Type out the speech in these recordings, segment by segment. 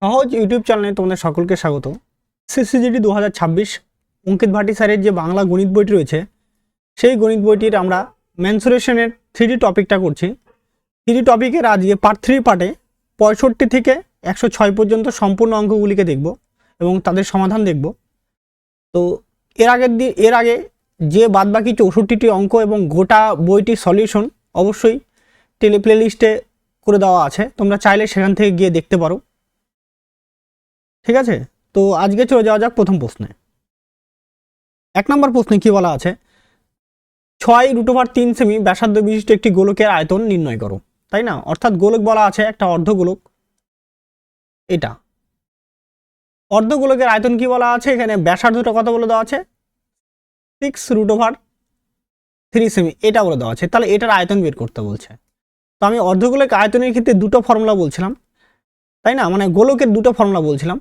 সহজ ইউটিউব চ্যানেলে তোমাদের সকলকে স্বাগত। সিসিজিডি 2026 অঙ্কিত ভাটি স্যারের যে বাংলা গণিত বইটি রয়েছে, সেই গণিত বইটির আমরা মেনসুরেশনের 3D টপিকটা করছি। 3D টপিকের আজকে পার্ট 3 পার্টে 65 থেকে 106 পর্যন্ত সম্পূর্ণ অঙ্কগুলিকে দেখব এবং তাদের সমাধান দেখব। তো এর আগে যে বাদবাকি 64টি অঙ্ক এবং গোটা বইটির সলিউশন অবশ্যই প্লেলিস্টে করে দেওয়া আছে, তোমরা চাইলে সেখান থেকে গিয়ে দেখতে পারো। ঠিক আছে, তো আজকে চলে যাওয়া যাক প্রথম প্রশ্নে। 1 নম্বর প্রশ্নে কি বলা আছে, 6√3 সেমি ব্যাসার্ধ বিশিষ্ট একটি গোলকের আয়তন নির্ণয় করো। তাই না, অর্থাৎ গোলক বলা আছে একটা অর্ধগোলক। এটা অর্ধগোলকের আয়তন কি বলা আছে, এখানে ব্যাসার্ধটা কত বলে দেওয়া আছে 6√3 সেমি, এটা বলে দেওয়া আছে। তাহলে এটার আয়তন বের করতে বলছে। তো আমি অর্ধগোলক আয়তনের ক্ষেত্রে দুটো ফর্মুলা বলছিলাম, তাই না, মানে গোলকের দুটো ফর্মুলা বলছিলাম,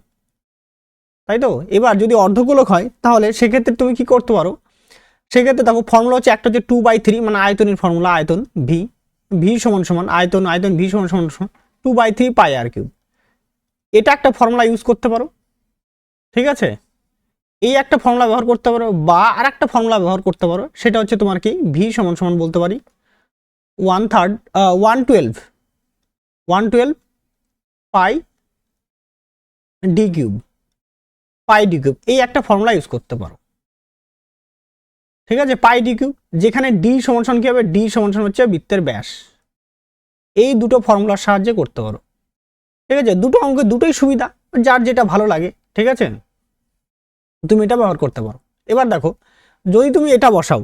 তাই তো। এবার যদি অর্ধগোলক হয় তাহলে সেক্ষেত্রে তুমি কি করতে পারো, সেক্ষেত্রে দেখো ফর্মুলা হচ্ছে একটা হচ্ছে 2/3, মানে আয়তনের ফর্মুলা, আয়তন ভি সমান সমান আয়তন ভি সমান সমান 2/3 পাই আর কিউব। এটা একটা ফর্মুলা ইউজ করতে পারো। ঠিক আছে, এই একটা ফর্মুলা ব্যবহার করতে পারো, বা আর একটা ফর্মুলা ব্যবহার করতে পারো, সেটা হচ্ছে তোমার কি ভি সমান সমান বলতে পারি 112 পাই ডি কিউব, এই একটা ফর্মুলা ইউজ করতে পারো। ঠিক আছে, পাই ডি কিউব, যেখানে ডি সমান সমান কি হবে, ডি সমান সমান হচ্ছে বৃত্তের ব্যাস। এই দুটো ফর্মুলার সাহায্যে করতে পারো। ঠিক আছে, দুটো অঙ্ক দুটোই সুবিধা, যার যেটা ভালো লাগে। ঠিক আছে, তুমি এটা ব্যবহার করতে পারো। এবার দেখো, যদি তুমি এটা বসাও,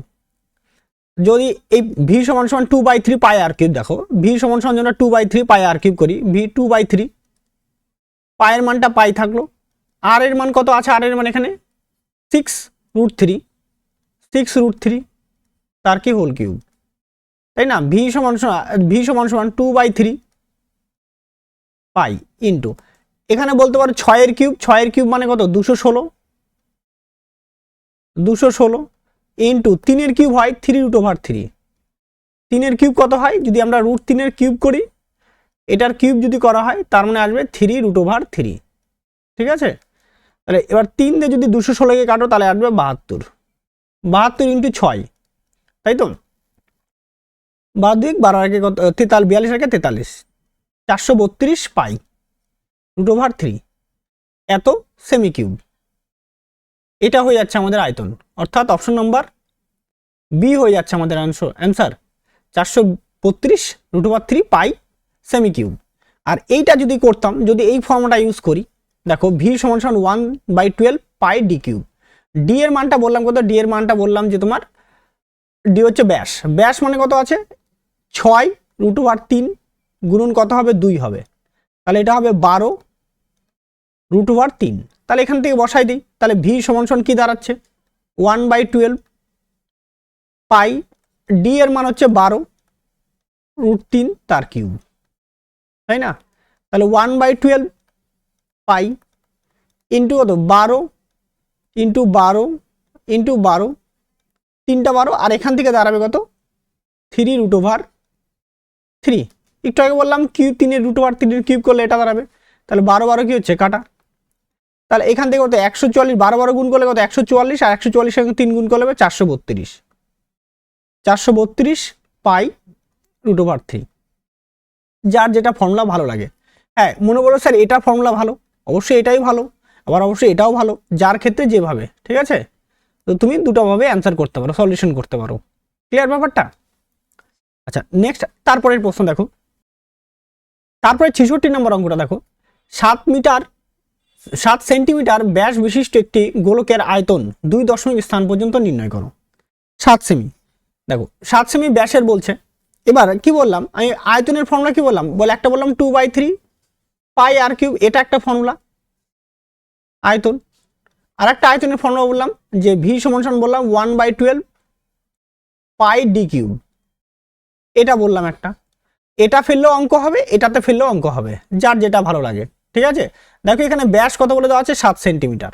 যদি এই ভি সমান সমান 2/3 পাই আর কিউব, দেখো ভি সমান সমান জন্য 2/3 পাই আর কিউব করি, ভি 2/3, পায়ের মানটা পাই থাকলো, আর এর মান কত আছে, আর এর মান এখানে 6√3 তার কি হোল কিউব, তাই না। ভি সমান সমান 2/3 পাই ইন্টু, এখানে বলতে পারো 6 এর কিউব মানে কত 216 ইন্টু 3 এর কিউব হয় 3√3। 3 এর কিউব কত হয়, যদি আমরা √3 এর কিউব করি, এটার কিউব যদি করা হয় তার মানে আসবে 3√3। ঠিক আছে, তাহলে এবার 3 দিয়ে যদি 216কে কাটো তাহলে আসবে 72 ইন্টু 6, তাই তো। 12 কত, 42 আর 43, 432 পাই √3 এত সেমি কিউব। এটা হয়ে যাচ্ছে আমাদের আয়তন, অর্থাৎ অপশন নম্বর বি হয়ে যাচ্ছে আমাদের অ্যান্সার 432 পাই সেমি কিউব। আর এইটা যদি করতাম, যদি এই ফর্মুলাটা ইউজ করি, দেখো ভি সমান সমান 1/12 পাই ডি কিউব। ডি এর মানটা বললাম কত, ডি এর মানটা বললাম যে তোমার ডি হচ্ছে ব্যাস মানে কত আছে 6√3 গুণন কত হবে 2 হবে, তাহলে এটা হবে 12√3। তাহলে এখান থেকে বসাই দিই, তাহলে ভি সমান সমান কি দাঁড়াচ্ছে 1/12 পাই, ডি এর মান হচ্ছে 12√3 তার কিউব, তাই না। তাহলে 1/12 পাই ইন্টু কত 12 ইন্টু 12 ইন্টু 12, 3টা 12, আর এখান থেকে দাঁড়াবে কত 3√3। একটু আগে বললাম কিউব 3√3 কিউব করলে এটা দাঁড়াবে, তাহলে 12 কি হচ্ছে কাটা, তাহলে এখান থেকে কত 144, 12 গুণ করলে কত 144, আর 144 সঙ্গে 3 গুণ করলে 432 পাই √3। যার যেটা ফর্মুলা ভালো লাগে। হ্যাঁ, মনে করো স্যার এটা ফর্মুলা ভালো, অবশ্যই এটাই ভালো, আবার অবশ্যই এটাও ভালো, যার ক্ষেত্রে যেভাবে। ঠিক আছে, তো তুমি দুটোভাবে অ্যান্সার করতে পারো, সলিউশন করতে পারো। ক্লিয়ার ব্যাপারটা। আচ্ছা, নেক্সট তারপরের প্রশ্ন দেখো, তারপরে 66 নম্বর অঙ্কটা দেখো, 7 সেন্টিমিটার ব্যাস বিশিষ্ট একটি গোলকের আয়তন 2 দশমিক স্থান পর্যন্ত নির্ণয় করো। 7 সেমি, দেখো 7 সেমি ব্যাসের বলছে। এবার কি বললাম আমি, আয়তনের ফর্মুলা কি বললাম, একটা বললাম 2/3 পাই আর কিউব, এটা একটা ফর্মুলা আয়তন। আর একটা আয়তনের ফর্মুলা বললাম যে ভি সমান সমান বললাম 1/12 পাই ডি কিউব, এটা বললাম একটা। এটা ফেললেও অঙ্ক হবে, এটাতে ফেললেও অঙ্ক হবে, যার যেটা ভালো লাগে। ঠিক আছে, দেখো এখানে ব্যাস কত বলে দেওয়া আছে 7 সেন্টিমিটার,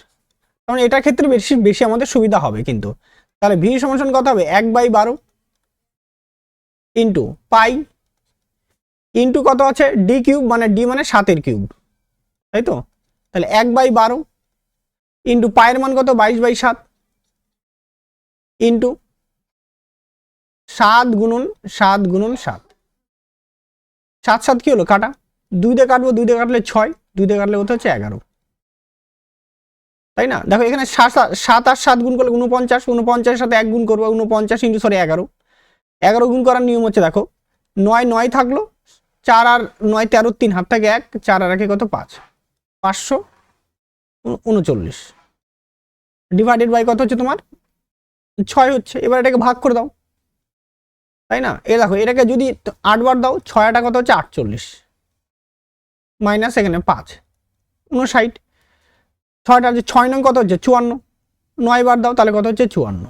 কারণ এটার ক্ষেত্রে বেশি আমাদের সুবিধা হবে কিন্তু। তাহলে ভি সমান সমান কত হবে 1/12 ইন্টু পাই ইন্টু কত আছে ডি কিউব, মানে ডি মানে 7 এর কিউব, তাই তো। তাহলে 1/12 ইন্টু পায়ের মান কত 22/7 ইন্টু 7 গুণন 7 গুণন 7, 7 7 কি হলো কাটা, 2 দিয়ে কাটবো, 2 দিয়ে কাটলে 6, 2 দিয়ে কাটলে কত হচ্ছে 11, তাই না? দেখো এখানে 7 আর 7 গুণ করলে 49, 49 সাথে 1 গুণ করবো 49 ইন্টু 11, 11 গুণ করার নিয়ম হচ্ছে দেখো 9 9 থাকলো, 4 আর 9 13, 3 হাত থেকে 1, 4 আর 1 কত 5, 539 ডিভাইডেড বাই কত হচ্ছে তোমার 6 হচ্ছে। এবার এটাকে ভাগ করে দাও, তাই না? এ দেখো এটাকে যদি 8 বার দাও, 6টা কত হচ্ছে 48 মাইনাস এখানে 5 59, 6টা হচ্ছে 6 নং কত হচ্ছে 54, 9 বার দাও তাহলে কত হচ্ছে 54,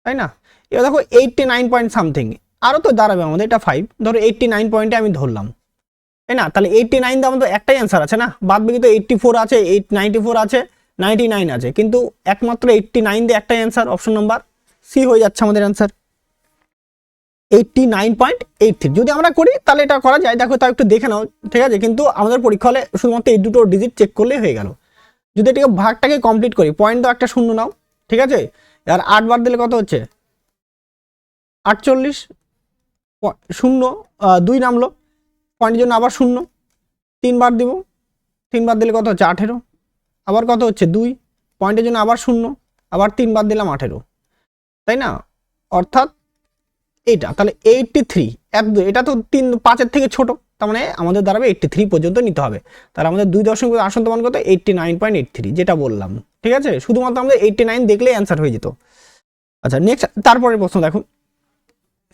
তাই না? এবার দেখো 89 পয়েন্ট সামথিং, আরও তো দাঁড়াবে আমাদের, এটা 5, ধরো 89 পয়েন্টে আমি ধরলাম, তাই না? তাহলে 89 তো আমাদের একটাই অ্যান্সার আছে না, বাদ বাকি তো 84 আছে, 94 আছে, 99 আছে, কিন্তু একমাত্র 89 দিয়ে একটাই অ্যান্সার, অপশন নাম্বার সি হয়ে যাচ্ছে আমাদের অ্যান্সার 89.83। যদি আমরা করি তাহলে এটা করা যায়, দেখো তাও একটু দেখে নাও, ঠিক আছে? কিন্তু আমাদের পরীক্ষা হলে শুধুমাত্র এই দুটো ডিজিট চেক করলেই হয়ে গেল। যদি এটাকে ভাগটাকে কমপ্লিট করি, পয়েন্ট দাও একটা শূন্য নাও, ঠিক আছে? আর 8 বার দিলে কত হচ্ছে 48, শূন্য 2 নামলো, পয়েন্টের জন্য আবার শূন্য, 3 বার দিব, 3 বার দিলে কত হচ্ছে 18, আবার কত হচ্ছে 2, পয়েন্টের জন্য আবার শূন্য, আবার 3 বার দিলাম 18, তাই না? অর্থাৎ এইটা তাহলে 83, এটা তো 3 5-এর থেকে ছোট, তার মানে আমাদের দাঁড়াবে 83 পর্যন্ত নিতে হবে। তাহলে আমাদের 2 দশমিক আসন্ত মান কত 89.83, যেটা বললাম, ঠিক আছে? শুধুমাত্র আমাদের 89 দেখলেই অ্যান্সার হয়ে যেত। আচ্ছা নেক্সট, তারপরের প্রশ্ন দেখো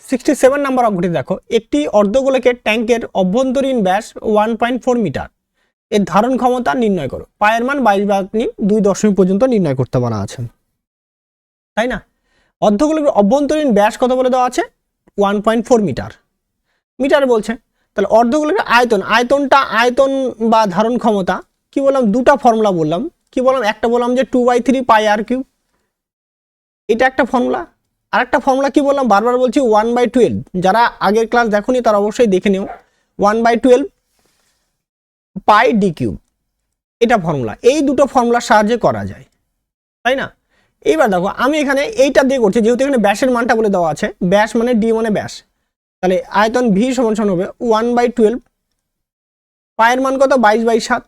67 নাম্বার অঙ্কটি দেখো, একটি অর্ধগোলকের ট্যাঙ্কের অভ্যন্তরীণ ব্যাস 1.4 মিটার, এর ধারণ ক্ষমতা নির্ণয় করো। পায়ের মান 22 2 দশমিক পর্যন্ত নির্ণয় করতে বলা আছে, তাই না? অর্ধগোলকের অভ্যন্তরীণ ব্যাস কত বলে দেওয়া আছে 1.4 মিটার, মিটার বলছে। তাহলে অর্ধগোলকের আয়তন, আয়তন বা ধারণ ক্ষমতা কি বললাম, দুটা ফর্মুলা বললাম, কি বললাম, একটা বললাম যে 2/3 পাই আর কিউব, এটা একটা ফর্মুলা, আর একটা ফর্মুলা কি বললাম বারবার বলছি 1/12, যারা আগের ক্লাস দেখোনি তারা অবশ্যই দেখে নিও, 1/12 পাই ডি কিউব, এটা ফর্মুলা। এই দুটো ফর্মুলার সাহায্যে করা যায়, তাই না? এইবার দেখো আমি এখানে এইটা দিয়ে করছি, যেহেতু এখানে ব্যাসের মানটা বলে দেওয়া আছে, ব্যাস মানে ডি মানে ব্যাস, তাহলে আয়তন ভি সমান সমান হবে 1/12, পায়ের মান কত 22/7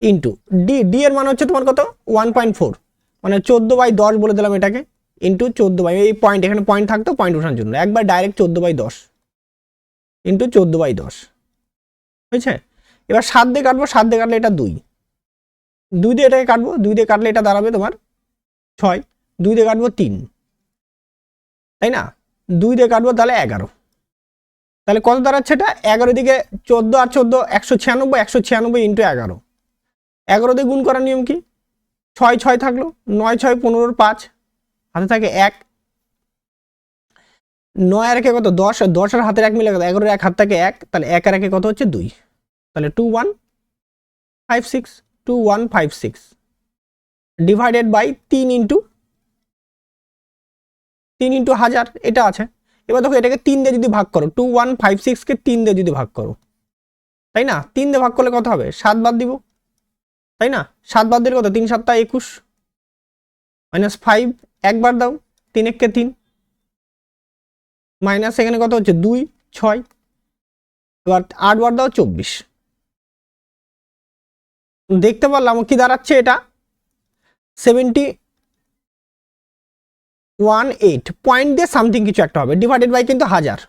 ইন্টু ডি এর মান হচ্ছে তোমার কত 1.4, মানে 14/10 বলে দিলাম এটাকে, ইন্টু 14 এই পয়েন্ট, এখানে পয়েন্ট থাকতো পয়েন্ট ওঠানোর জন্য একবার ডাইরেক্ট 14/10 ইন্টু 14/10 হয়েছে। এবার 7 দিয়ে কাটবো, 7 দিয়ে কাটলে এটা 2, 2 দিয়ে এটাকে কাটবো, 2 দিয়ে কাটলে এটা দাঁড়াবে তোমার 6, 2 দিয়ে কাটবো 3, তাই না? 2 দিয়ে কাটবো তাহলে 11, তাহলে কত দাঁড়াচ্ছে এটা 11 দিকে 14 আর 14 196, 196 ইন্টু 11, 11 দিয়ে গুণ করার নিয়ম কি 6 6 থাকলো, 9 6 15 5, হাতে থাকে 1, 9 আর 1 কত 10, 10 আর হাতের 1 মিলে কত 11 1 হাত থাকে 1, তাহলে 1 আর 1 কত হচ্ছে 2, তাহলে 2156 ডিভাইডেড বাই 3 ইন্টু 1000, এটা আছে। এবার দেখো এটাকে 3 দিয়ে যদি ভাগ করো, 2156 কে 3 দিয়ে যদি ভাগ করো, তাই না? 3 দিয়ে ভাগ করলে কত হবে 7 বাদ দিব, তাই না? 7 বাদ দিলে কত 3 7 21 মাইনাস 5, একবার দাও 3 1 কে 3, মাইনাস এখানে কত হচ্ছে 2 6, এবার 8 বার দাও 24, দেখতে পারলাম কি দাঁড়াচ্ছে এটা 718 পয়েন্ট দিয়ে সামথিং কিছু একটা হবে, ডিভাইডেড বাই কিন্তু 1000,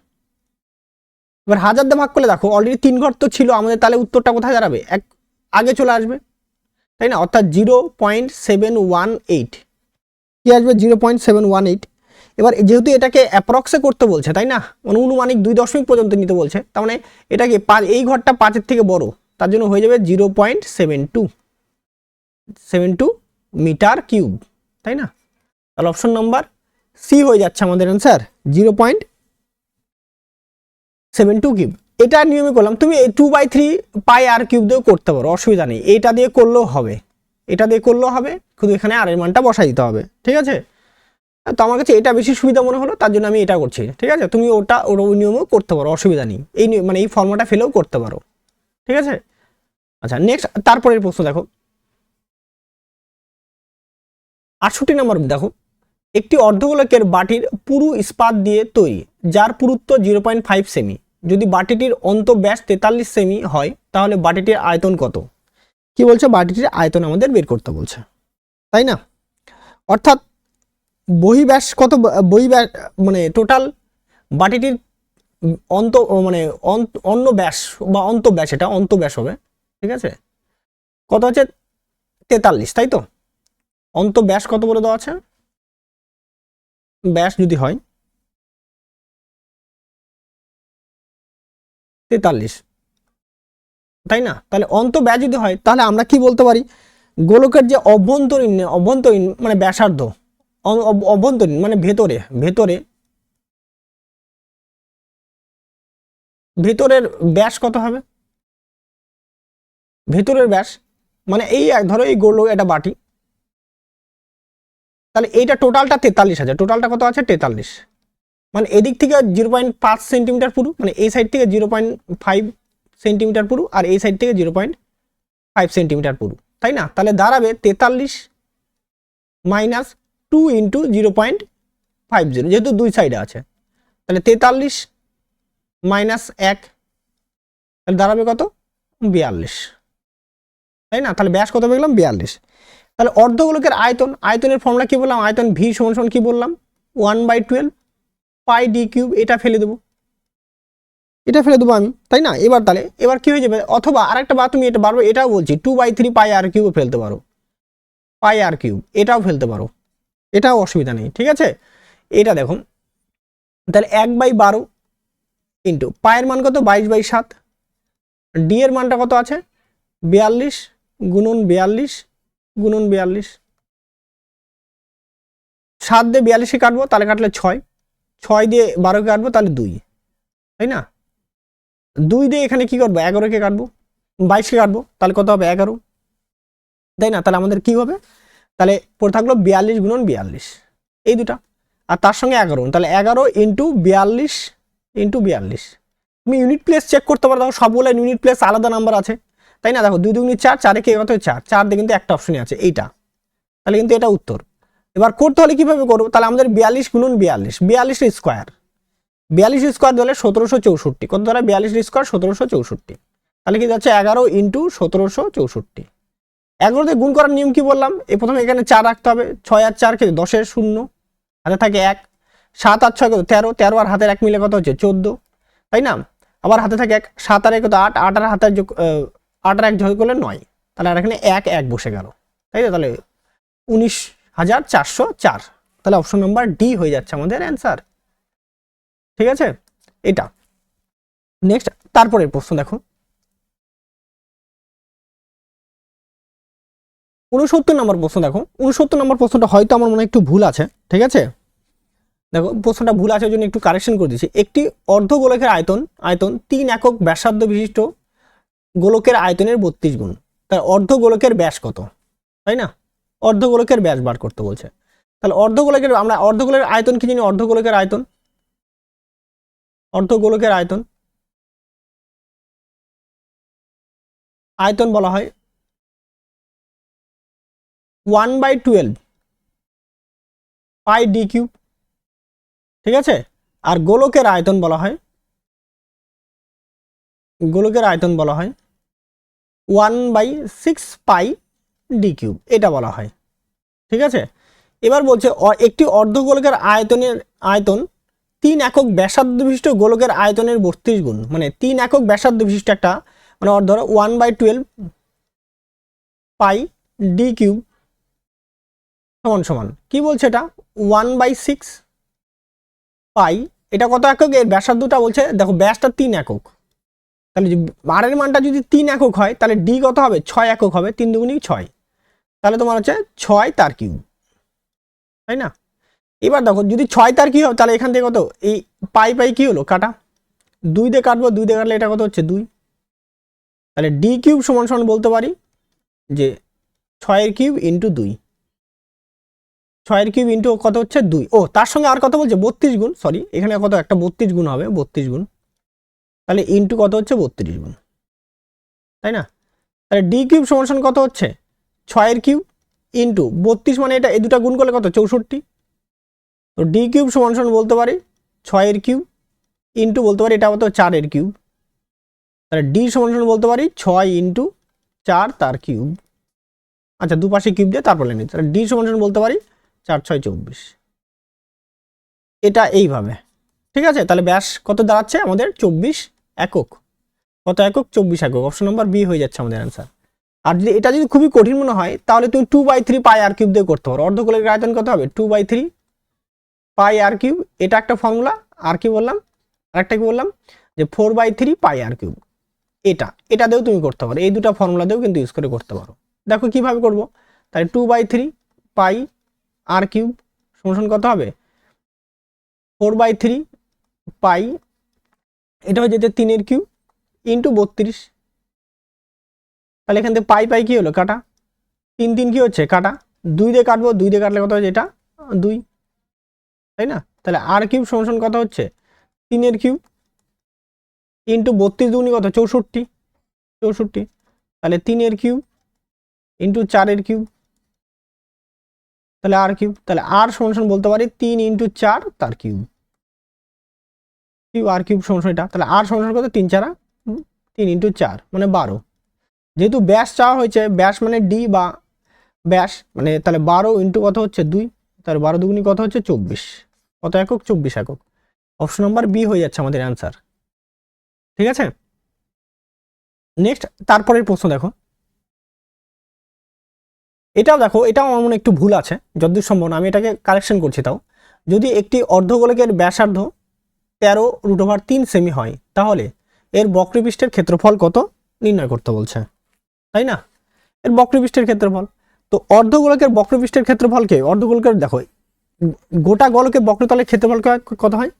এবার 1000 দিয়ে ভাগ করলে দেখো অলরেডি 3 ঘর তো ছিল আমাদের, তাহলে উত্তরটা কোথায় দাঁড়াবে এক আগে চলে আসবে, তাই না? অর্থাৎ 0.718 কি আসবে 0.718। এবার যেহেতু এটাকে অ্যাপ্রক্সে করতে বলছে, তাই না, মানে অনুমানিক 2 দশমিক পর্যন্ত নিতে বলছে, তার মানে এটাকে এই ঘরটা 5-এর থেকে বড়, তার জন্য হয়ে যাবে 0.72 মিটার কিউব, তাই না? তাহলে অপশন নাম্বার সি হয়ে যাচ্ছে আমাদের অ্যান্সার 0.72 কিউব। এটা নিয়মে করলাম, তুমি 2/3 পাই আর কিউব দিয়েও করতে পারো, অসুবিধা নেই, এটা দিয়ে করলেও হবে, এটা দিয়ে করলেও হবে, শুধু এখানে আর এর মানটা বসাই দিতে হবে, ঠিক আছে? তো আমার কাছে এটা বেশি সুবিধা মনে হলো, তার জন্য আমি এটা করছি, ঠিক আছে? তুমি ওই নিয়মেও করতে পারো, অসুবিধা নেই, এই মানে এই ফর্মুলাটা ফেলেও করতে পারো, ঠিক আছে? আচ্ছা নেক্সট তারপরের প্রশ্ন দেখো 68 নম্বর দেখো, একটি অর্ধগোলকের বাটির পুরু ইস্পাত দিয়ে তৈরি যার পুরুত্ব 0.5 সেমি, যদি বাটিটির অন্তঃব্যাস 43 সেমি হয় তাহলে বাটিটির আয়তন কত? কি বলছে, বাটিটির আয়তন আমাদের বের করতে বলছে, তাই না? অর্থাৎ বহিব্যাস কত, বহিব্যাস মানে টোটাল বাটিটির মানে অন্য ব্যাস বা অন্তঃব্যাস, এটা অন্তঃব্যাস হবে, ঠিক আছে, কত হচ্ছে 43, তাই তো? অন্তঃব্যাস কত বলে দেওয়া আছে, ব্যাস যদি হয় 43, তাই না? তাহলে অন্তঃব্যাস যদি হয় তাহলে আমরা কি বলতে পারি, গোলকের যে অভ্যন্তরীণ মানে ব্যাসার্ধ, অভ্যন্তরীণ মানে ভেতরে ভেতরে ভেতরের ব্যাস কত হবে, ভেতরের ব্যাস মানে এই ধরো এই গোলক এটা বাটি, তাহলে এইটা টোটালটা 43,000, টোটালটা কত আছে 43, মানে এদিক থেকে 0.5 সেন্টিমিটার পুরু, মানে এই সাইড থেকে 0.5 সেন্টিমিটার পুরু আর এই সাইড থেকে 0.5 সেন্টিমিটার পুরু, তাই না? তাহলে দাঁড়াবে 43 মাইনাস 2 ইন্টু 0.50, যেহেতু দুই সাইডে আছে, তাহলে 43 মাইনাস 1, তাহলে দাঁড়াবে কত 42, তাই না? তাহলে ব্যাস কত পেলাম 42। তাহলে অর্ধগোলকের আয়তন, আয়তনের ফর্মুলা কি বললাম, আয়তন ভি সমান সমান কি বললাম 1/12 পাই ডি কিউব, এটা ফেলে দেবো, এটা ফেলে দেবো আমি, তাই না? এবার তাহলে এবার কি হয়ে যাবে, অথবা আরেকটা বা তুমি এটা পারবো, এটাও বলছি 2/3 পাই আর কিউব ফেলতে পারো, পাই আর কিউব এটাও ফেলতে পারো, এটাও অসুবিধা নেই, ঠিক আছে? এটা দেখুন তাহলে 1/12 ইন্টু পায়ের মান কত 22/7, ডি এর মানটা কত আছে 42 গুণন 42 গুণন 42, 7 দিয়ে 42কে কাটবো তাহলে কাটলে 6, 6 দিয়ে 12কে কাটবো তাহলে 2, তাই না? 2 দিয়ে এখানে কি করবো 11কে কাটবো, 22কে কাটবো তাহলে কত হবে 11, তাই না? তাহলে আমাদের কি হবে, তাহলে পড়ে থাকলো 42 গুণন 42, এই দুটা, আর তার সঙ্গে 11, তাহলে 11 ইন্টু 42 ইন্টু 42। তুমি ইউনিট প্লেস চেক করতে পারো, দেখো সবগুলো ইউনিট প্লেস আলাদা নাম্বার আছে, তাই না? দেখো 2 2 4, 4 কে কত 4, 4 দিয়ে কিন্তু একটা অপশনই আছে এইটা, তাহলে কিন্তু এটা উত্তর। এবার করতে হলে কিভাবে করবো, তাহলে আমাদের 42 গুণন 42, 42 স্কোয়ার, 42 স্কোয়ার দিলে 1764, কত দ্বারা 42 স্কোয়ার 1764, তাহলে কি যাচ্ছে 11 ইন্টু 1764। 11 দিয়ে গুণ করার নিয়ম কি বললাম, প্রথমে এখানে 4 রাখতে হবে, 6 আর 4 কে 10-এর 0, হাতে থাকে 1, 7 আর 6 কত 13, 13 আর হাতের 1 মিলে কত হচ্ছে 14, তাই না? আবার হাতে থাকে 1, 7 আর 1 কত 8, 8 আর হাতের 8 আর 1 যোগ করলে 9, তাহলে আর এখানে 1 1 বসে গেল, তাই তো? তাহলে 19,404, তাহলে অপশন নাম্বার ডি হয়ে যাচ্ছে আমাদের অ্যান্সার, ঠিক আছে? এটা নেক্সট তারপরের প্রশ্ন দেখো 69 নম্বর প্রশ্ন দেখো, 69 নম্বর প্রশ্নটা হয়তো আমার মনে হয় একটু ভুল আছে, ঠিক আছে? দেখো প্রশ্নটা ভুল আছে ওই জন্য একটু কারেকশন করে দিচ্ছি। একটি অর্ধগোলকের আয়তন 3 একক ব্যাসার্ধ বিশিষ্ট গোলকের আয়তনের 32 গুণ, তাই অর্ধগোলকের ব্যাস কত, তাই না? অর্ধগোলকের ব্যাস বার করতে বলছে, তাহলে আমরা অর্ধগোলকের আয়তন কি জানি, অর্ধগোলকের আয়তন বলা হয় 1/12 পাই ডি কিউব, ঠিক আছে? আর গোলকের আয়তন বলা হয় 1/6 পাই ডি কিউব, এটা বলা হয়, ঠিক আছে? এবার বলছে একটি অর্ধগোলকের আয়তন 3 একক ব্যাসার্ধ বিশিষ্ট গোলকের আয়তনের 32 গুণ, মানে 3 একক ব্যাসার্ধ বিশিষ্ট একটা, মানে ধরো 1/12 পাই ডি কিউব সমান সমান কি বলছে, এটা 1/6 পাই, এটা কত একক, এর ব্যাসার্ধটা বলছে, দেখো ব্যাসটা 3 একক, তাহলে আর এর মানটা যদি 3 একক হয় তাহলে ডি কত হবে 6 একক হবে, 3 দুগুণী 6, তাহলে তোমার হচ্ছে 6 তার কিউব, তাই না? এবার দেখো যদি 6 তার কি হবে, তাহলে এখান থেকে কত, এই পাই কি হলো কাটা, 2 দিয়ে কাটবো, 2 দিয়ে কাটলে এটা কত হচ্ছে 2, তাহলে ডি কিউব সমান সমান বলতে পারি যে 6 কিউব ইন্টু 2, 6 কিউব ইন্টু কত হচ্ছে 2, ও তার সঙ্গে আর কত বলছে 32 গুণ, সরি এখানে কত একটা 32 গুণ হবে, 32 গুণ, তাহলে ইন্টু কত হচ্ছে 32 গুণ, তাই না? তাহলে ডি কিউব সমান সমান কত হচ্ছে 6 এর কিউব ইন্টু 32 মানে এটা এই দুটা গুণ করলে কত 64। তো ডি কিউব সমান সমান বলতে পারি 6 এর কিউব ইন্টু বলতে পারি এটা হতো 4 এর কিউব। তাহলে ডি সমান সমান বলতে পারি 6 ইন্টু 4 তার কিউব। আচ্ছা দুপাশে কিউব দিয়ে তারপর লিখি। তাহলে ডি সমান সমান বলতে পারি 4 6 24। এটা এইভাবে ঠিক আছে। তাহলে ব্যাস কত দাঁড়াচ্ছে আমাদের 24 একক। কত একক 24 একক। অপশন নাম্বার বি হয়ে যাচ্ছে আমাদের অ্যান্সার। আর যদি এটা যদি খুবই কঠিন মনে হয় তাহলে তুমি 2/3 পাই আর কিউব দিয়ে করতে পারো। অর্ধগোলকের আয়তন কত হবে 2/3 পাই আর কিউব। এটা একটা ফর্মুলা। আর কি বললাম আরেকটা কি বললাম যে 4/3 পাই আর কিউব। এটা দিয়েও তুমি করতে পারো। এই দুটো ফর্মুলা দিয়েও কিন্তু ইউজ করে করতে পারো। দেখো কিভাবে করব। তাহলে 2/3 পাই আর কিউব সমান কত হবে 4/3 পাই এটা হয়ে যেতে 3 এর কিউব ইন্টু 32। তাহলে এখান থেকে পাই পাই কি হলো কাটা 3 3 কি হচ্ছে কাটা 2 দিয়ে কাটবো 2 দিয়ে কাটলে কত হচ্ছে এটা 2 তাই না। তাহলে আর কিউব সমান কত হচ্ছে 3 এর কিউব ইন্টু 32 দুগুনি কত 64 64। তাহলে 3 এর কিউব ইন্টু 4 এর কিউব তাহলে আর কিউব। তাহলে আর সমান বলতে পারি 3 ইন্টু 4 তার কিউব কিউব আর কিউব সমান এটা। তাহলে আর সমান কত 3 4 3 ইন্টু 4 মানে 12। যেহেতু ব্যাস চাওয়া হয়েছে ব্যাস মানে ডি বা ব্যাস মানে তাহলে 12 ইন্টু কত হচ্ছে 2 তাহলে 12 দুগুনি কত হচ্ছে 24। কত একক 24 একক। অপশন নাম্বার বি হয়ে যাচ্ছে আমাদের অ্যান্সার। ঠিক আছে। নেক্সট তারপরের প্রশ্ন দেখো। এটাও দেখো এটাও আমার মনে একটু ভুল আছে যতদূর সম্ভব আমি এটাকে কারেকশন করছি। তাও যদি একটি অর্ধগোলকের ব্যাসার্ধ 13√3 সেমি হয় তাহলে এর বক্রপৃষ্ঠের ক্ষেত্রফল কত নির্ণয় করতে বলছে তাই না। এর বক্রপৃষ্ঠের ক্ষেত্রফল তো অর্ধগোলকের বক্রপৃষ্ঠের ক্ষেত্রফলকে অর্ধগোলকের দেখো গোটা গোলকের বক্রতলের ক্ষেত্রফল কত হয়।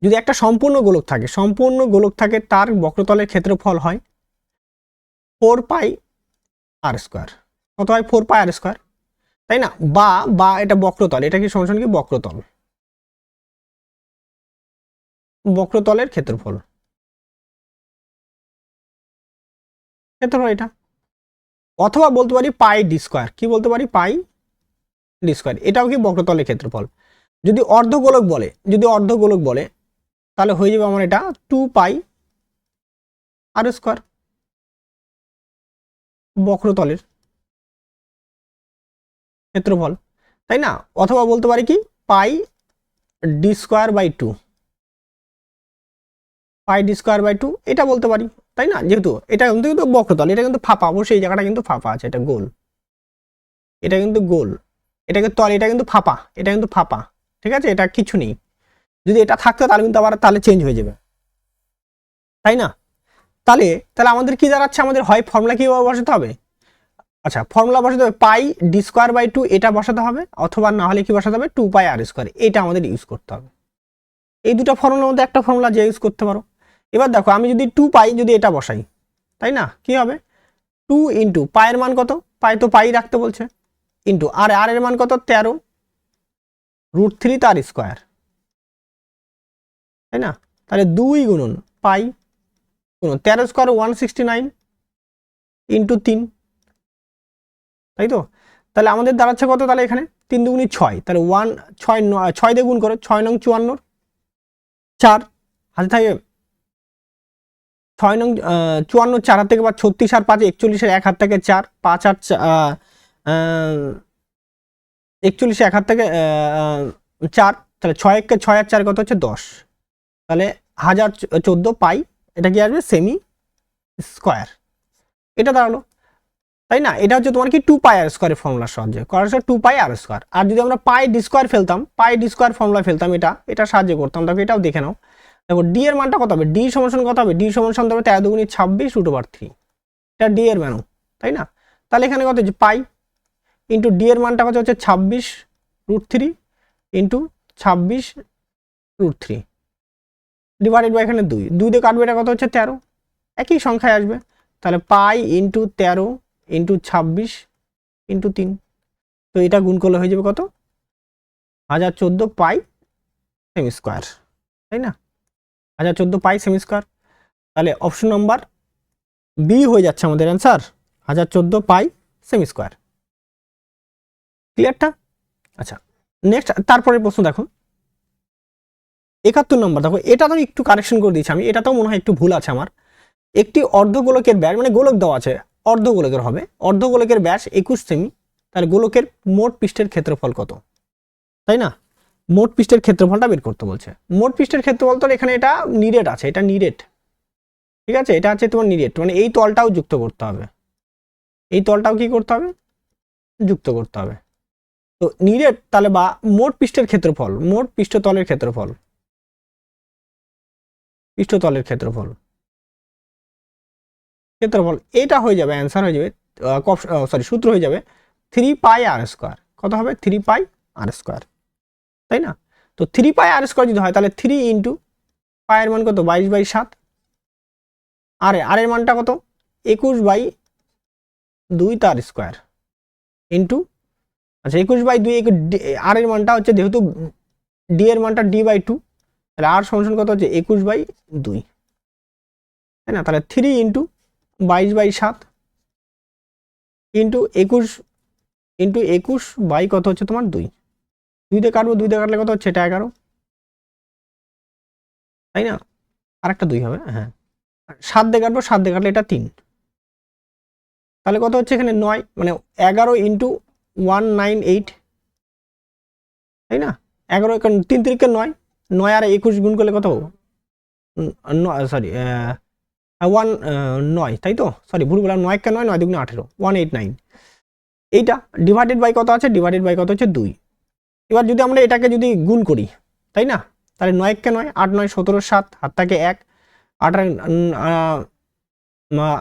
যদি একটা সম্পূর্ণ গোলক থাকে তার বক্রতলের ক্ষেত্রফল হয় 4 পাই আর স্কোয়ার। কত হয় 4 পাই আর স্কোয়ার তাই না। বা এটা বক্রতল এটা কি সমান কি বক্রতলের ক্ষেত্রফল এটা। অথবা বলতে পারি পাই ডি স্কোয়ার। কি বলতে পারি পাই ডি স্কোয়ার। এটাও কি বক্রতলের ক্ষেত্রফল। যদি অর্ধগোলক বলে তাহলে হয়ে যাবে আমার এটা 2 পাই আর স্কোয়ার বক্রতলের ক্ষেত্রফল তাই না। অথবা বলতে পারি কি pi D square by 2 pi D square by 2 এটা বলতে পারি তাই না। যেহেতু এটা কিন্তু বক্রতল এটা কিন্তু ফাঁপা অবশ্যই এই জায়গাটা কিন্তু ফাঁপা আছে এটা গোল এটা কিন্তু গোল এটাকে তল এটা কিন্তু ফাঁপা ঠিক আছে। এটা কিছু নেই। যদি এটা থাকতো তাহলে কিন্তু আবার তাহলে চেঞ্জ হয়ে যাবে তাই না। তাহলে আমাদের কি দাঁড়াচ্ছে আমাদের হয় ফর্মুলা কিভাবে বসাতে হবে। আচ্ছা ফর্মুলা বসাতে হবে পাই ডি স্কোয়ার বাই 2 এটা বসাতে হবে অথবা না হলে কি বসাতে হবে 2 পাই আর স্কোয়ার এটা আমাদের ইউজ করতে হবে। এই দুটো ফর্মুলার মধ্যে একটা ফর্মুলা যে ইউজ করতে পারো। এবার দেখো আমি যদি 2 পাই যদি এটা বসাই তাই না কি হবে 2 ইন্টু পায়ের মান কত পাই তো পাই রাখতে বলছে ইন্টু আর এর মান কত 13√3 তার স্কোয়ার তাই না। তাহলে 2 গুণন পাই গুণন 13 স্কোয়ার 169 ইন্টু 3 তাই তো। তাহলে আমাদের দাঁড়াচ্ছে কত তাহলে এখানে 3 দুগুণি 6 তাহলে 6 দিয়ে গুণ করো 6 নং 54 4 হাতে থাকে 6 নং 54 4 হাত থেকে বা 36 আর 5 41 1 হাত থেকে 4 5 আর 41 1 হাত থেকে 4 তাহলে 6 কে 6 আর 4 কত হচ্ছে 10 তাহলে 1014 পাই এটা কি আসবে সেমি স্কোয়ার এটা দাঁড়ালো তাই না। এটা হচ্ছে তোমার কি 2 পাই আর স্কোয়ারের ফর্মুলার সাহায্যে করার 2 পাই আর স্কোয়ার। আর যদি আমরা পাই ডি স্কোয়ার ফেলতাম ফর্মুলা ফেলতাম এটা সাহায্য করতাম। দেখো এটাও দেখে নাও। দেখো ডি এর মানটা কত হবে ডি সমান কত হবে ডি সমান হবে 13 দুগুণি 26√3 এটা ডি এর মান তাই না। তাহলে এখানে কত হচ্ছে পাই ইন্টু ডি এর মানটা কত হচ্ছে 26√3 ইন্টু 26√3 ডিভাইডেড বাই এখানে 2 দিয়ে কাটবে এটা কত হচ্ছে 13 একই সংখ্যায় আসবে। তাহলে পাই ইন্টু 13 ইন্টু 26 ইন্টু 3 তো এটা গুণ করলে হয়ে যাবে কত 1014 পাই সেমি স্কোয়ার তাই না 1014 পাই সেমি স্কোয়ার। তাহলে অপশন নাম্বার বি হয়ে যাচ্ছে আমাদের অ্যান্সার 1014 পাই সেমি স্কোয়ার। ক্লিয়ারটা? আচ্ছা, নেক্সট তারপরে প্রশ্ন দেখো 71 নম্বর। দেখো এটা তো একটু কারেকশন করে দিয়েছি আমি, এটা তো মনে হয় একটু ভুল আছে আমার। একটি অর্ধগোলকের ব্যাস, মানে গোলক দেওয়া আছে, অর্ধগোলকের হবে, অর্ধগোলকের ব্যাস 21 সেমি, তাহলে গোলকের মোট পৃষ্ঠের ক্ষেত্রফল কত, তাই না? মোট পৃষ্ঠের ক্ষেত্রফলটা বের করতে বলছে। মোট পৃষ্ঠের ক্ষেত্রফল তো এখানে এটা নিরেট আছে, এটা নিরেট, ঠিক আছে, এটা হচ্ছে তোমার নিরেট, মানে এই তলটাও যুক্ত করতে হবে, এই তলটাও কি করতে হবে, যুক্ত করতে হবে। তো নিরেট তাহলে বা মোট পৃষ্ঠের ক্ষেত্রফল, মোট পৃষ্ঠতলের ক্ষেত্রফল, পৃষ্ঠতলের ক্ষেত্রফল, ক্ষেত্রফল এটা হয়ে যাবে, অ্যান্সার হয়ে যাবে, সূত্র হয়ে যাবে 3 পাই আর স্কোয়ার। কত হবে? 3 পাই আর স্কোয়ার, তাই না? তো 3 পাই আর স্কোয়ার যদি হয় তাহলে 3 ইন্টু পায়ের মান কত, 22/7, আর এর মানটা কত, 21/2 তার স্কোয়ার ইন্টু, আচ্ছা 21/2, আর এর মানটা হচ্ছে, যেহেতু ডি এর মানটা d/2, তাহলে আর সমান কত হচ্ছে 21/2, তাই না? তাহলে 3 ইন্টু 22/7 ইন্টু 21 বাই কত হচ্ছে তোমার 2, 2 দিয়ে কাটবো, 2 দিয়ে কাটলে কত হচ্ছে, এটা 11, তাই না? আর একটা 2 হবে, হ্যাঁ 7 দিয়ে কাটবো, 7 দিয়ে কাটলে এটা 3, তাহলে কত হচ্ছে এখানে 9, মানে 11 ইন্টু 198, তাই না? 11 কারণ 3 3 কে 9, 9 আর 21 গুণ করলে কত, সরি 9, তাই তো, সরি ভুল বললাম, 9 কে 9, 9 দুগুণে 18, 189, এইটা ডিভাইডেড বাই কত আছে, ডিভাইডেড বাই কত হচ্ছে 2। এবার যদি আমরা এটাকে যদি গুণ করি, তাই না, তাহলে 9 কে 9, 8 9 17 7, হাত থাকে 1, 8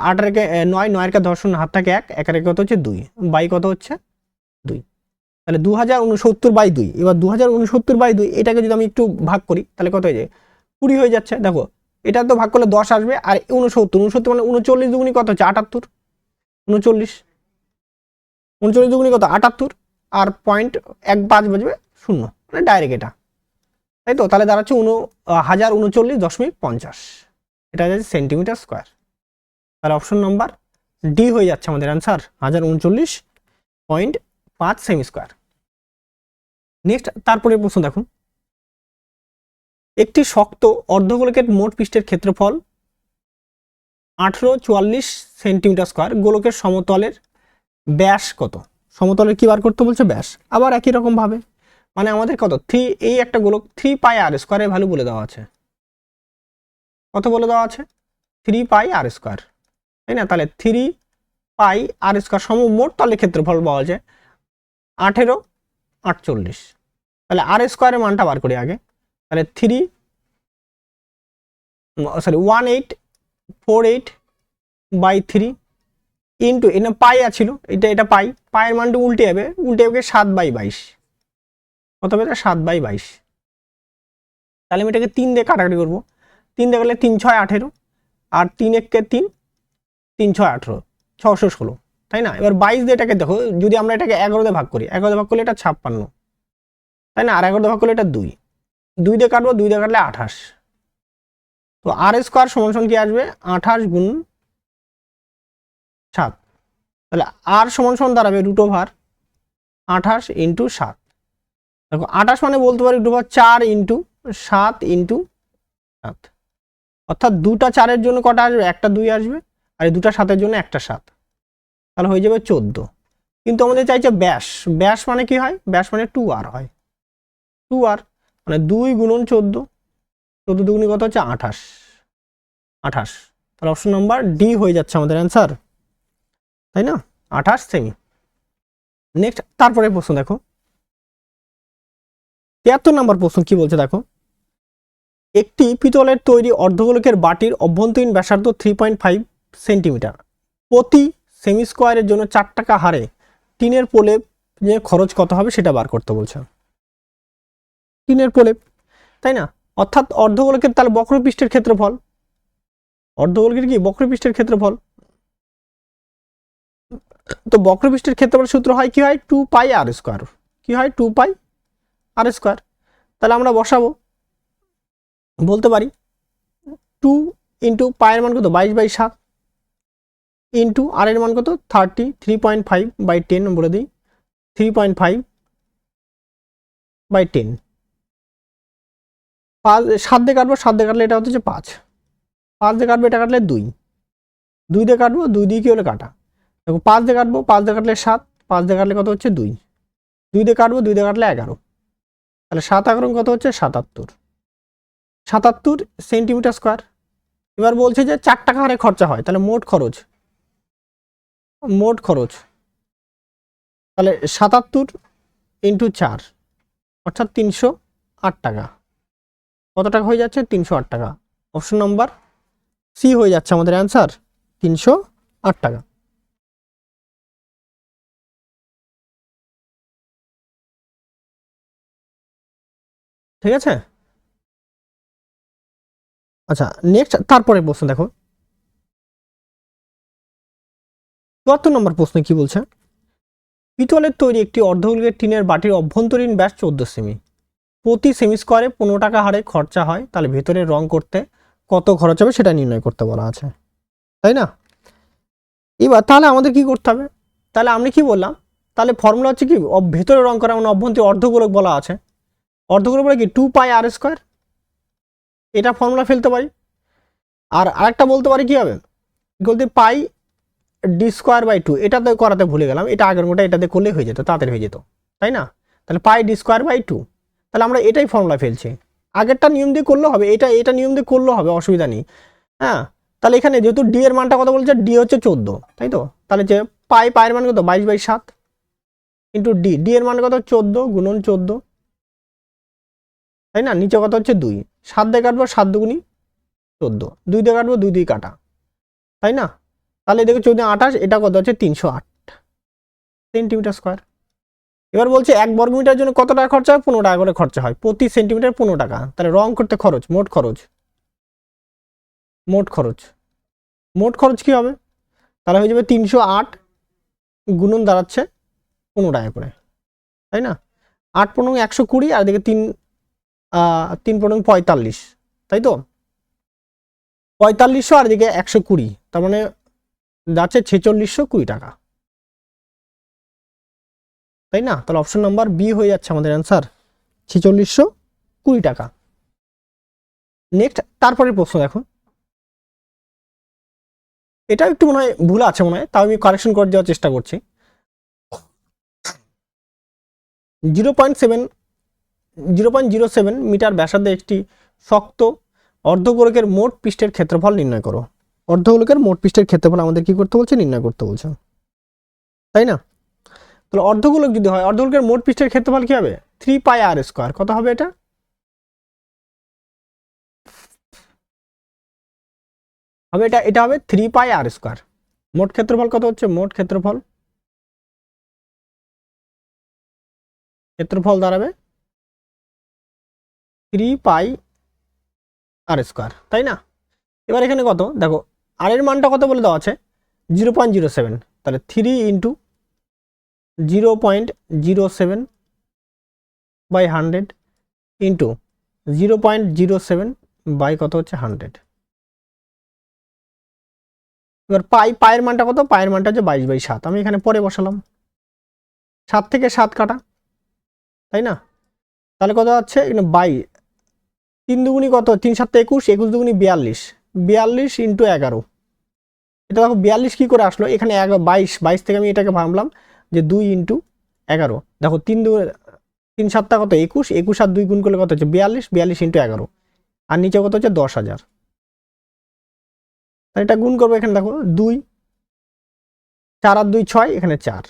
8 রেখে 9, 9 কে 10 হাত থাকে 1, 1 রেখে কত হচ্ছে 2, বাই কত হচ্ছে 2, তাহলে 2069/2। এবার 2069/2 এটাকে যদি আমি একটু ভাগ করি তাহলে কত হয়ে যায়, 20 হয়ে যাচ্ছে। দেখো এটা তো ভাগ করলে 10 আসবে, আর 69 মানে 39 দুগুণি কত হচ্ছে 78, 39 দুগুণি কত 78, আর 0.15 বাজবে 0, মানে ডাইরেক্ট এটা, তাই তো, তাহলে দাঁড়াচ্ছে 1039.50, এটা যাচ্ছে সেন্টিমিটার স্কোয়ার। তাহলে অপশন নাম্বার ডি হয়ে যাচ্ছে আমাদের অ্যান্সার 1039.5 সেমি স্কোয়ার। নেক্সট তারপরে প্রশ্ন দেখুন, একটি শক্ত অর্ধগোলকের মোট পৃষ্ঠের ক্ষেত্রফল 1844 সেন্টিমিটার স্কোয়ার, গোলকের সমতলের ব্যাস কত, সমতলের কি বার করতে বলছে, ব্যাস। আবার একই রকম ভাবে, মানে আমাদের কত 3, এই একটা গোলক 3 পাই আর স্কোয়ারের ভ্যালু বলে দেওয়া আছে, কত বলে দেওয়া আছে, 3 পাই আর স্কোয়ার, তাই না? তাহলে 3 পাই আর স্কোয়ার সম মোট তলের ক্ষেত্রফল পাওয়া যায় 1848, তাহলে আর স্কোয়ারের মানটা বার করি আগে, তাহলে 1848/3 ইন্টু, এটা পাই আছিল, এটা পাই, পায়ের মানটা উল্টে যাবে, 7/22, কত হবে, 7/22, তাহলে আমি এটাকে 3 দিয়ে কাটাকাটি করবো, 3 দিয়ে গেলে 3 6 18, আর 3 1 কে 3, 3 6 18, 616, তাই না? এবার 22 দিয়ে এটাকে দেখো, যদি আমরা এটাকে 11 দিয়ে ভাগ করি, 11 দিয়ে ভাগ করলে এটা 56, তাই না? আর 11 দিয়ে ভাগ করলে এটা 2, 2 দিয়ে কাটবো, 2 দিয়ে কাটলে 28, তো আর স্কোয়ার সমান সমান কি আসবে, 28 গুণ 7, তাহলে আর সমান সমান দাঁড়াবে √28 ইন্টু 7, দেখো 28 মানে বলতে পারি √4 ইন্টু 7 ইন্টু 7, অর্থাৎ 2টা 4-এর জন্য কটা আসবে, একটা 2 আসবে, আর এই 2টা 7-এর জন্য একটা 7, তাহলে হয়ে যাবে 14। কিন্তু আমাদের চাইছে ব্যাস, ব্যাস মানে কি হয়, ব্যাস মানে 2r হয়, 2r মানে 2 গুণন 14, 14 দুগুণি কত হচ্ছে 28, তাহলে অপশন নাম্বার ডি হয়ে যাচ্ছে আমাদের অ্যান্সার, তাই না, 28 সেমি। নেক্সট তারপরে প্রশ্ন দেখো 73 নম্বর প্রশ্ন কি বলছে দেখো, একটি পিতলের তৈরি অর্ধগোলকের বাটির অভ্যন্তরীণ ব্যাসার্ধ 3.5 সেন্টিমিটার, প্রতি সেমি স্কোয়ারের জন্য 4 টাকা হারে টিনের প্রলেপ যে খরচ কত হবে সেটা বার করতে বলছে, টিনের প্রলেপ, তাই না? অর্থাৎ অর্ধগোলকের তাহলে বক্রপৃষ্ঠের ক্ষেত্রফল, অর্ধগোলকের কি বক্রপৃষ্ঠের ক্ষেত্রফল, তো বক্রপৃষ্ঠের ক্ষেত্রফল সূত্র হয় কি হয়, 2 পাই আর স্কোয়ার, কি হয় 2 পাই আর স্কোয়ার, তাহলে আমরা বসাবো, বলতে পারি 2 ইন্টু পায়ের মান কত 22/7, ইন্টু আর এর মান কত 3.5/10 বলে দিই 3.5/10 5 7 দিয়ে কাটবো 7 দিয়ে কাটলে এটা হচ্ছে 5 5 দিয়ে কাটবো এটা কাটলে 2 2 দিয়ে কাটবো 2 দিয়ে কি হলে কাটা দেখো 5 দিয়ে কাটবো 5 দিয়ে কাটলে 7 5 দিয়ে কাটলে কত হচ্ছে 2 2 দিয়ে কাটবো 2 দিয়ে কাটলে 11 তাহলে 7 কত হচ্ছে 77 সেন্টিমিটার স্কোয়ার। এবার বলছে যে 4 টাকা হারে খরচা হয়, তাহলে মোট খরচ তাহলে 77 ইন্টু 4 অর্থাৎ 308 টাকা। কত টাকা হয়ে যাচ্ছে 308 টাকা। অপশন নাম্বার সি হয়ে যাচ্ছে আমাদের অ্যান্সার 308 টাকা। ঠিক আছে, আচ্ছা নেক্সট তারপরে প্রশ্ন দেখো 74 নম্বর প্রশ্নে কি বলছে, পিতলের তৈরি একটি অর্ধগোলকের টিনের বাটির অভ্যন্তরীণ ব্যাস 14 সেমি, প্রতি সেমি স্কোয়ারে 15 টাকা হারে খরচা হয়, তাহলে ভেতরে রং করতে কত খরচ হবে সেটা নির্ণয় করতে বলা আছে, তাই না? এবার তাহলে আমাদের কি করতে হবে, তাহলে আমি কি বললাম, তাহলে ফর্মুলা হচ্ছে কি ভেতরে রং করা মানে অভ্যন্তরীণ অর্ধগোলক বলা আছে, অর্ধগোলক বলে কি 2πr², এটা ফর্মুলা ফেলতে পারি। আর আরেকটা বলতে পারি কি হবে বলতে πd²/2, এটা তো করাতে ভুলে গেলাম, এটা আগের মতো এটাতে করলে হয়ে যেত, তাড়াতাড়ি হয়ে যেত, তাই না? তাহলে πd²/2, তাহলে আমরা এটাই ফর্মুলা ফেলছি, আগেরটা নিয়ম দিয়ে করলেও হবে, এটা নিয়ম দিয়ে করলেও হবে, অসুবিধা নেই। হ্যাঁ, তাহলে এখানে যেহেতু ডি এর মানটা কত বলছে, ডি হচ্ছে 14, তাই তো? তাহলে যে পায়ের মান কত 22/7 ইন্টু ডি এর মান কত 14 গুণন 14, তাই না? নিচে কত হচ্ছে 2, 7 দিয়ে কাটবো 7 দুগুনি 14, 2 দিয়ে কাটবো 2 দিয়ে কাটা, তাই না? তাহলে দেখো 14 28, এটা কত হচ্ছে 308 সেন্টিমিটার স্কোয়ার। এবার বলছে 1 বর্গমিটার জন্য কত টাকা খরচা হয়, 15 টাকা করে খরচা হয়, প্রতি সেন্টিমিটার 15 টাকা। তাহলে রং করতে খরচ, মোট খরচ কি হবে, তাহলে হয়ে যাবে 308 গুণন দাঁড়াচ্ছে 15 টাকা করে, তাই না? 8 × 120 আর দিকে 3 × 45, তাই তো? 4500 আর দিকে 120, তার মানে যাচ্ছে 4620 টাকা, তাই না? তাহলে অপশন নাম্বার বি হয়ে যাচ্ছে আমাদের অ্যান্সার 4620 টাকা। নেক্সট তারপরে প্রশ্ন দেখো, এটা একটু মনে হয় ভুল আছে মনে হয়, তাও আমি কারেকশন করে দেওয়ার চেষ্টা করছি। 0.07 মিটার ব্যাসার্ধে একটি শক্ত অর্ধগোলকের মোট পৃষ্ঠের ক্ষেত্রফল নির্ণয় করো। অর্ধগোলকের মোট পৃষ্ঠের ক্ষেত্রফল আমাদের কি করতে বলছে, নির্ণয় করতে বলছে, তাই না? তাহলে অর্ধগোলক যদি হয়, অর্ধগোলকের মোট পৃষ্ঠের ক্ষেত্রফল কি হবে 3πr², কত হবে এটা, এটা হবে 3πr²। মোট ক্ষেত্রফল কত হচ্ছে, মোট ক্ষেত্রফল দাঁড়াবে 3πr², তাই না? এবার এখানে কত দেখো, আর এর মানটা কত বলে দেওয়া আছে 0.07, তাহলে 3 × 0.07/100 ইন্টু 0.07 বাই কত হচ্ছে 100। এবার পায়ের মানটা কত, পায়ের মানটা হচ্ছে 22/7, আমি এখানে পরে বসালাম, 7 থেকে 7 কাটা, তাই না? তাহলে কত হচ্ছে এখানে 22, 3 দুগুনি কত, 3 7 21, 21 দুগুনি 42, 42 ইন্টু 11, এটা দেখো 42 কি করে আসলো, এখানে 22 থেকে আমি এটাকে ভাবলাম যে 2 × 11, দেখো 3 7টা কত 21, 21 আর 2 গুণ করলে কত হচ্ছে 42, 42 ইন্টু 11, আর নিচে কত হচ্ছে 10,000, তাহলে এটা গুণ করবো, এখানে দেখো 2, 4 আর 2 6, এখানে 4,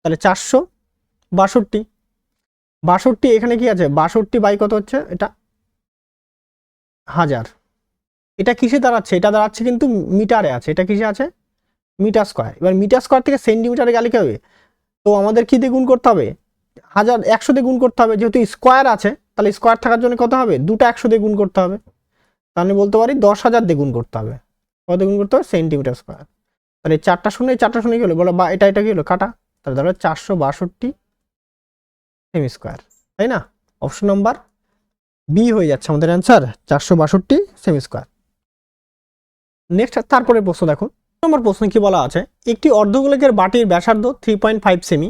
তাহলে 462, এখানে কি আছে 62 বাই কত হচ্ছে এটা 1000, এটা কিসে দাঁড়াচ্ছে, এটা দাঁড়াচ্ছে কিন্তু মিটারে আছে, এটা কিসে আছে মিটার স্কোয়ার। এবার মিটার স্কোয়ার থেকে সেন্টিমিটারে গেলে কি হবে, তো আমাদের কি দিয়ে গুণ করতে হবে 100 দিয়ে গুণ করতে হবে, যেহেতু স্কোয়ার আছে তাহলে স্কোয়ার থাকার জন্য কত হবে, দুটো 100 দিয়ে গুণ করতে হবে, তাহলে বলতে পারি 10,000 দিয়ে গুণ করতে হবে, কত গুণ করতে হবে সেন্টিমিটার স্কোয়ার। তাহলে 4টা শূন্য কি হলো বলো, বা এটা কি হলো কাটা, তাহলে ধরো 462 সেমি স্কোয়ার, তাই না? অপশন নাম্বার বি হয়ে যাচ্ছে আমাদের অ্যান্সার 462 সেমি স্কোয়ার। নেক্সট তারপরে প্রশ্ন দেখো, নম্বর প্রশ্ন কি বলা আছে, একটি অর্ধগোলকের বাটির ব্যাসার্ধ 3.5 সেমি,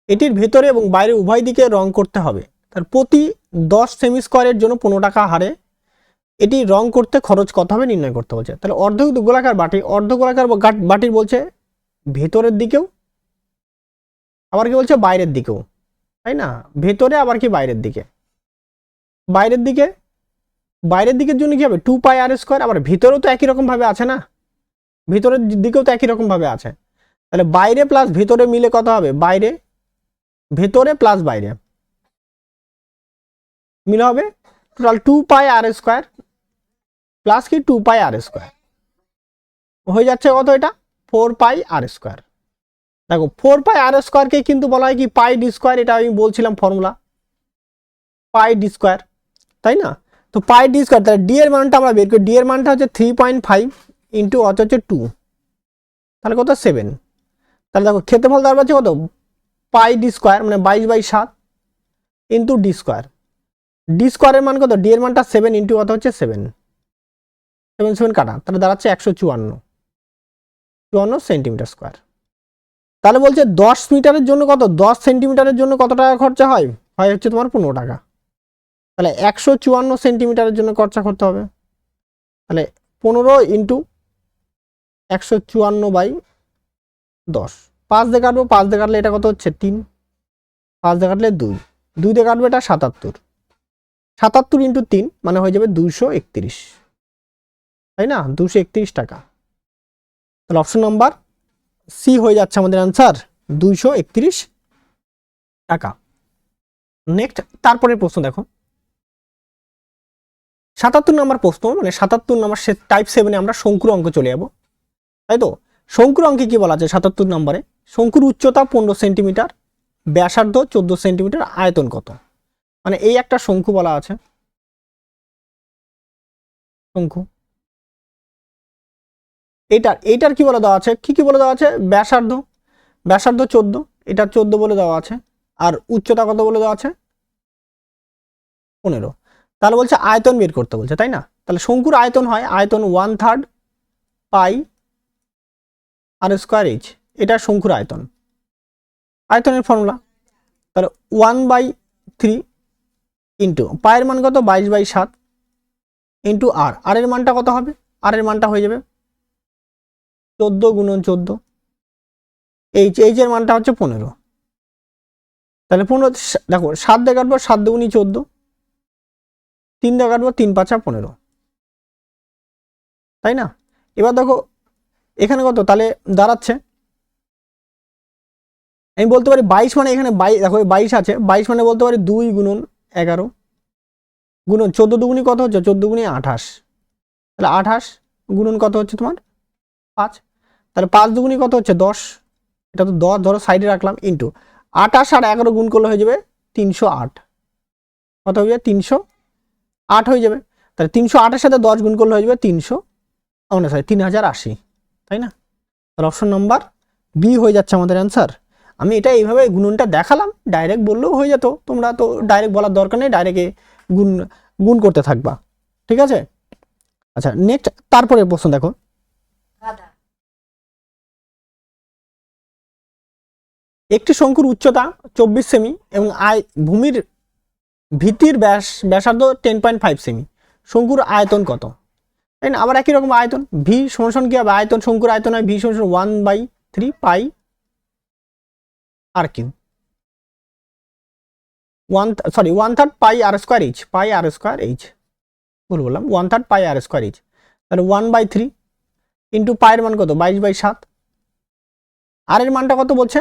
এটির ভেতরে এবং বাইরে উভয় দিকে রং করতে হবে। তার প্রতি 10 সেমি স্কোয়ারের জন্য 15 টাকা হারে এটি রং করতে খরচ কত হবে নির্ণয় করতে বলছে। তাহলে অর্ধগোলাকার বাটির বলছে ভেতরের দিকেও, আবার কি বলছে বাইরের দিকেও, তাই না? ভেতরে আবার কি বাইরের দিকে, বাইরের দিকের জন্য কি হবে 2 পাই আর স্কোয়ার, আবার ভিতরেও তো একই রকম ভাবে আছে না, ভিতরের দিকেও তো একই রকম ভাবে আছে। তাহলে বাইরে প্লাস ভেতরে মিলে কত হবে, ভেতরে প্লাস বাইরে মিলে হবে টোটাল 2 পাই আর স্কোয়ার প্লাস কি 2 পাই আর স্কোয়ার হয়ে যাচ্ছে কত, এটা 4 পাই আর স্কোয়ার। দেখো 4 পাই আর স্কোয়ারকে কিন্তু বলা হয় কি পাই ডি স্কোয়ার, এটা আমি বলছিলাম ফর্মুলা পাই ডি স্কোয়ার, তাই না? তো পাই ডি স্কোয়ার, তাহলে ডি এর মানটা আমরা বের করি, ডি এর মানটা হচ্ছে 3.5 ইন্টু হচ্ছে 2, তাহলে কত 7। তাহলে দেখো ক্ষেত্রফল দাঁড়াবে হচ্ছে কত পাই ডি স্কোয়ার মানে 22/7 ইন্টু ডি স্কোয়ার, ডি স্কোয়ারের মান কত, ডি এর মানটা 7 ইন্টু কত হচ্ছে 7 কাটা, তাহলে দাঁড়াচ্ছে 154 সেন্টিমিটার স্কোয়ার। তাহলে বলছে 10 মিটারের জন্য কত, 10 সেন্টিমিটারের জন্য কত টাকা খরচা হয় হচ্ছে তোমার 15 টাকা। তাহলে 154 সেন্টিমিটারের জন্য খরচা করতে হবে, তাহলে 15 ইন্টু 154/10, 5 দিয়ে কাটবো, 5 দিয়ে কাটলে এটা কত হচ্ছে 3, 5 দিয়ে কাটলে 2 দিয়ে কাটবো এটা 77 ইন্টু 3 মানে হয়ে যাবে 231, তাই না? 231 টাকা। তাহলে অপশন নাম্বার সি হয়ে যাচ্ছে আমাদের আনসার 231 টাকা। নেক্সট তারপরের প্রশ্ন দেখো, 77 নম্বর প্রশ্ন, মানে 77 নম্বর টাইপ 7-এ আমরা শঙ্কুর অঙ্ক চলে যাব, তাই তো? শঙ্কুর অঙ্কে কি বলা আছে 77 নম্বরে, শঙ্কুর উচ্চতা 15 সেন্টিমিটার, ব্যাসার্ধ 14 সেন্টিমিটার, আয়তন কত? মানে এই একটা শঙ্কু বলা আছে, শঙ্কু এইটার কি বলে দেওয়া আছে, কি বলে দেওয়া আছে, ব্যাসার্ধ 14, এটা 14 বলে দেওয়া আছে, আর উচ্চতা কত বলে দেওয়া আছে 15। তাহলে বলছে আয়তন বের করতে বলছে, তাই না? তাহলে শঙ্কুর আয়তন হয় আয়তন 1/3 পাই আর স্কোয়ার এইচ, এটা শঙ্কুর আয়তন, আয়তনের ফর্মুলা। তাহলে 1/3 ইন্টু পায়ের মান কত 22/7 ইন্টু আর এর মানটা কত হবে, আর এর মানটা হয়ে যাবে 14 × 14, এইচ এর মানটা হচ্ছে 15। তাহলে 15 দেখো 7 দিয়ে কাটবো, 7 × 14, 3 দিয়ে কাটবো, 3 × 5 = 15, তাই না? এবার দেখো এখানে কত, তাহলে দাঁড়াচ্ছে আমি বলতে পারি 22 মানে এখানে 22 দেখো 22 আছে, 22 মানে বলতে পারি 2 × 11 গুণন 14 দুগুণী কত হচ্ছে 14 × 28, তাহলে 28 গুণন কত হচ্ছে তোমার 5, তাহলে 5 দুগুণী কত হচ্ছে 10, এটা তো 10 ধরো সাইডে রাখলাম, ইন্টু 28 আর 11 গুণ করলে হয়ে যাবে 308, কত হয়ে যাবে 308 হয়ে যাবে। তাহলে 308 এর সাথে 10 গুণ করলে হয়ে যাবে 3080, তাই না? তাহলে অপশন নাম্বার বি হয়ে যাচ্ছে আমাদের অ্যান্সার। আমি এটা এইভাবে গুণনটা দেখালাম, ডাইরেক্ট বললেও হয়ে যেত, তোমরা তো ডাইরেক্ট বলার দরকার নেই, ডাইরেক্ট গুণ করতে থাকবা, ঠিক আছে? আচ্ছা নেক্সট তারপরে প্রশ্ন দেখো, একটি শঙ্কুর উচ্চতা 24 সেমি এবং ভূমির ভিত্তির ব্যাসার্ধ 10.5 সেমি, শঙ্কুর আয়তন কত? তাই না? আবার একই রকম আয়তন, ভি সমান কি হবে, আয়তন শঙ্কুর আয়তন হয় ভি সমান 1/3 পাই আর কিউ, 1/3 পাই আর স্কোয়ার এইচ, ভুল বললাম 1/3 পাই আর স্কোয়ার এইচ, তাহলে 1/3 ইন্টু পায়ের মান কত 22/7, আর এর মানটা কত বলছে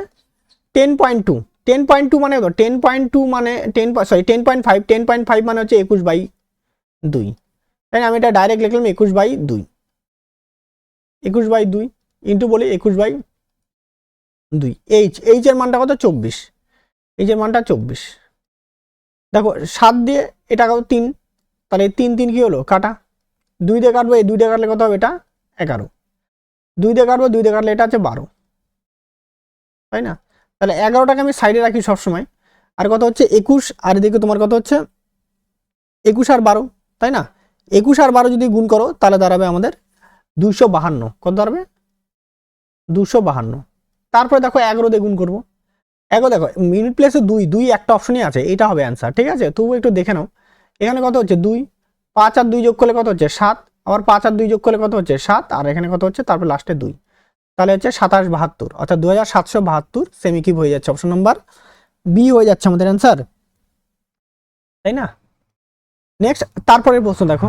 10.2, 10.2 মানে কত, 10.2 মানে 10.5 মানে হচ্ছে 21/2, তাই না? আমি এটা ডাইরেক্ট লিখলাম 21/2, 21/2 ইন্টু বলি 21/2, এইচ এর মানটা কত 24, এইচ এর মানটা 24, দেখো 7 দিয়ে এটা কত 3, তাহলে 3 কি হলো কাটা, 2 দিয়ে কাটবো, এই 2 দিয়ে কাটলে কত হবে এটা 11, 2 দিয়ে কাটবো, 2 দিয়ে কাটলে এটা আছে 12, তাই না? তাহলে 11টাকে আমি সাইডে রাখি সবসময়, আর কত হচ্ছে 21, আর এদিকে তোমার কত হচ্ছে 21 আর 12, তাই না? 21 আর 12 যদি গুণ করো তাহলে দাঁড়াবে আমাদের 252, কত দাঁড়াবে 252। তারপরে দেখো 11 দিয়ে গুণ করবো। 11 দেখো মিনিট প্লেসে 2 2 একটা অপশনই আছে, এটা হবে অ্যান্সার, ঠিক আছে। তবু একটু দেখে নাও এখানে কত হচ্ছে 2, 5 আর 2 যোগ করলে কত হচ্ছে 7, আবার 5 আর 2 যোগ করলে কত হচ্ছে 7, আর এখানে কত হচ্ছে তারপর লাস্টে 2, তাহলে হচ্ছে 2772, অর্থাৎ 2772 সেমি কিউব হয়ে যাচ্ছে। অপশন নাম্বার বি হয়ে যাচ্ছে আমাদের অ্যান্সার, তাই না। নেক্সট তারপরের প্রশ্ন দেখো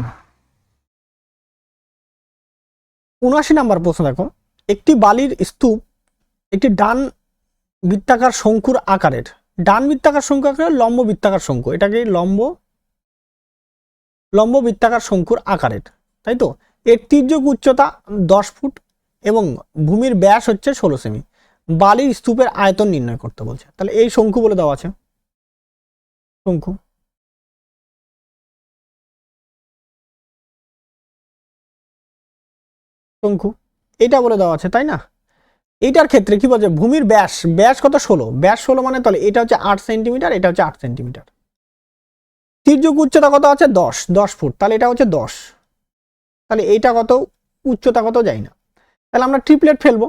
79 নাম্বার প্রশ্ন দেখো, একটি বালির স্তূপ একটি ডান বৃত্তাকার শঙ্কুর আকারের, ডান বৃত্তাকার শঙ্কু আকারের লম্ব বৃত্তাকার শঙ্কু, এটাকে লম্ব বৃত্তাকার শঙ্কুর আকারের, তাই তো। এর তির্যক উচ্চতা 10 ফুট এবং ভূমির ব্যাস হচ্ছে 16 সেমি। বালির স্তূপের আয়তন নির্ণয় করতে বলছে, তাহলে এই শঙ্কু বলে দেওয়া আছে, শঙ্কু শঙ্কু এটা বলে দেওয়া আছে, তাই না। এইটার ক্ষেত্রে কি বলছে, ভূমির ব্যাস, ব্যাস কত 16, ব্যাস 16 মানে তাহলে এটা হচ্ছে 8 সেন্টিমিটার, এটা হচ্ছে 8 সেন্টিমিটার। তির্যক উচ্চতা কত আছে 10 ফুট, তাহলে এটা হচ্ছে 10, তাহলে এইটা কত উচ্চতা কত যাই না, তাহলে আমরা ট্রিপলেট ফেলবো,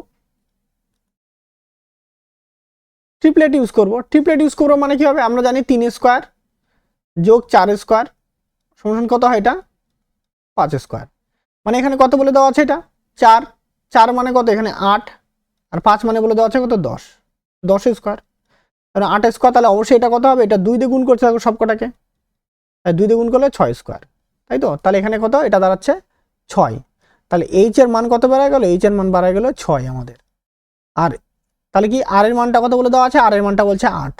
ট্রিপলেট ইউজ করবো। ট্রিপলেট ইউজ করবো মানে কি হবে, আমরা জানি 3 স্কোয়ার যোগ 4 স্কোয়ার সমান কত হয়, এটা 5 স্কোয়ার, মানে এখানে কত বলে দেওয়া আছে, এটা 4, 4 মানে কত এখানে 8, আর 5 মানে বলে দেওয়া আছে কত 10, 10 স্কোয়ার, তাহলে 8 স্কোয়ার, তাহলে অবশ্যই এটা কত হবে, এটা 2 দিয়ে গুণ করতে থাকো সব কটাকে, 2 দিয়ে গুণ করলে 6 স্কোয়ার, তাই তো। তাহলে এখানে কত, এটা দাঁড়াচ্ছে 6, তাহলে এইচ এর মান কত বেড়ে গেল, এইচ এর মান বাড়া গেল 6 আমাদের। আর তাহলে কি আর এর মানটা কত বলে দেওয়া আছে, আর এর মানটা বলছে 8,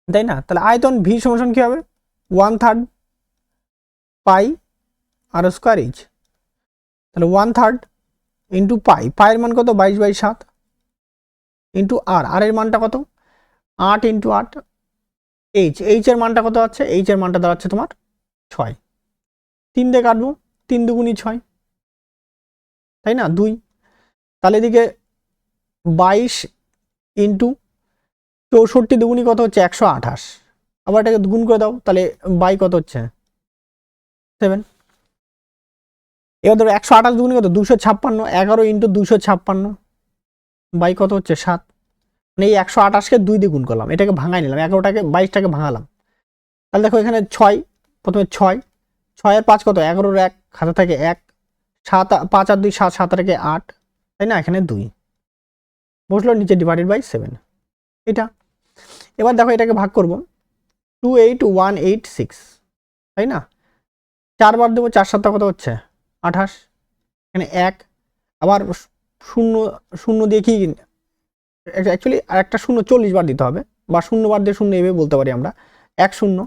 তাই না। তাহলে আয়তন ভি সমান কি হবে 1/3 পাই আর স্কোয়ার এইচ, তাহলে 1/3 ইন্টু পাই, পায়ের মান কত 22/7 ইন্টু আর এর মানটা কত 8 ইন্টু 8, এইচ এর মানটা কত আছে, এইচ এর মানটা দাঁড়াচ্ছে তোমার 6, 3 দিয়ে কাটবো, 3 দুগুণী 6, তাই না 2, তাহলে এদিকে 22 ইন্টু 64 দুগুণী কত হচ্ছে 128, আবার এটাকে গুণ করে দাও, তাহলে বাই কত হচ্ছে 7, এবার ধরো 128 দুগুণী কত 256, 11 ইন্টু 256 বাই কত হচ্ছে 7, মানে এই 128কে 2 দিয়ে গুণ করলাম, এটাকে ভাঙাই নিলাম, 11টাকে 22টাকে ভাঙালাম, তাহলে দেখো এখানে 6, প্রথমে 6, 6 আর 5 কত 11, 1 খাতা থেকে 1, 7 5 আর 2 7, 7 আর 8, তাই না, এখানে 2 বসলো নিচে ডিভাইডেড বাই 7, এটা। এবার দেখো এটাকে ভাগ করব 28186, তাই না, 4 বার দেবো, 4 7 কত হচ্ছে 28, এখানে 1, আবার 0 0 দিয়ে কি অ্যাকচুয়ালি আরেকটা 0 40 বার দিতে হবে, বা 0 বার দিয়ে 0 এভাবে বলতে পারি আমরা 1 0,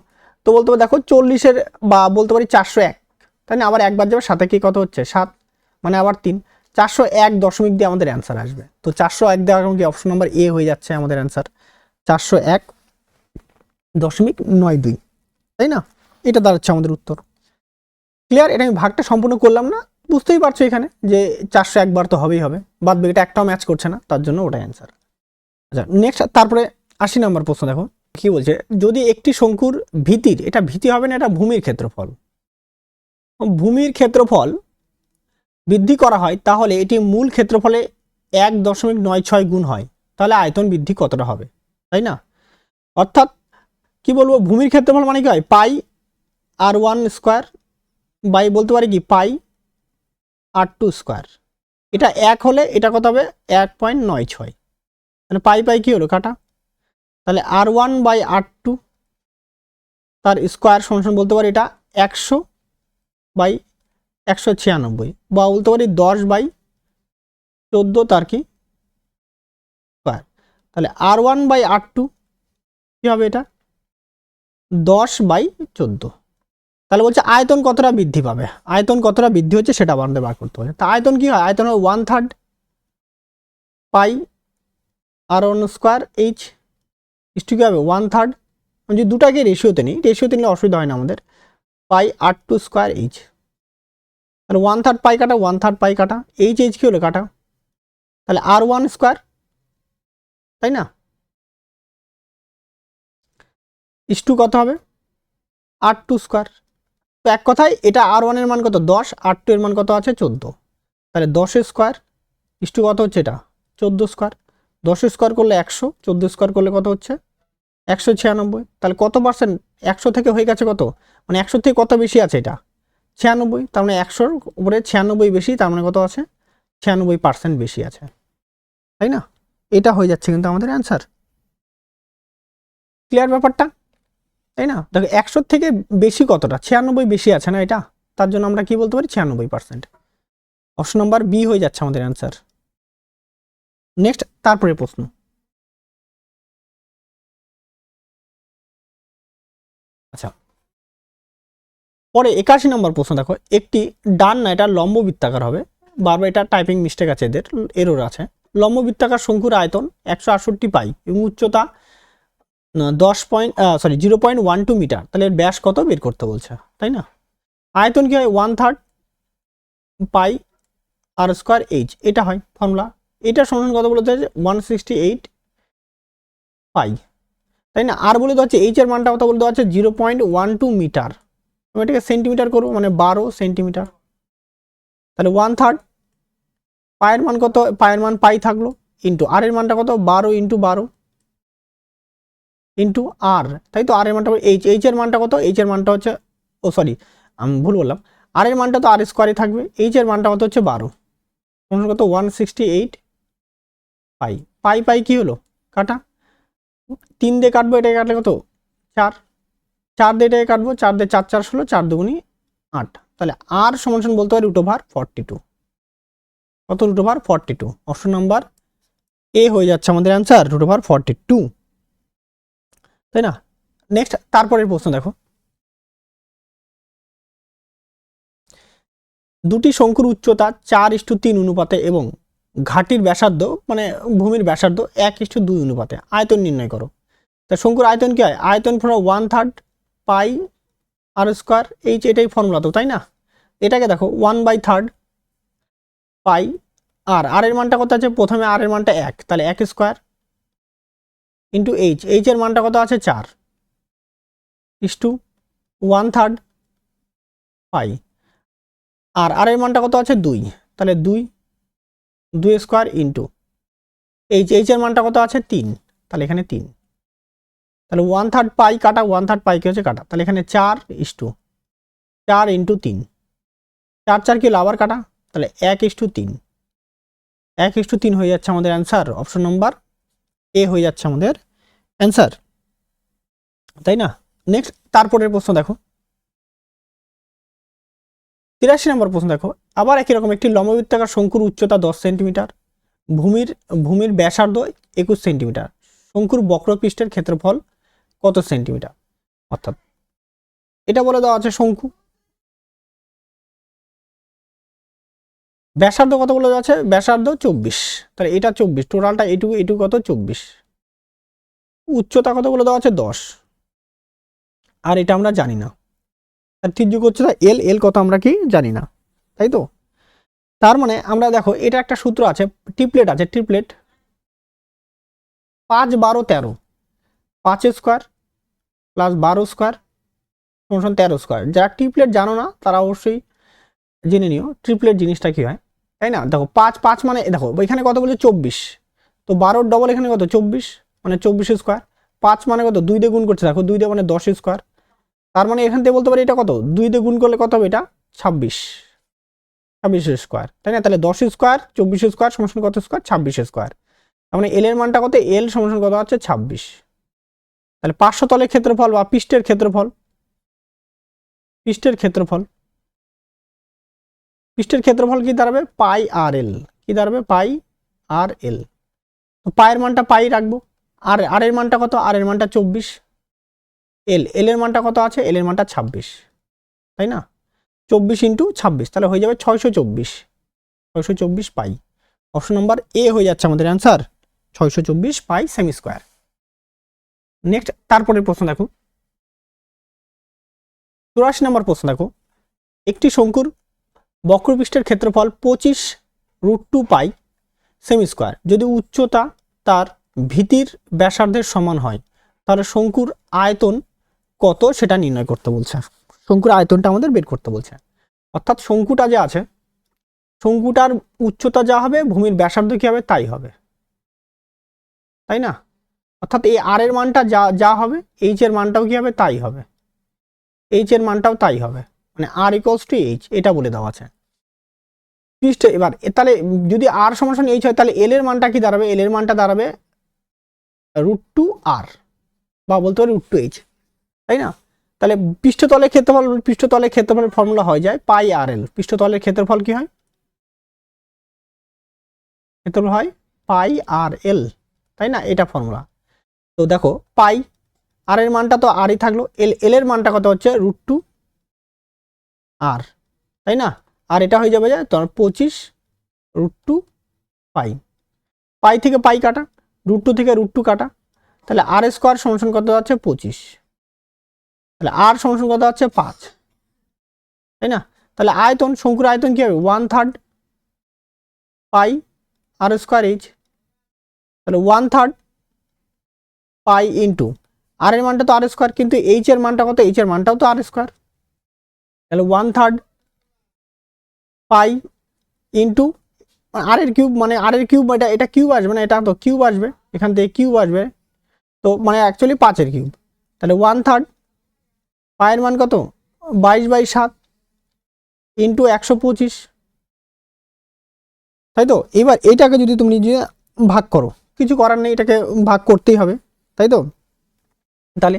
তো বলতে পারি দেখো 40-এর বা বলতে পারি 401, তাই না, আবার একবার যাবে সাথে কি কত হচ্ছে 7, মানে আবার 3, 401 দশমিক দিয়ে আমাদের অ্যান্সার আসবে। তো 401 দেওয়ার কারণে কি অপশন নাম্বার এ হয়ে যাচ্ছে আমাদের অ্যান্সার 401.92, তাই না, এটা দাঁড়াচ্ছে আমাদের উত্তর। ক্লিয়ার, এটা আমি ভাগটা সম্পূর্ণ করলাম না, বুঝতেই পারছো এখানে যে 401 বার তো হবেই হবে, বাদ বাকিটা একটাও ম্যাচ করছে না, তার জন্য ওটাই অ্যান্সার। আচ্ছা নেক্সট তারপরে 80 নম্বর প্রশ্ন দেখো কি বলছে, যদি একটি শঙ্কুর ভিতির, এটা ভিতি হবে না, এটা ভূমির ক্ষেত্রফল, ভূমির ক্ষেত্রফল বৃদ্ধি করা হয়, তাহলে এটি মূল ক্ষেত্রফলে 1.96 গুণ হয়, তাহলে আয়তন বৃদ্ধি কতটা হবে, তাই না। অর্থাৎ কি বলবো, ভূমির ক্ষেত্রফল মানে কি হয় পাই r1 স্কোয়ার বাই বলতে পারি কি পাই r2 স্কোয়ার, এটা 1 হলে এটা কত হবে 1.96, তাহলে পাই পাই কি হলো কাটা, তাহলে r1 বাই r2 তার স্কোয়ার সমান বলতে পারি এটা 100 বাই 196, বা বলতে পারি 10/14 তার কি স্কোয়ার, তাহলে r1 বাই r2 কি হবে এটা 10/14, তাহলে বলছে আয়তন কতটা বৃদ্ধি পাবে, আয়তন কতটা বৃদ্ধি হচ্ছে সেটা আমাদের বার করতে হবে। তা আয়তন কি হয়, আয়তন হয় 1/3 পাই r1 স্কোয়ার এইচ ইস্টু কি হবে 1/3, যদি দুটাকে রেশিওতে নিই, রেশিওতে নিলে অসুবিধা হয় না আমাদের, পাই r2 স্কোয়ার এইচ, তাহলে 1/3 পাই কাটা 1/3 পাই কাটা, এইচ এইচ কি হলো কাটা, তাহলে r1 স্কোয়ার, তাই না, ইস্টু কত হবে r2 স্কোয়ার, তো এক কথায় এটা r1 এর মান কত 10, r2 এর মান কত আছে 14, তাহলে 10 স্কোয়ার ইস্টু কত হচ্ছে এটা 14 স্কোয়ার, 10 স্কোয়ার করলে 100, 14 স্কোয়ার করলে কত হচ্ছে 196। তাহলে কত পার্সেন্ট 100 থেকে হয়ে গেছে কত, মানে 100 থেকে কত বেশি আছে এটা 96, তার মানে 100-র উপরে 96 বেশি, তার মানে কত আছে 96% বেশি আছে, তাই না? এটা হয়ে যাচ্ছে কিন্তু আমাদের অ্যান্সার। ক্লিয়ার ব্যাপারটা, তাই না? দেখো 100 থেকে বেশি কতটা 96 বেশি আছে না এটা, তার জন্য আমরা কি বলতে পারি 96%। অপশন নাম্বার বি হয়ে যাচ্ছে আমাদের অ্যান্সার। নেক্সট তারপরে প্রশ্ন, আচ্ছা পরে 81 নম্বর প্রশ্ন দেখো, একটি ডান না এটা লম্ব বৃত্তাকার হবে, বারবার এটা টাইপিং মিস্টেক আছে, এদের এরর আছে। লম্ব বৃত্তাকার শঙ্কুর আয়তন 168 পাই এবং উচ্চতা 0.12 মিটার, তাহলে এর ব্যাস কত বের করতে বলছে, তাই না? আয়তন কি হয় 1/3 পাই আর স্কোয়ার এইচ, এটা হয় ফর্মুলা। এটা সমান কত বলতে হচ্ছে 168 পাই, তাই না? আর বলে দেওয়া হচ্ছে এইচ এর মানটা কত বলে দেওয়া হচ্ছে 0.12 মিটার, আমি এটাকে সেন্টিমিটার করবো, মানে 12 সেন্টিমিটার। তাহলে 1/3 পায়ের মান কত, পায়ের মান পাই থাকলো, ইন্টু আর এর মানটা কত 12 ইন্টু 12 ইন্টু আর, তাই তো? আর এর মানটা এইচ, এইচ এর মানটা কত, এইচ এর মানটা হচ্ছে, ও সরি আমি ভুল বললাম, আর এর মানটা তো আর স্কোয়ারই থাকবে, এইচ এর মানটা কত হচ্ছে 12, কত 168 পাই। পাই পাই কি হলো কাটা, 3 দিয়ে কাটবো, এটাকে কাটলে কত 4, 4 দিয়ে এটাকে কাটবো, 4 দিয়ে 4 4 16, 4 দুগুনি 8, তাহলে আর সমান সমান বলতে পারি √42, কত √42। অপশন নাম্বার এ হয়ে যাচ্ছে আমাদের অ্যান্সার √42, তাই না? নেক্সট তারপরের প্রশ্ন দেখো, দুটি শঙ্কুর উচ্চতা 4:3 অনুপাতে এবং ঘাটির ব্যাসার্ধ মানে ভূমির ব্যাসার্ধ 1:2 অনুপাতে, আয়তন নির্ণয় করো। তা শঙ্কুর আয়তন কি হয়, আয়তন ফর্মুলা 1/3 পাই আর স্কোয়ার এইচ, এটাই ফর্মুলা তো, তাই না? এটাকে দেখো 1/3 পাই আর এর মানটা কত আছে, প্রথমে আর এর মানটা 1, তাহলে 1 স্কোয়ার ইন্টু এইচ, এইচ এর মানটা কত আছে 4 ইস্টু 1/3 পাই আর এর মানটা কত আছে 2, তাহলে 2 স্কোয়ার ইন্টু এইচ, এইচ এর মানটা কত আছে 3, তাহলে এখানে 3, তাহলে 1/3 পাই কাটা 1/3 পাই কি হচ্ছে কাটা, তাহলে এখানে 4 ইস্টু 4 ইন্টু 3, 4 4 কি হলো আবার কাটা, তাহলে 1:3, 1:3 হয়ে যাচ্ছে আমাদের অ্যান্সার। অপশন নম্বর এ হয়ে যাচ্ছে আমাদের অ্যান্সার, তাই না? নেক্সট তারপরের প্রশ্ন দেখো, 83 নম্বর প্রশ্ন দেখো, আবার একই রকম একটি লম্ববৃত্তাকার শঙ্কুর উচ্চতা 10 সেন্টিমিটার, ভূমির ব্যাসার্ধ 21 সেন্টিমিটার, শঙ্কুর বক্রপৃষ্ঠের ক্ষেত্রফল কত সেন্টিমিটার, অর্থাৎ এটা বলে দেওয়া আছে শঙ্কু, ব্যাসার্ধ কত বলে দেওয়া আছে, ব্যাসার্ধ 24, তাহলে এটা 24, টোটালটা এইটুকু কত 24, উচ্চতা কত বলে দেওয়া আছে 10, আর এটা আমরা জানি না, আর তির্যক উচ্চতা এল, এল কত আমরা কি জানি না, তাই তো? তার মানে আমরা দেখো এটা একটা সূত্র আছে, ট্রিপলেট আছে, ট্রিপলেট 5 12 13, 5 স্কোয়ার প্লাস 12 স্কোয়ার সমান 13 স্কোয়ার। যারা ট্রিপলেট জানো না তারা অবশ্যই জেনে নিও ট্রিপলেট জিনিসটা কি হয়, তাই না? দেখো 5 5 মানে দেখো এখানে কত বলছে 24, তো 12 ডবল এখানে কত 24, মানে 24 স্কোয়ার, 5 মানে কত 2 দিয়ে গুণ করছে, দেখো 2 দিয়ে মানে 10 স্কোয়ার, তার মানে এখান থেকে বলতে পারি এটা কত 2 দিয়ে গুণ করলে কত হবে, এটা 26 স্কোয়ার, তাই না? তাহলে 10 স্কোয়ার 24 স্কোয়ার সমান কত স্কোয়ার 26 স্কোয়ার, তার মানে এল এর মানটা কত, এল সমান কত হচ্ছে 26, তাহলে 500 তলের ক্ষেত্রফল বা পৃষ্ঠের ক্ষেত্রফল, পৃষ্ঠের ক্ষেত্রফল কি দাঁড়াবে পাই আর এল, কি দাঁড়াবে পাই আর এল, তো পায়ের মানটা পাই রাখবো, আর এর মানটা কত, আর এর মানটা 24, এল এর মানটা কত আছে, এল এর মানটা 26, তাই না? 24 ইন্টু 26, তাহলে হয়ে যাবে 624 পাই। অপশন নাম্বার এ হয়ে যাচ্ছে আমাদের অ্যান্সার 624 পাই সেমি স্কোয়ার। নেক্সট তারপরের প্রশ্ন দেখো, 84 নম্বর প্রশ্ন দেখো, একটি শঙ্কুর বক্রপৃষ্ঠের ক্ষেত্রফল 25√2 পাই সেমি স্কোয়ার, যদি উচ্চতা তার ভিতির ব্যাসার্ধের সমান হয় তাহলে শঙ্কুর আয়তন কত সেটা নির্ণয় করতে বলছে, শঙ্কুর আয়তনটা আমাদের বের করতে বলছে। অর্থাৎ শঙ্কুটা যে আছে শঙ্কুটার উচ্চতা যা হবে ভূমির ব্যাসার্ধ কি হবে তাই হবে, তাই না? অর্থাৎ এই আর এর মানটা যা যা হবে এইচ এর মানটাও কি হবে তাই হবে, এইচ এর মানটাও তাই হবে, মানে আর ইকুয়ালস টু এইচ, এটা বলে দেওয়া আছে পৃষ্ঠ। এবার তাহলে যদি আর সমান এইচ হয় তাহলে এল এর মানটা কি দাঁড়াবে, এল এর মানটা দাঁড়াবে √2r বা বলতে পারি √2h, তাই না? তাহলে পৃষ্ঠতলের ক্ষেত্রফলের ফর্মুলা হয়ে যায় পাই আর এল। পৃষ্ঠতলের ক্ষেত্রফল কি হয়, ক্ষেত্রফল হয় পাই আর এল, তাই না? এটা ফর্মুলা। তো দেখো পাই আর এর মানটা তো আরই থাকলো, এল এর মানটা কত হচ্ছে √2r, তাই না? আর এটা হয়ে যাবে যে তোমার 25 √2 পাই, পাই থেকে পাই কাটা, √2 থেকে √2 কাটা, তাহলে আর স্কোয়ার সমান কত হচ্ছে 25, তাহলে আর সমান কত হচ্ছে 5, তাই না? তাহলে আয়তন, শঙ্কুর আয়তন কি হবে 1/3 পাই আর স্কোয়ার এইচ, তাহলে 1/3 পাই ইন্টু আর এর মানটা তো আর স্কোয়ার, কিন্তু এইচ এর মানটা কত, এইচ এর মানটাও তো আর স্কোয়ার, তাহলে 1/3 পাই ইন্টু আর এর কিউব, মানে আর এর কিউব, এটা কিউব আসবে না, এটা তো কিউব আসবে, এখান থেকে কিউব আসবে, তো মানে অ্যাকচুয়ালি 5 কিউব, তাহলে 1/3 পায়ের মান কত 22/7 ইন্টু 125, তাই তো? এবার এটাকে যদি তুমি নিজে ভাগ করো, কিছু করার নেই, এটাকে ভাগ করতেই হবে, তাই তো? তাহলে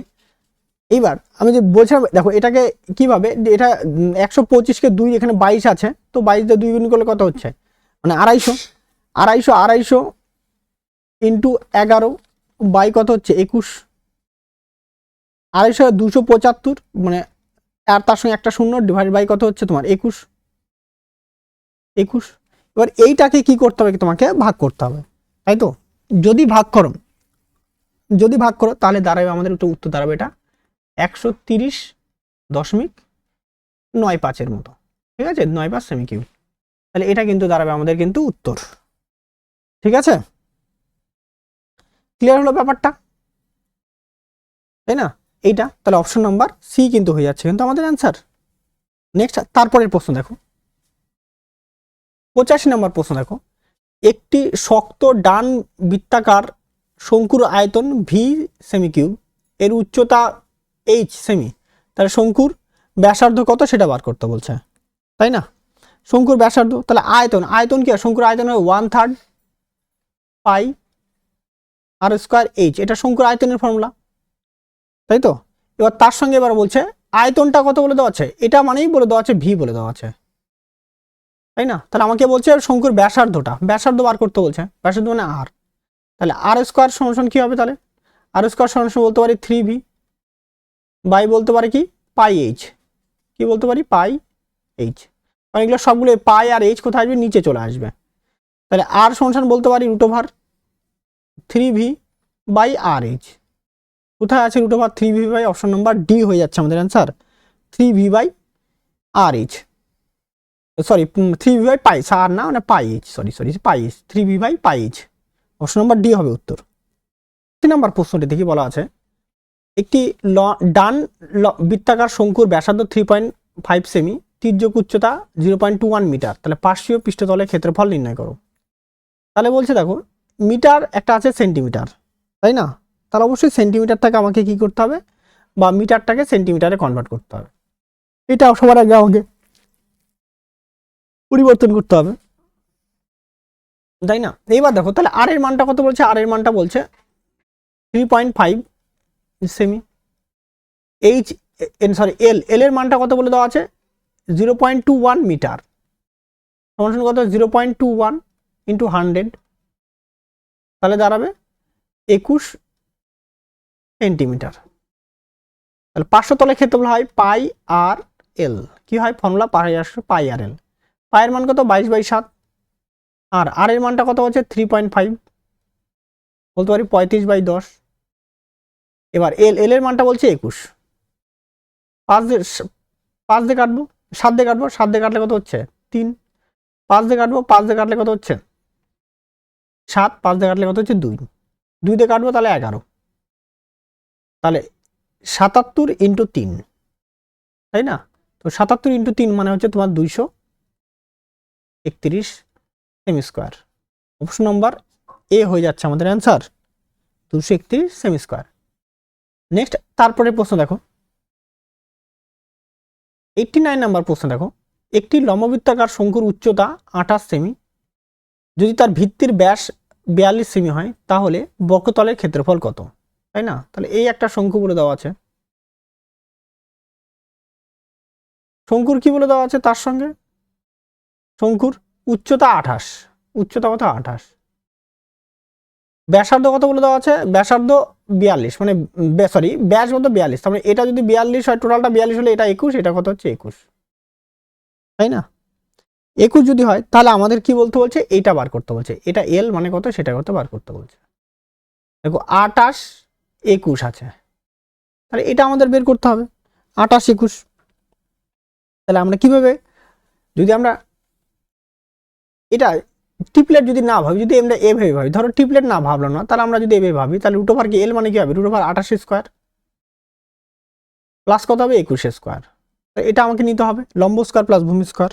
এইবার আমি যে বলছিলাম দেখো এটাকে কিভাবে, এটা 125কে 2, এখানে 22 আছে, তো 22 দিয়ে 2 গুণ করলে কত হচ্ছে, মানে 250 ইন্টু 11 বাই কত হচ্ছে 21, 250 275, মানে আর তার সঙ্গে একটা শূন্য ডিভাইড বাই কত হচ্ছে তোমার 21। এবার এইটাকে কি করতে হবে, তোমাকে ভাগ করতে হবে, তাই তো? যদি ভাগ করো তাহলে দাঁড়াবে আমাদের উত্তর দাঁড়াবে এটা 130.95 মতো, ঠিক আছে, 9/5 সেমি কিউব, তাহলে এটা কিন্তু দাঁড়াবে আমাদের কিন্তু উত্তর, ঠিক আছে? ক্লিয়ার হলো ব্যাপারটা, তাই না? এইটা তাহলে অপশন নাম্বার সি কিন্তু হয়ে যাচ্ছে কিন্তু আমাদের অ্যান্সার। নেক্সট তারপরের প্রশ্ন দেখো, 85 নম্বর প্রশ্ন দেখো, একটি শক্ত ডান বৃত্তাকার শঙ্কুর আয়তন ভি সেমি কিউব, এর উচ্চতা এইচ সেমি, তাহলে শঙ্কুর ব্যাসার্ধ কত সেটা বার করতে বলছে, তাই না? শঙ্কুর ব্যাসার্ধ, তাহলে আয়তন কি, শঙ্কুর আয়তন হয় 1/3 পাই আর স্কোয়ার এইচ, এটা শঙ্কুর আয়তনের ফর্মুলা, তাই তো? এবার তার সঙ্গে এবার বলছে আয়তনটা কত বলে দেওয়া আছে, এটা মানেই বলে দেওয়া আছে ভি বলে দেওয়া আছে, তাই না? তাহলে আমাকে বলছে শঙ্কুর ব্যাসার্ধ বার করতে বলছে, ব্যাসার্ধ মানে আর, তাহলে আর স্কোয়ার সমান কি হবে, তাহলে আর স্কোয়ার সমান বলতে পারি 3v বাই বলতে পারি কি পাই এইচ, কি বলতে পারি পাই এইচ, কারণ এগুলো সবগুলো পাই আর এইচ কোথায় আসবে, নিচে চলে আসবে, তাহলে আর সমান বলতে পারি √3v বাই আর এইচ, কোথায় আছে √3v by, option number D হয়ে যাচ্ছে আমাদের অ্যান্সার, 3v বাই আর H, sorry 3v by pi, আর না মানে pi H, sorry pi H, 3v by pi H, option number D হবে উত্তর। 3 নম্বর প্রশ্নটি দেখি বলা আছে, একটি ডান বৃত্তাকার শঙ্কুর ব্যাসার্ধ 3.5 সেমি, তির্যক উচ্চতা 0.21 মিটার, তাহলে পার্শ্বীয় পৃষ্ঠতলের ক্ষেত্রফল নির্ণয় করো। তাহলে বলছে দেখো মিটার একটা আছে সেন্টিমিটার, তাই না? তাহলে অবশ্যই সেন্টিমিটারটাকে আমাকে কি করতে হবে, বা মিটারটাকে সেন্টিমিটারে কনভার্ট করতে হবে, এটা সবার আগে আমাকে পরিবর্তন করতে হবে, তাই না? এইবার দেখো তাহলে আর এর মানটা কত বলছে, আর এর মানটা বলছে 3.5 সেমি, এইচ এল এর মানটা কত বলে দেওয়া আছে 0.21 মিটার, সমান কত 0.21 ইন্টু 100, তাহলে দাঁড়াবে 21 সেন্টিমিটার, তাহলে 500 তলের ক্ষেত্রফল হয় পাই আর এল, কি হয় ফর্মুলা পাই আর এল, পায়ের মান কত 22/7, আর এর মানটা কত হচ্ছে 3.5, বলতে পারি 35/10, এবার এল এর মানটা বলছে 21, 5 দিয়ে কাটবো, 7 দিয়ে কাটবো, 7 দিয়ে কাটলে কত হচ্ছে 3, 5 দিয়ে কাটবো, 5 দিয়ে কাটলে কত হচ্ছে 7, 5 দিয়ে কাটলে কত হচ্ছে 2, 2 দিয়ে কাটবো তাহলে 11, তাহলে 77 ইন্টু 3, তাই না? তো 77 ইন্টু 3 মানে হচ্ছে তোমার 200 31 সেমি স্কোয়ার। অপশন নম্বর এ হয়ে যাচ্ছে আমাদের অ্যান্সার 231 সেমি স্কোয়ার। নেক্সট তারপরে প্রশ্ন দেখো 89 নাম্বার প্রশ্ন দেখো, একটি লম্ববৃত্তাকার শঙ্কুর উচ্চতা 28 সেমি, যদি তার ভিত্তির ব্যাস 42 সেমি হয় তাহলে বক্রতলের ক্ষেত্রফল কত? তাই না? তাহলে এই একটা শঙ্কু বলে দেওয়া আছে, শঙ্কুর কি বলে দেওয়া আছে তার সঙ্গে, শঙ্কুর উচ্চতা 28, উচ্চতা কত 28, ব্যাসার্ধ কত বলে দেওয়া আছে, ব্যাসার্ধ 42, মানে সরি ব্যাস কত 42, তার মানে এটা যদি 42 হয়, টোটালটা 42 হলে এটা 21, এটা কত হচ্ছে 21, তাই না? 21 যদি হয় তাহলে আমাদের কি বলতে বলছে, এইটা বার করতে বলছে, এটা এল মানে কত সেটা কত বার করতে বলছে। দেখো 28 21 আছে, তাহলে এটা আমাদের বের করতে হবে 28 21। তাহলে আমরা কিভাবে, যদি আমরা এটা ট্রিপলেট যদি না ভাবি, যদি আমরা এভাবে ভাবি, ধরো ট্রিপলেট না ভাবলাম না, তাহলে আমরা যদি এভাবে ভাবি তাহলে রুট ওভার কি এল মানে কি হবে, রুট ওভার 28 স্কোয়ার প্লাস কত হবে 21 স্কোয়ার। এটা আমাকে নিতে হবে লম্ব স্কোয়ার প্লাস ভূমি স্কোয়ার।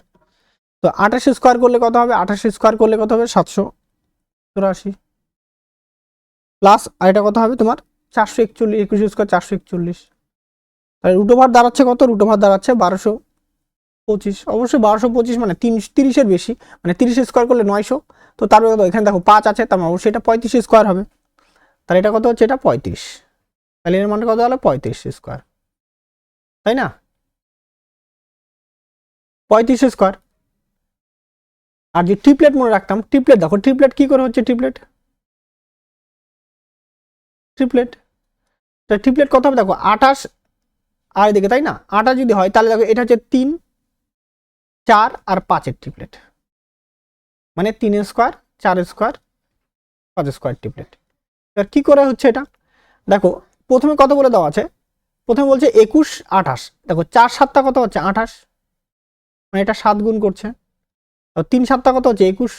তো 28 স্কোয়ার করলে কত হবে, 28 স্কোয়ার করলে কত হবে 784 প্লাস আর এটা কত হবে তোমার 441, 21 স্কোয়ার 441, তাহলে রুট ওভার দাঁড়াচ্ছে কত, রুট ওভার দাঁড়াচ্ছে 1225, অবশ্যই 1225 মানে 30-এর বেশি, মানে 30 স্কোয়ার করলে 900, তো তারপরে কত এখানে দেখো 5 আছে, তার মানে অবশ্যই এটা 35 স্কোয়ার হবে, তাহলে এটা কত হচ্ছে এটা 35, তাহলে এর মানে কত হলো 35 স্কোয়ার, তাই না? 35 স্কোয়ার। আর যে ট্রিপলেট মনে রাখতাম, ট্রিপলেট দেখো ট্রিপলেট কি করে হচ্ছে, ট্রিপলেট ট্রিপলেট ট্রিপলেট কত হবে দেখো 28 আর এদিকে, তাই না? 28 যদি হয় তাহলে দেখো এটা হচ্ছে 3 4 আর 5-এর ট্রিপলেট, মানে 3 স্কোয়ার 4 স্কোয়ার 5 স্কোয়ার ট্রিপলেট। এবার কি করে হচ্ছে এটা দেখো, প্রথমে কত বলে দেওয়া আছে, প্রথমে বলছে 21 28, দেখো 4 7টা কত হচ্ছে 28, মানে এটা 7 গুণ করছে, 3 7টা কত হচ্ছে 21,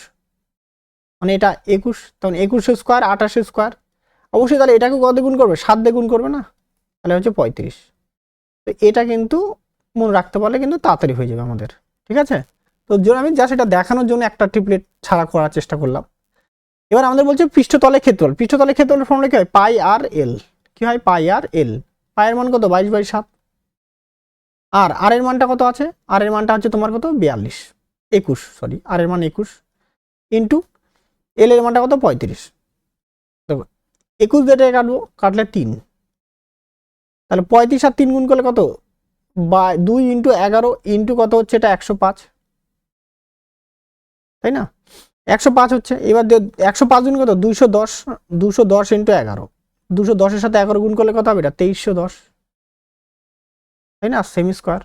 মানে এটা 21, তখন 21 স্কোয়ার 28 স্কোয়ার, অবশ্যই তাহলে এটাকে কত গুণ করবে 7 দিয়ে গুণ করবে না, তাহলে হচ্ছে 35। তো এটা কিন্তু মনে রাখতে পারলে কিন্তু তাড়াতাড়ি হয়ে যাবে আমাদের, ঠিক আছে? তো জন্য আমি জাস্ট এটা দেখানোর জন্য একটা ট্রিপলেট ছাড়া করার চেষ্টা করলাম। এবার আমাদের বলছে পৃষ্ঠতলের ক্ষেত্রফল, পৃষ্ঠতলের ক্ষেত্রফলের ফর্মুলা কি হয়, পাই আর এল, কি হয় পাই আর এল, পায়ের মান কত 22/7, আর আর এর মানটা কত আছে, আর এর মানটা হচ্ছে তোমার কত 42 21, সরি আর এর মান 21 ইন্টু এল এর মানটা কত 35, দেখো 21 দিয়ে কাটবো, কাটলে 3, তাহলে 35 আর 3 গুণ করলে কত, 2 ইন্টু 11 ইন্টু কত হচ্ছে এটা 105, তাই না? 105 হচ্ছে, এবার 105 গুণ কত 210, 210 ইন্টু 11, 210-এর সাথে 11 গুণ করলে কত হবে এটা 2310, তাই না? Semi square.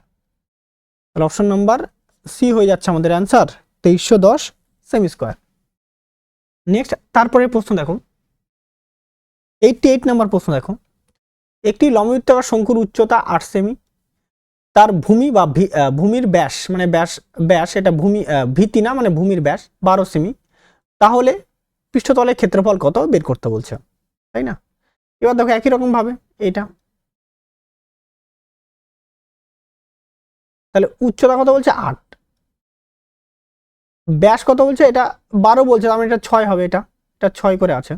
তাহলে অপশন নাম্বার সি হয়ে যাচ্ছে আমাদের অ্যান্সার 2310 সেমি স্কোয়ার। নেক্সট তারপরে প্রশ্ন দেখো 88 নাম্বার প্রশ্ন দেখো, একটি লম্ববৃত্তাকার শঙ্কুর উচ্চতা 8 সেমি, তার ভূমি বা ভূমির ব্যাস মানে ব্যাস এটা ভূমি ভিত্তি না, মানে ভূমির ব্যাস 12 সেমি, তাহলে পৃষ্ঠতলের ক্ষেত্রফল কত বের করতে বলছে, তাই না? এবার দেখো একই রকম ভাবে এটা, তাহলে উচ্চতা কত বলছে 8, ব্যাস কত বলছে এটা 12 বলছে, তার মানে এটা 6 হবে, এটা 6 করে আছে,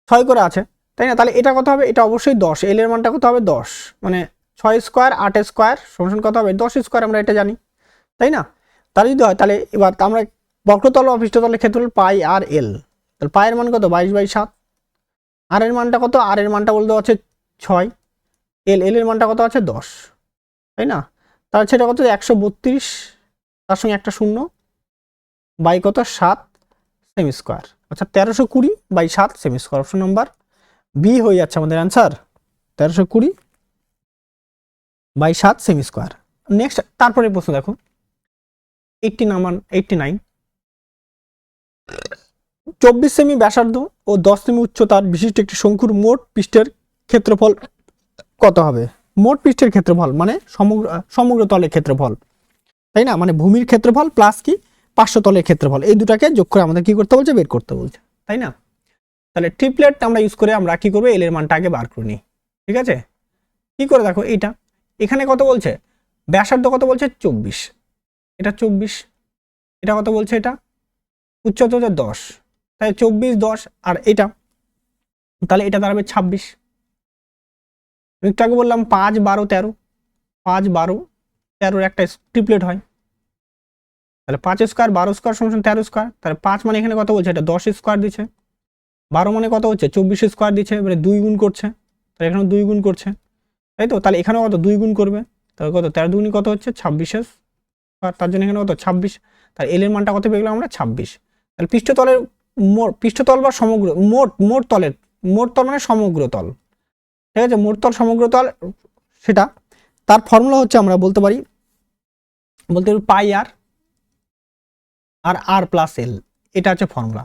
6 করে আছে, তাই না? তাহলে এটা কত হবে, এটা অবশ্যই 10, এল এর মানটা কত হবে 10, মানে 6 স্কোয়ার 8 স্কোয়ার সমান কত হবে 10 স্কোয়ার, আমরা এটা জানি, তাই না? তাহলে যদি হয় তাহলে এবার আমরা বক্রতল ও পৃষ্ঠতলের ক্ষেত্রফল পাই আর এল, তাহলে পায়ের মান কত 22/7, আর এর মানটা কত, আর এর মানটা বলতে হচ্ছে 6, এল এর মানটা কত আছে 10, তাই না? তাহলে সেটা কত 132, তার সঙ্গে একটা শূন্য বাই কত 7 সেমি স্কোয়ার, আচ্ছা 1320/7 semi square, option number B হয়ে যাচ্ছে আমাদের অ্যান্সার 1320/7 সেমি স্কোয়ার। নেক্সট তারপরে প্রশ্ন দেখো 89, 24 সেমি ব্যাসার্ধ ও 10 সেমি উচ্চতার বিশিষ্ট একটি শঙ্কুর মোট পৃষ্ঠের ক্ষেত্রফল কত হবে? মোট পৃষ্ঠের ক্ষেত্রফল মানে সমগ্র তলের ক্ষেত্রফল, তাই না? মানে ভূমির ক্ষেত্রফল প্লাস কি পার্শ্বতলের ক্ষেত্রফল, এই দুটাকে যোগ করে আমাদের কি করতে বলছে বের করতে বলছে, তাই না? তাহলে ট্রিপলেট আমরা ইউজ করে আমরা কি করবো, এল এর মানটা আগে বার করে নিই, ঠিক আছে? কি করে দেখো এইটা এখানে কত বলছে, ব্যাসার্ধ কত বলছে 24, এটা 24, এটা কত বলছে, এটা উচ্চতা হচ্ছে 10, তাই 24 10 আর এটা, তাহলে এটা দাঁড়াবে 26। একটু আগে বললাম 5 12 13, 5 12 13 একটা ট্রিপলেট হয়, তাহলে 5 স্কোয়ার 12 স্কোয়ার সমান 13 স্কোয়ার, তাহলে 5 মানে এখানে কত বলছে, এটা 10 স্কোয়ার দিচ্ছে, 12 মানে কত হচ্ছে 24 স্কোয়ার দিচ্ছে, এবারে 2 গুণ করছে, তাহলে এখানে 2 গুণ করছে, তাই তো, তাহলে এখানেও কত 2 গুণ করবে, তাহলে কত 13 দুগুণী কত হচ্ছে 26 স্কোয়ার, তার জন্য এখানে কত 26, তাহলে এল এর মানটা কত পেয়ে গেলাম আমরা 26। তাহলে পৃষ্ঠতলের পৃষ্ঠতল বা সমগ্র মোট তল মানে সমগ্র তল, ঠিক আছে, মোট তল সমগ্র তল, সেটা তার ফর্মুলা হচ্ছে আমরা বলতে পারি পাই আর আর প্লাস এল, এটা হচ্ছে ফর্মুলা।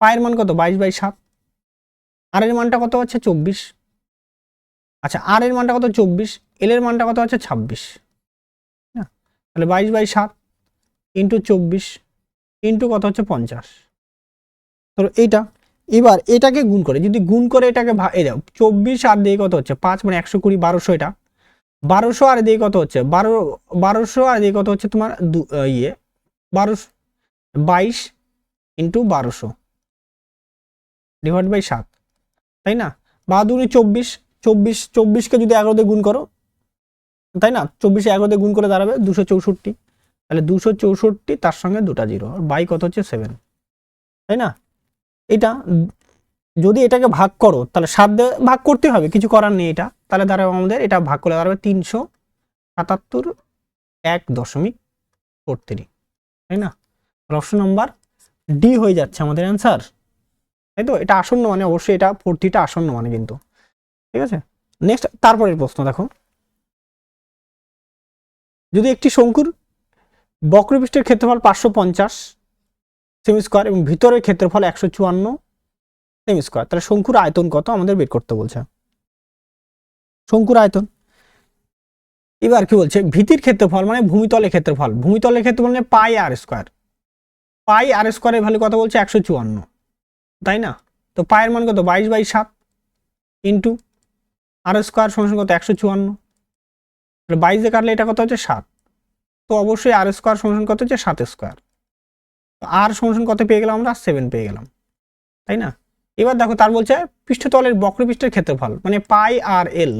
পায়ের মান কত 22/7, আর এর মানটা কত হচ্ছে 24, আচ্ছা আর এর মানটা কত 24, এল এর মানটা কত হচ্ছে 26, তাহলে 22/7 ইন্টু 24 ইন্টু কত হচ্ছে 50, তো এইটা এবার এটাকে গুণ করে, যদি গুণ করে এটাকে এই দাও 24 আর দিয়ে কত হচ্ছে 5 মানে 120 1200, এটা 1200 আর দিয়ে কত হচ্ছে 1200 আর দিয়ে কত হচ্ছে তোমার 22 ইন্টু 1200 ডিভাইড বাই 7, তাই না, 12 24, 24কে যদি 11 দিয়ে গুণ করো, তাই না, 24 11 দিয়ে গুণ করে দাঁড়াবে 264, তাহলে 264 তার সঙ্গে দুটা জিরো, বাই কত হচ্ছে 7, তাই না। এটা যদি এটাকে ভাগ করো তাহলে 7 দিয়ে ভাগ করতে হবে, কিছু করার নেই, এটা তাহলে দাঁড়াবে আমাদের, এটা ভাগ করে দাঁড়াবে 377.43, তাই না, অপশন নাম্বার ডি হয়ে যাচ্ছে আমাদের অ্যান্সার, তাই তো, এটা আসন্ন মানে অবশ্যই এটা 40টা আসন্ন মানে কিন্তু, ঠিক আছে। নেক্সট তারপরের প্রশ্ন দেখো, যদি একটি শঙ্কুর বক্রপৃষ্ঠের ক্ষেত্রফল 550 সেমি স্কোয়ার এবং ভিতরের ক্ষেত্রফল 154 সেমি স্কোয়ার, তাহলে শঙ্কুর আয়তন কত আমাদের বের করতে বলছে, শঙ্কুর আয়তন। এবার কি বলছে, ভিতির ক্ষেত্রফল মানে ভূমিতলের ক্ষেত্রফল, ভূমিতলের ক্ষেত্রফল মানে পাই আর স্কোয়ার, পাই আর স্কোয়ারের ভ্যালু কত বলছে 154, তাই না, তো পায়ের মান কত 22/7 ইন্টু আর স্কোয়ার সমান কত 154, 22 দিয়ে কাটলে এটা কত হচ্ছে 7, তো অবশ্যই আর স্কোয়ার সমান কত হচ্ছে 7 স্কোয়ার, আর সমান কত পেয়ে গেলাম আমরা 7 পেয়ে গেলাম, তাই না। এবার দেখো তার বলছে পৃষ্ঠতলের বক্রপৃষ্ঠের ক্ষেত্রফল মানে পাই আর এল,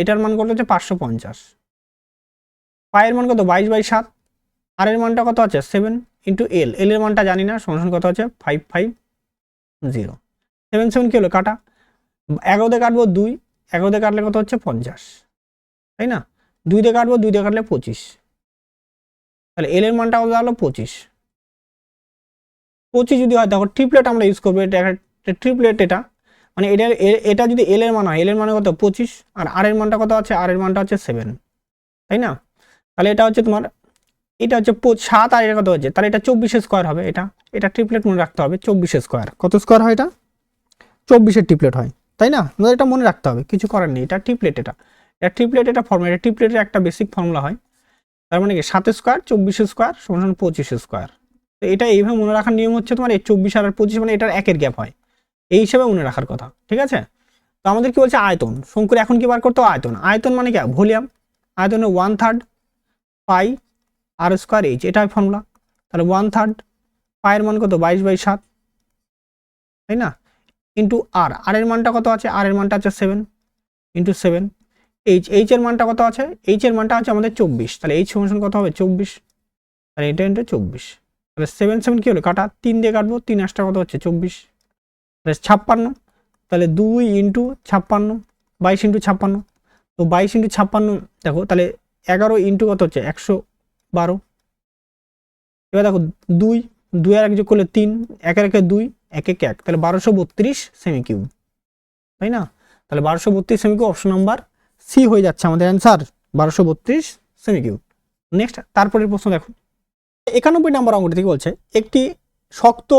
এটার মান কত হচ্ছে 550, পায়ের মান কত 22/7, আর এর মানটা কত আছে 7 ইন্টু এল এর মানটা জানি না, সমান কত আছে 550, 7 7 কি হলো কাটা, 11 দিয়ে কাটবো 2, 11 দিয়ে কাটলে কত হচ্ছে 50, তাই না, 2 দিয়ে কাটবো 2 দিয়ে কাটলে 25, তাহলে এল এর মানটা কত হলো 25 যদি হয় দেখো ট্রিপলেট আমরা ইউজ করবো, এটা একটা ট্রিপলেট, এটা মানে এটা যদি এল এর মান হয়, এল এর মানে কত 25 আর এর মানটা কত আছে, আর এর মানটা হচ্ছে 7, তাই না, তাহলে এটা হচ্ছে তোমার, এটা হচ্ছে 7 আর এটা কত হচ্ছে, তাহলে এটা 24 স্কোয়ার হবে, এটা ট্রিপলেট মনে রাখতে হবে, 24 স্কোয়ার, কত স্কোয়ার হয় এটা 24 ট্রিপলেট হয়, তাই না, এটা মনে রাখতে হবে, কিছু করার নেই, এটা ট্রিপলেট, এটা ট্রিপলেট, এটা ফর্মুলা, এটা ট্রিপলেটের একটা বেসিক ফর্মুলা হয়, তার মানে কি 7 স্কোয়ার 24 স্কোয়ার সমান 25 স্কোয়ার, তো এটা এইভাবে মনে রাখার নিয়ম হচ্ছে তোমার এই 24 আর 25 মানে এটার একের গ্যাপ হয়, এই হিসেবে মনে রাখার কথা, ঠিক আছে। তো আমাদের কি বলছে আয়তন, শঙ্কুর এখন কি বার করতে, আয়তন মানে কি ভলিউম, আয়তন 1/3 পাই আর স্কোয়ার এইচ, এটা ফর্মুলা, তাহলে 1/3 পায়ের মান কত 22/7, তাই না, ইন্টু আর এর মানটা কত আছে, আর এর মানটা আছে 7 ইন্টু 7, এইচ এর মানটা কত আছে, এইচ এর মানটা আছে আমাদের 24, তাহলে এইচ সমান কত হবে 24, তাহলে এটা ইন্টু 24, তাহলে 7 7 কি হলো কাটা, 3 দিয়ে কাটবো, 3 8টা কত হচ্ছে 24, তাহলে 56, তাহলে 2 ইন্টু 56 22 ইন্টু 56, তো 22 ইন্টু 56 দেখো, তাহলে 11 ইন্টু কত হচ্ছে 112, এবার দেখো 2 আর 1 যোগ করলে 3, 1 আর 1 2, 1 1 1, তাহলে 1232 সেমি কিউব, তাই না, তাহলে 1232 semi cube, option number C হয়ে যাচ্ছে আমাদের অ্যান্সার 1232 সেমি কিউব। নেক্সট তারপরের প্রশ্ন দেখো, 91 নম্বর অঙ্কটি থেকে বলছে একটি শক্ত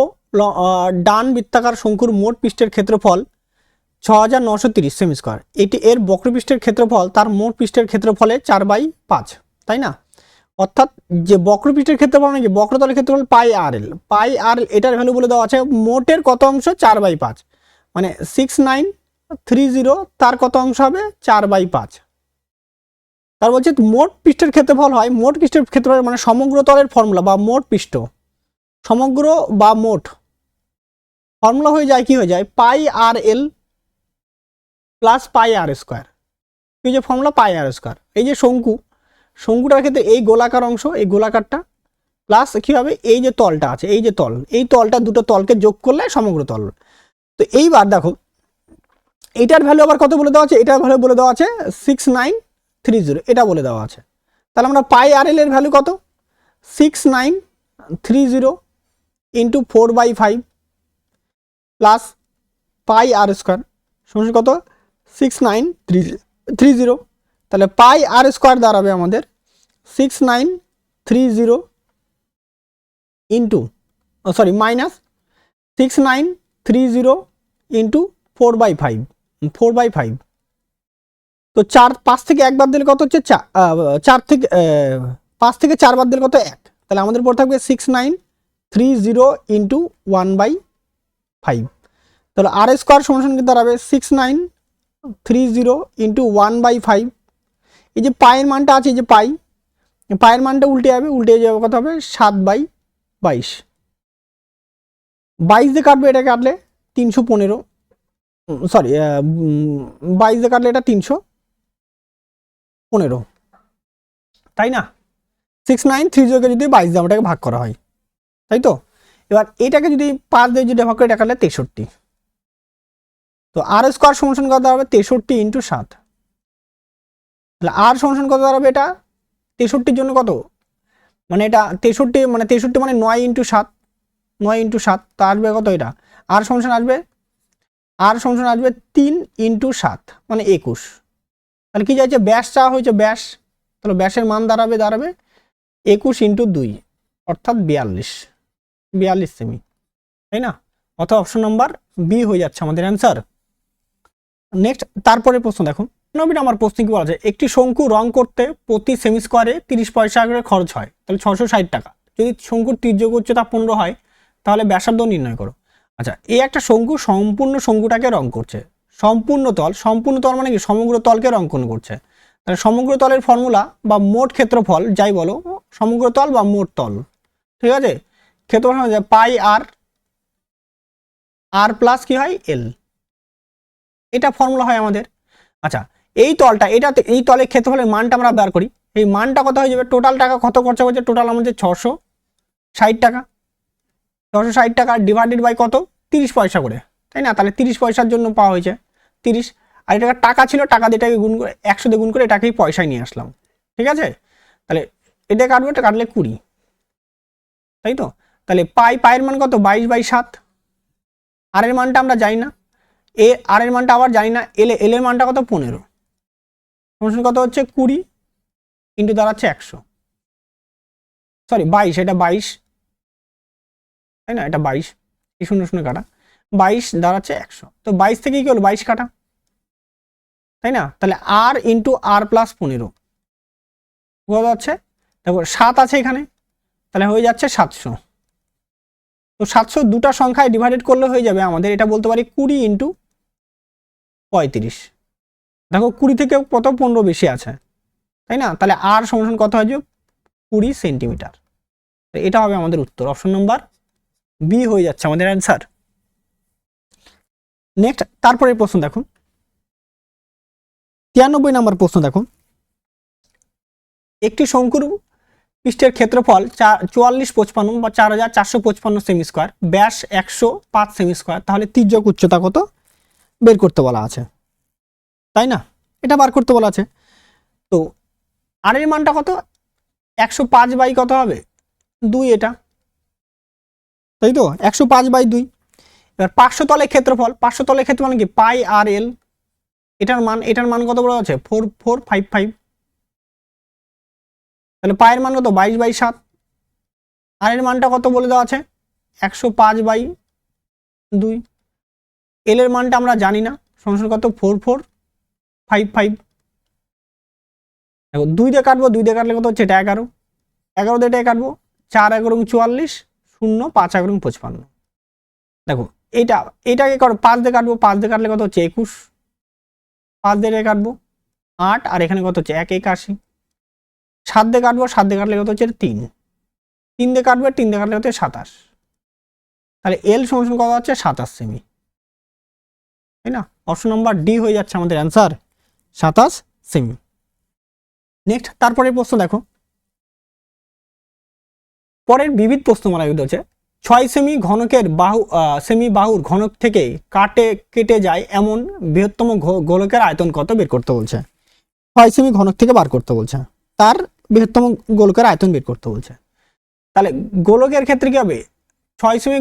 ডান বৃত্তাকার শঙ্কুর মোট পৃষ্ঠের ক্ষেত্রফল 6930 সেমি স্কোয়ার, এটি এর বক্রপৃষ্ঠের ক্ষেত্রফল তার মোট পৃষ্ঠের ক্ষেত্রফলে 4/5, তাই না, অর্থাৎ যে বক্রপৃষ্ঠের ক্ষেত্রফল মানে কি বক্রতলের ক্ষেত্রফল পাই আর এল, এটার ভ্যালু বলে দেওয়া আছে মোটের কত অংশ 4/5, মানে 6930 তার কত অংশ হবে 4/5, তার বলছে মোট পৃষ্ঠের ক্ষেত্রফল হয়, মোট পৃষ্ঠের ক্ষেত্রফল মানে সমগ্র তলের ফর্মুলা বা মোট পৃষ্ঠ, সমগ্র বা মোট ফর্মুলা হয়ে যায় কি হয়ে যায় পাই আর এল প্লাস পাই আর স্কোয়ার। এই যে ফর্মুলা পাই আর স্কোয়ার, এই যে শঙ্কুটার ক্ষেত্রে এই গোলাকার অংশ, এই গোলাকারটা প্লাস কি হবে এই যে তলটা আছে, এই যে তল, এই তলটা দুটো তলকে যোগ করলে সমগ্র তল। তো এইবার দেখো এইটার ভ্যালু আবার কত বলে দেওয়া আছে, এটার ভ্যালু বলে দেওয়া আছে 6930, এটা বলে দেওয়া আছে। তাহলে আমরা পাই আর এল এর ভ্যালু কত 6930 ইন্টু 4/5 প্লাস পাই আর স্কোয়ার সমান কত 6930। তাহলে পাই আর স্কোয়ার দাঁড়াবে আমাদের 6930 ইন্টু মাইনাস 6930 ইন্টু 4/5। তো 5 থেকে 1 বাদ দিলে কত হচ্ছে 4 থেকে 5 থেকে 4 বাদ দিলে কত 1। তাহলে আমাদের পর থাকবে 6930 ইন্টু 1/5। তাহলে আর স্কোয়ার সমান কি দাঁড়াবে 6930 ইন্টু 1/5। এই যে পায়ের মানটা আছে, এই যে পায়ের মানটা উল্টে যাবে কত হবে 7/22। 22 দিয়ে কাটবে, এটা কাটলে 315, 22 দিয়ে কাটলে এটা 315, তাই না। 6930 কে যদি 22 দিয়ে ওটাকে ভাগ করা হয়, তাই তো। এবার এটাকে যদি 5 দিয়ে যদি ভাগ করে এটা কাটলে 63। তো আর স্কোয়ার সমান কত দাঁড়াবে 63 ইন্টু 7। তাহলে আর সমান কত দাঁড়াবে, এটা 63 জন্য কত মানে এটা 63 মানে 9 ইন্টু 7, 9 ইন্টু 7 তা আসবে কত, এটা আর সমান আসবে 3 ইন্টু 7 মানে 21। তাহলে কি চাইছে ব্যাস চাওয়া হয়েছে, ব্যাস। তাহলে ব্যাসের মান দাঁড়াবে 21 ইন্টু 2 অর্থাৎ 42 সেমি, তাই না। অথবা অপশন নাম্বার বি হয়ে যাচ্ছে আমাদের অ্যান্সার। নেক্সট তারপরে প্রশ্ন দেখো 9 নম্বর প্রশ্ন কি বলা যায়, একটি শঙ্কু রং করতে প্রতি সেমি স্কোয়ারে 30 পয়সা করে খরচ হয়, তাহলে 660 টাকা। যদি শঙ্কুর তির্যক উচ্চতা 15 হয় তাহলে ব্যাসার্ধ নির্ণয় করো। আচ্ছা, এই একটা শঙ্কু সম্পূর্ণ শঙ্কুটাকে রং করছে, সম্পূর্ণ তল মানে কি সমগ্র তলকে রং করছে। তাহলে সমগ্র তলের ফর্মুলা বা মোট ক্ষেত্রফল যাই বলো, সমগ্র তল বা মোট তল, ঠিক আছে। ক্ষেত্রফল হয়ে যায় পাই আর প্লাস কি হয় এল, এটা ফর্মুলা হয় আমাদের। আচ্ছা, এই তলের ক্ষেত্রফলের মানটা আমরা বের করি। এই মানটা কত হয়ে যাবে, টোটাল টাকা কত খরচা হয়েছে, টোটাল আমাদের 660 টাকা। 660 টাকা ডিভাইডেড বাই কত 30 পয়সা করে, তাই না। তাহলে 30 পয়সার জন্য পাওয়া হয়েছে 30। আর এটা টাকা ছিল, টাকা দিয়ে এটাকে গুণ করে 100 দিয়ে গুণ করে এটাকেই পয়সায় নিয়ে আসলাম, ঠিক আছে। তাহলে এটা কাটবো, এটা কাটলে 20, তাই তো। তাহলে পায়ের মান কত 22/7। আর এর মানটা আমরা জানি না, আর এর মানটা আবার জানি না, এল এর মানটা কত 15, কত হচ্ছে 20 ইন্টু দাঁড়াচ্ছে 100, 22, এটা 22, তাই না, এটা 22, এই 0 কাটা 22 দাঁড়াচ্ছে 100। তো 22 থেকে কি হলো 22 কাটা, তাই না। তাহলে আর ইন্টু আর প্লাস 15 বোঝা যাচ্ছে। তারপর 7 আছে এখানে, তাহলে হয়ে যাচ্ছে 700। তো 700 দুটা সংখ্যায় ডিভাইডেড করলে হয়ে যাবে আমাদের, এটা বলতে পারি 20 ইন্টু 35। দেখো 20 থেকে কত 15 বেশি আছে, তাই না। তাহলে আর সমান কত হয় 20 সেন্টিমিটার। এটা হবে আমাদের উত্তর, অপশন নাম্বার বি হয়ে যাচ্ছে আমাদের অ্যান্সার। নেক্সট তারপরে প্রশ্ন দেখো 93 নম্বর প্রশ্ন দেখো, একটি শঙ্কুর পৃষ্ঠের ক্ষেত্রফল 4455 বা 4455 সেমি স্কোয়ার, ব্যাস 105 সেমি স্কোয়ার, তাহলে তির্যক উচ্চতা কত বের করতে বলা আছে, তাই না। এটা বার করতে বলা আছে। তো আর এর মানটা কত 105 বাই কত হবে 2, এটা তাই তো 105/2। এবার 500 তলের ক্ষেত্রফল, 500 তলের ক্ষেত্রফল কি পাই আর এল, এটার মান কত বলা আছে 4455। তাহলে পায়ের মান কত 22/7। আর এর মানটা কত বলে দেওয়া আছে 105/2। এল এর মানটা আমরা জানি না, সমান কত 4455। দেখো 2 দিয়ে কাটবো, 2 দিয়ে কাটলে কত হচ্ছে এটা 11, 11 দিয়ে এটা কাটবো 4 11 44, 0 5 11 55। দেখো এটাকে করো 5 দিয়ে কাটবো, 5 দিয়ে কাটলে কত হচ্ছে 21, 5 দিয়ে কাটবো 8, আর এখানে কত হচ্ছে 1 81। 7 দিয়ে কাটবো, 7 দিয়ে কাটলে কত হচ্ছে 3, 3 দিয়ে কাটবে, 3 দিয়ে কাটলে হচ্ছে 27, তাহলে এল সমান কত হচ্ছে 27 সেমি, তাই না? অপশন নাম্বার ডি হয়ে যাচ্ছে আমাদের অ্যান্সার 27 সেমি। নেক্সট তারপরে প্রশ্ন দেখো, পরের বিবিধ প্রশ্নমালা হচ্ছে 6 সেমি ঘনকের সেমি বাহুর ঘনক থেকে কেটে যায় এমন বৃহত্তম গোলকের আয়তন কত বের করতে বলছে। 6 সেমি ঘনক থেকে বার করতে বলছে, তার বৃহত্তম গোলকের আয়তন বের করতে বলছে। তাহলে গোলকের ক্ষেত্রে কি হবে, 6 সেমি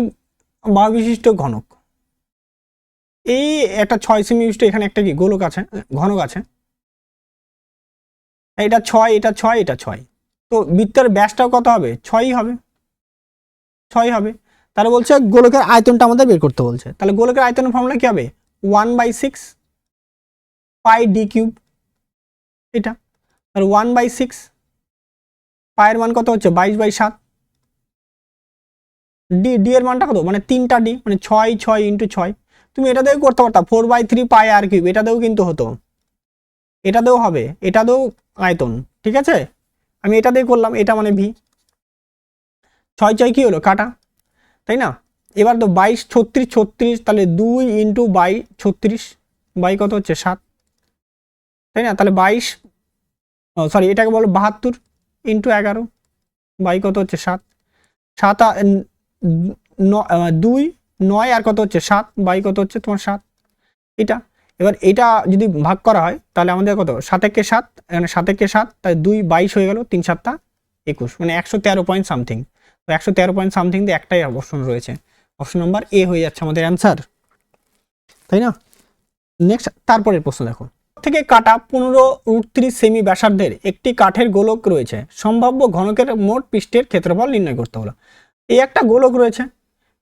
বাহু বিশিষ্ট ঘনক, এই একটা 6 সেমি বিশিষ্ট এখানে একটা কি গোলক আছে, ঘনক আছে, এটা 6, এটা 6, এটা 6, তো বৃত্তের ব্যাসটাও কত হবে, 6 হবে, 6 হবে। তাহলে বলছে গোলকের আয়তনটা আমাদের বের করতে বলছে, তাহলে গোলকের আয়তনের ফর্মুলা কি হবে, 1/6 পাই ডি কিউব, এটা তাহলে 1/6 পায়ের মান কত হচ্ছে 22/7, ডি এর মানটা কত, মানে 3টা ডি, মানে 6 6 ইন্টু 6, তুমি এটা দিয়েও করতে পারতা 4/3 পাই আর কিউব, এটা দিয়েও কিন্তু হতো, এটা দিয়েও হবে, এটা দিয়েও আয়তন, ঠিক আছে, আমি এটা দিয়ে করলাম, এটা মানে ভি, 6 6 কি হলো কাটা, তাই না? এবার তো 22 36 36, তাহলে 2 ইন্টু 22 36 বাই কত হচ্ছে 7, তাই না? তাহলে 22, সরি এটাকে বলো 72 ইন্টু 11 বাই কত হচ্ছে 7, 7 2 9 আর কত হচ্ছে 7 বাই কত হচ্ছে তোমার 7, এটা। এবার এটা যদি ভাগ করা হয় তাহলে আমাদের কত, 7 একে 7, এখানে 7 একে 7, তাই 2 22 হয়ে গেল, 3 7 21, মানে 113 পয়েন্ট সামথিং, তো 113 পয়েন্ট সামথিং দিয়ে একটাই অপশন রয়েছে, অপশন নাম্বার এ হয়ে যাচ্ছে আমাদের অ্যান্সার, তাই না? নেক্সট তারপরের প্রশ্ন দেখো, থেকে কাটা 15√3 সেমি ব্যাসার্ধের একটি কাঠের গোলক রয়েছে, সম্ভাব্য ঘনকের মোট পৃষ্ঠের ক্ষেত্রফল নির্ণয় করতে হলো। এই একটা গোলক রয়েছে,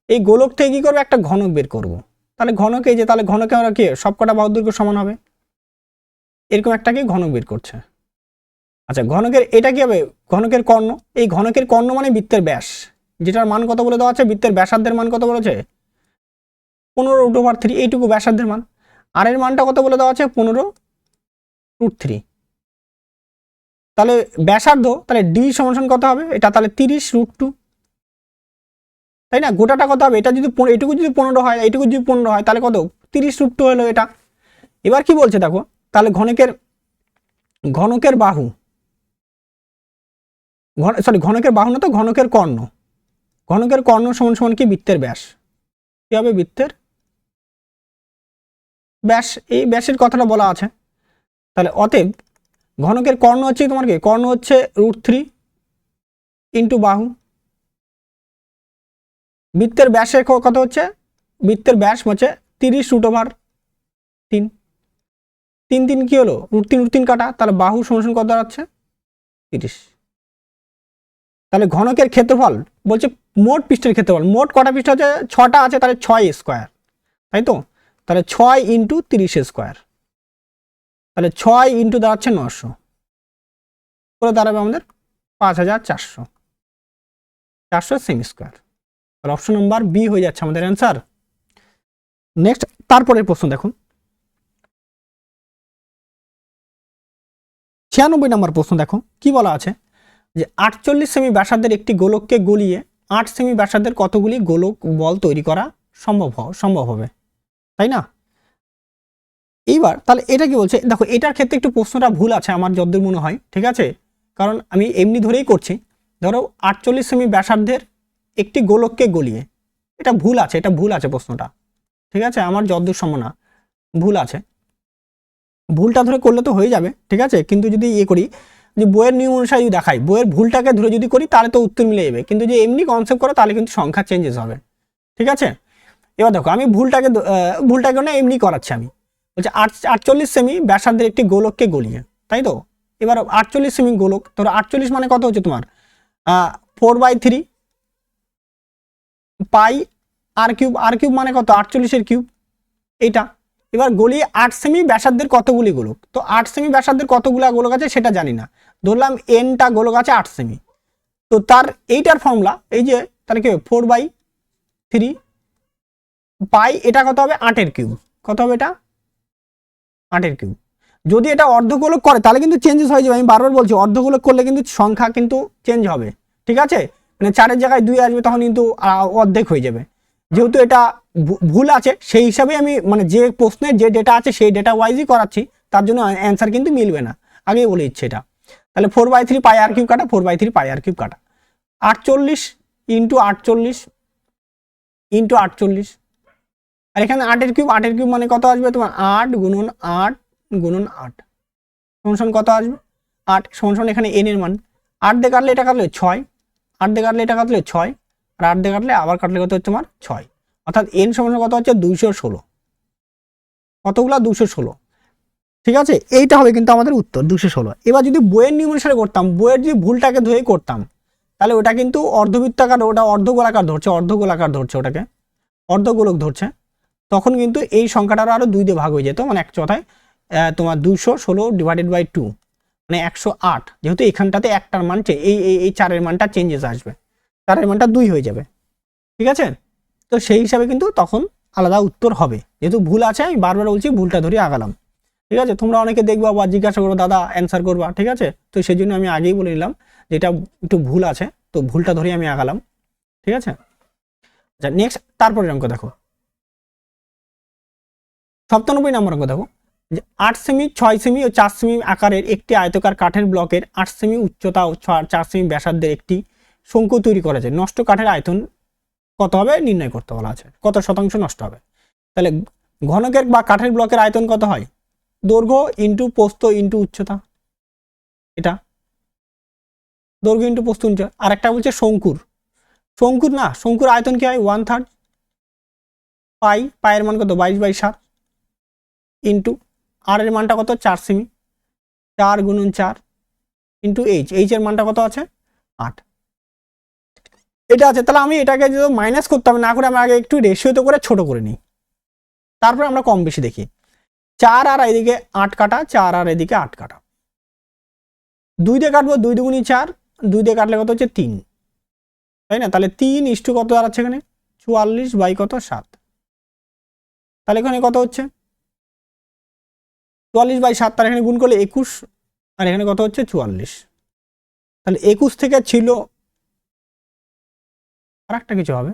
এই গোলক থেকে কি করবো, একটা ঘনক বের করব, তাহলে ঘনক এই যে, তাহলে ঘনকে আমরা কি সবকটা বাহুর দৈর্ঘ্য সমান হবে, এরকম একটাকে ঘনক বের করছে। আচ্ছা ঘনকের এটা কি হবে, ঘনকের কর্ণ, এই ঘনকের কর্ণ মানে বৃত্তের ব্যাস, যেটার মান কত বলে দেওয়া আছে, বৃত্তের ব্যাসার্ধের মান কত বলেছে 15√3, এইটুকু ব্যাসার্ধের মান, আর এর মানটা কত বলে দেওয়া আছে 15√3, তাহলে ব্যাসার্ধ, তাহলে ডি সমান কত হবে, এটা তাহলে 30√2, তাই না? গোটাটা কত হবে, এটা যদি এটুকু যদি 15 হয়, এইটুকু যদি 15 হয়, তাহলে কত 30√2 হলো এটা। এবার কি বলছে দেখো, তাহলে ঘনকের বাহু, ঘনকের বাহু না তো, ঘনকের কর্ণ, ঘনকের কর্ণ সমান কি বৃত্তের ব্যাস, কি হবে বৃত্তের ব্যাস, এই ব্যাসের কথাটা বলা আছে। তাহলে অতএব ঘনকের কর্ণ হচ্ছে তোমার কি, কর্ণ হচ্ছে √3 ইন্টু বাহু, বৃত্তের ব্যাসের কত হচ্ছে, বৃত্তের ব্যাস হচ্ছে 30√3, 3 3 কি হলো √3 কাটা, তাহলে বাহু সমান কত দাঁড়াচ্ছে 30, তাহলে ঘনকের ক্ষেত্রফল বলছে মোট পৃষ্ঠের ক্ষেত্রফল, মোট কটা পৃষ্ঠ আছে 6টা আছে, তাহলে 6 স্কোয়ার, তাই তো, তাহলে 6 ইন্টু 30 স্কোয়ার, তাহলে 6 ইন্টু দাঁড়াচ্ছে 900, করে দাঁড়াবে আমাদের 5400 সেমি স্কোয়ার, আর অপশন নাম্বার বি হয়ে যাচ্ছে আমাদের অ্যান্সার। নেক্সট তারপরের প্রশ্ন দেখুন, 96 নম্বর প্রশ্ন দেখো, কি বলা আছে যে 48 সেমি ব্যাসার্ধের একটি গোলককে গলিয়ে 8 সেমি ব্যাসার্ধের কতগুলি গোলক বল তৈরি করা সম্ভব হবে, তাই না? এইবার তাহলে এটা কি বলছে, দেখো এটার ক্ষেত্রে একটু প্রশ্নটা ভুল আছে আমার যতদূর মনে হয়, ঠিক আছে, কারণ আমি এমনি ধরেই করছি, ধরো 48 সেমি ব্যাসার্ধের একটি গোলককে গলিয়ে, এটা ভুল আছে, এটা ভুল আছে প্রশ্নটা, ঠিক আছে, আমার যতদূর সম্ভাবনা ভুল আছে, ভুলটা ধরে করলে তো হয়ে যাবে, ঠিক আছে, কিন্তু যদি করি যে বইয়ের নিয়ম অনুসারে যদি দেখাই, বইয়ের ভুলটাকে ধরে যদি করি তাহলে তো উত্তর মিলে যাবে, কিন্তু যে এমনি কনসেপ্ট করো তাহলে কিন্তু সংখ্যা চেঞ্জেস হবে, ঠিক আছে। এবার দেখো আমি ভুলটাকে না এমনি করাচ্ছি, আমি বলছি 48 সেমি ব্যাসার্ধের একটি গোলককে গলিয়ে, তাই তো, এবার 48 সেমি গোলক, ধরো 48 মানে কত হচ্ছে তোমার 4/3 পাই আর কিউব মানে কত 48 কিউব, এইটা। এবার গলিয়ে 8 সেমি ব্যাসার্ধের কতগুলি গোলক, তো 8 সেমি ব্যাসার্ধের কতগুলা গোলক আছে সেটা জানি না, ধরলাম এনটা গোলক আছে 8 সেমি, তো তার এইটার ফর্মুলা এই যে, তাহলে কি 4/3 পাই, এটা কত হবে 8 কিউব, কত হবে এটা 8 কিউব, যদি এটা অর্ধগোলক করে তাহলে কিন্তু চেঞ্জেস হয়ে যাবে। আমি বারবার বলছি অর্ধগোলক করলে কিন্তু সংখ্যা কিন্তু চেঞ্জ হবে, ঠিক আছে, মানে 4-এর জায়গায় 2 আসবে, তখন কিন্তু অর্ধেক হয়ে যাবে। যেহেতু এটা ভুল আছে সেই হিসাবে আমি মানে যে প্রশ্নের যে ডেটা আছে সেই ডেটা ওয়াইজই করাচ্ছি, তার জন্য অ্যান্সার কিন্তু মিলবে না, আগেই বলে দিচ্ছে এটা। তাহলে 4/3 পাই আর কিউব কাটা, 4/3 পাই আর কিউব কাটা, 48 ইন্টু 48 ইন্টু 48, আর এখানে 8-এর কিউব, 8-এর কিউব মানে কত আসবে তোমার 8 গুণন 8 গুণন 8 সমান কত আসবে 8 সমান এখানে n এর মান 8 দিয়ে কাটলে এটা কাটলে 6, 8 দিয়ে কাটলে এটা কাটলে 6, আর 8 দিয়ে কাটলে আবার কাটলে কত হচ্ছে তোমার 6, অর্থাৎ n সমান কত হচ্ছে 216, কতগুলা 216, ঠিক আছে, এইটা হবে কিন্তু আমাদের উত্তর 216। এবার যদি বইয়ের নিয়ম অনুসারে করতাম, বইয়ের যদি ভুলটাকে ধরে করতাম, তাহলে ওটা কিন্তু অর্ধবৃত্তাকার, ওটা অর্ধগোলাকার ধরছে, অর্ধগোলাকার ধরছে, ওটাকে অর্ধগোলক ধরছে, তখন কিন্তু এই সংখ্যাটারও আরো 2 দিয়ে ভাগ হয়ে যেত, মানে এক কথায় তোমার 216/2 মানে 108, যেহেতু এখানটাতে একটার মান এই 4-এর মানটা চেঞ্জেস আসবে, 4-এর মানটা 2 হয়ে যাবে, ঠিক আছে। তো সেই হিসাবে কিন্তু তখন আলাদা উত্তর হবে, যেহেতু ভুল আছে আমি বারবার বলছি ভুলটা ধরে আগালাম, ঠিক আছে। তোমরা অনেকে দেখবা বা জিজ্ঞাসা করো দাদা অ্যান্সার করবা, ঠিক আছে, তো সেই জন্য আমি আগেই বলে নিলাম যে এটা একটু ভুল আছে, তো ভুলটা ধরে আমি আগালাম, ঠিক আছে। আচ্ছা নেক্সট তারপরের অঙ্ক দেখো, 97 নম্বর অঙ্ক দেখো, যে 8 সেমি 6 সেমি ও 4 সেমি আকারের একটি আয়তাকার কাঠের ব্লকের 8 সেমি উচ্চতা ও 4 সেমি ব্যাসার্ধের একটি শঙ্কু তৈরি করা যায়, নষ্ট কাঠের আয়তন কত হবে নির্ণয় করতে বলা আছে, কত শতাংশ নষ্ট হবে। তাহলে ঘনকের বা কাঠের ব্লকের আয়তন কত হয়, দৈর্ঘ্য ইন্টু প্রস্থ ইন্টু উচ্চতা, এটা দৈর্ঘ্য ইন্টু প্রস্থ ইন্টু, আর একটা বলছে শঙ্কুর, শঙ্কুর না, শঙ্কুর আয়তন কি হয় 1/3 পাই, পায়ের মান কত 22/7 ইন্টু আর এর মানটা কত 4 সেমি, 4 গুণন 4 ইন্টু এইচ এর মানটা কত আছে 8, এটা আছে। তাহলে আমি এটাকে যদি মাইনাস করতে হবে না করে আমি আগে একটু রেশিওতে করে ছোট করে নিই, তারপরে আমরা কম বেশি দেখি। 4 আর এদিকে 8 কাটা, 4 আর এদিকে 8 কাটা, 2 দিয়ে কাটবো, 2 দুগুণী 4, 2 দিয়ে কাটলে কত হচ্ছে 3, তাই না। তাহলে 3 কত দাঁড়াচ্ছে এখানে 44 কত 7, তাহলে এখানে কত হচ্ছে 44/7, তার এখানে গুণ করলে 21, আর এখানে কত হচ্ছে 44, তাহলে 21 থেকে ছিল আর একটা কিছু হবে,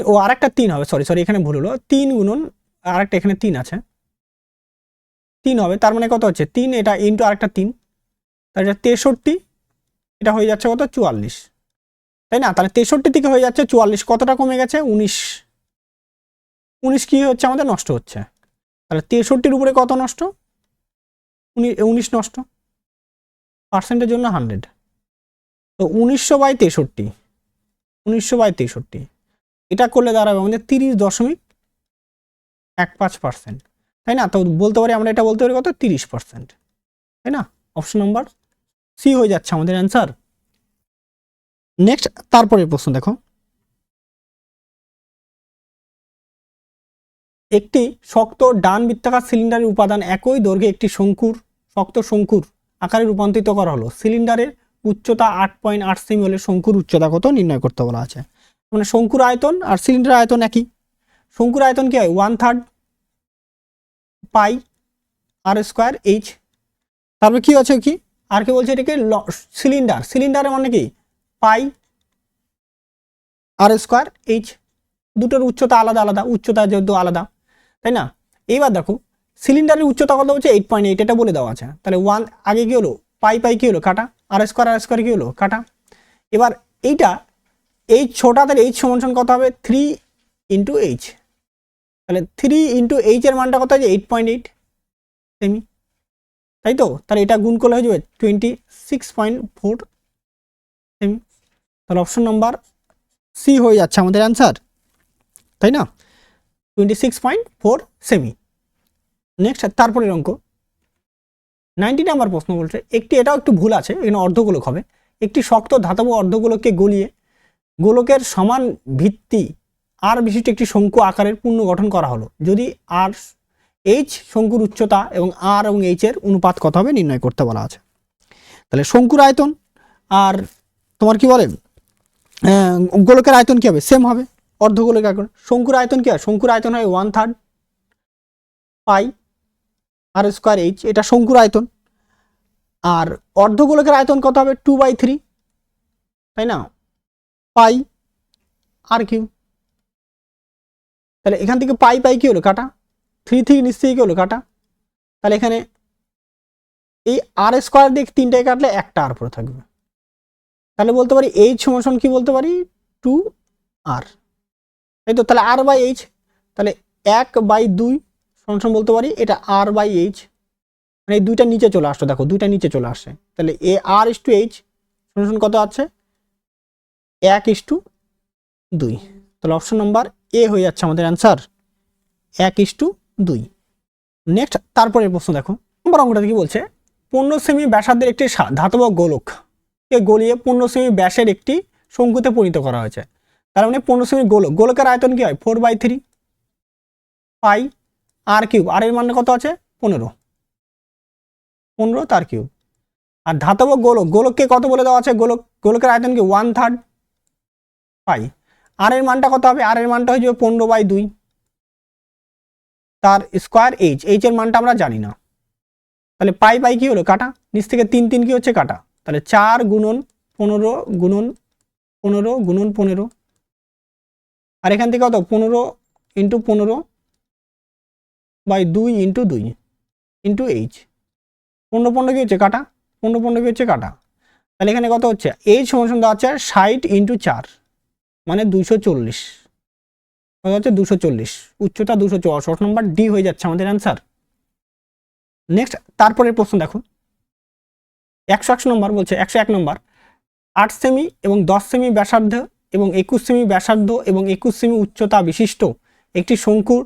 ও আরেকটা 3 হবে, সরি এখানে ভুল হলো, 3 গুণন আরেকটা এখানে 3 আছে, 3 হবে, তার মানে কত হচ্ছে 3, এটা ইন্টু আরেকটা 3, তাহলে 63, এটা হয়ে যাচ্ছে কত 44, তাই না। তাহলে 63 থেকে হয়ে যাচ্ছে 44, কতটা কমে গেছে 19 কি হচ্ছে আমাদের নষ্ট হচ্ছে, তাহলে 63-র উপরে কত নষ্ট 19 নষ্ট, পার্সেন্টের জন্য 100, তো 1900/63, এটা করলে দাঁড়াবে আমাদের 30.15%, তাই না। তো বলতে পারি আমরা, এটা বলতে পারি কত 30%, তাই না। অপশন নাম্বার সি হয়ে যাচ্ছে আমাদের অ্যান্সার। নেক্সট তারপরের প্রশ্ন দেখো, একটি শক্ত ডান বৃত্তাকার সিলিন্ডারের উপাদান একই দৈর্ঘ্যে একটি শক্ত শঙ্কুর আকারে রূপান্তরিত করা হলো, সিলিন্ডারের উচ্চতা 8.8 সেমি হলে শঙ্কুর উচ্চতা কত নির্ণয় করতে বলা আছে। মানে শঙ্কুর আয়তন আর সিলিন্ডার আয়তন একই, শঙ্কুর আয়তন কি হয় 1/3 পাই আর স্কোয়ার এইচ, তারপরে কি আছে কি আর কি বলছে এটাকে সিলিন্ডারের মানে কি পাই আর স্কোয়ার এইচ, দুটোর উচ্চতা আলাদা আলাদা, উচ্চতা যেহেতু আলাদা, তাই না। এইবার দেখো সিলিন্ডারের উচ্চতা কত হচ্ছে 8.8, এটা বলে দেওয়া আছে, তাহলে 1 আগে কি হলো পাই কি হলো কাটা, আর স্কোয়ার কি হলো কাটা। এবার এইটা এইচ ছোটা, তাহলে এইচ সমান কত হবে 3 ইন্টু এইচ, তাহলে 3 ইন্টু এইচ এর মানটা কত হচ্ছে 8.8 সেমি, তাই তো। তাহলে এটা গুণ করলে হয়ে যাবে 26.4 সেমি, তাহলে অপশন নাম্বার সি হয়ে যাচ্ছে আমাদের অ্যান্সার, তাই না, 26.4 সেমি। নেক্সট তারপরের অঙ্ক 90 নাম্বার প্রশ্ন বলছে, এটাও একটু ভুল আছে, এখানে অর্ধগোলক হবে, একটি শক্ত ধাতব অর্ধগোলককে গলিয়ে গোলকের সমান ভিত্তি আর বিশিষ্ট একটি শঙ্কু আকারের পূর্ণ গঠন করা হলো, যদি আর এইচ শঙ্কুর উচ্চতা এবং আর এবং এইচ এর অনুপাত কত হবে নির্ণয় করতে বলা আছে। তাহলে শঙ্কুর আয়তন আর তোমার কি বলে গোলকের আয়তন কি হবে সেম হবে, অর্ধগোলক আয়তন। শঙ্কুর আয়তন কি হয়, শঙ্কুর আয়তন হয় 1/3 পাই আর স্কোয়ার এইচ, এটা শঙ্কুর আয়তন। আর অর্ধগোলকের আয়তন কত হবে? 2/3, তাই না, পাই আর কিউ। তাহলে এখান থেকে পাই পাই কি হলো? কাটা। 3 থেকে নিশ্চয়ই কি হলো? কাটা। তাহলে এখানে এই আর স্কোয়ার দিক 3টায় কাটলে একটা আর পরে থাকবে। তাহলে বলতে পারি এইচ সমান কি বলতে পারি? 2r, তাই তো। তাহলে r/h, তাহলে 1/2 সমান বলতে পারি এটা r/h, মানে এই দুইটা নিচে চলে আসলো, দেখো দুইটা নিচে চলে আসে। তাহলে এ r/h সমান কত আছে? 1:2। তাহলে অপশন নাম্বার এ হয়ে যাচ্ছে আমাদের অ্যান্সার 1:2। নেক্সট, তারপরে প্রশ্ন দেখো, নম্বর অঙ্কটা কি বলছে? 15 সেমি ব্যাসার্ধের একটি ধাতব গোলককে গলিয়ে 15 সেমি ব্যাসের একটি শঙ্কুতে পরিণত করা হয়েছে। তার মানে 15 সেমি গোলকের আয়তন কি হয়? 4/3 পাই আর কিউব। আর এর মান কত আছে? 15 তার কিউব। আর ধাতব গোলককে কত বলে দেওয়া আছে? গোলকের আয়তন কি? 1/3 পাই। আর এর মানটা কত হবে? আর এর মানটা হয়ে যাবে 15/2 তার স্কোয়ার এইচ। এইচ এর মানটা আমরা জানি না। তাহলে পাই পাই কি হলো? কাটা। নিচ থেকে 3 3 কি হচ্ছে? কাটা। তাহলে 4 গুণন 15 গুণন 15 গুণন 15, আর এখান থেকে কত? 15 ইন্টু 15/2 ইন্টু 2 ইন্টু এইচ। 15 15 কি হচ্ছে? কাটা। 15 15 কি হচ্ছে? কাটা। তাহলে এখানে কত হচ্ছে? এইচ সমান দেওয়া হচ্ছে 60 ইন্টু 4, মানে 240। কত হচ্ছে? 240। উচ্চতা 240। নম্বর ডি হয়ে যাচ্ছে আমাদের অ্যান্সার। নেক্সট, তারপরের প্রশ্ন দেখো, 101 নম্বর বলছে। 101 নম্বর, 8 সেমি এবং 10 সেমি ব্যাসার্ধ এবং 21 সেমি ব্যাসার্ধ এবং 21 সেমি উচ্চতা বিশিষ্ট একটি শঙ্কুর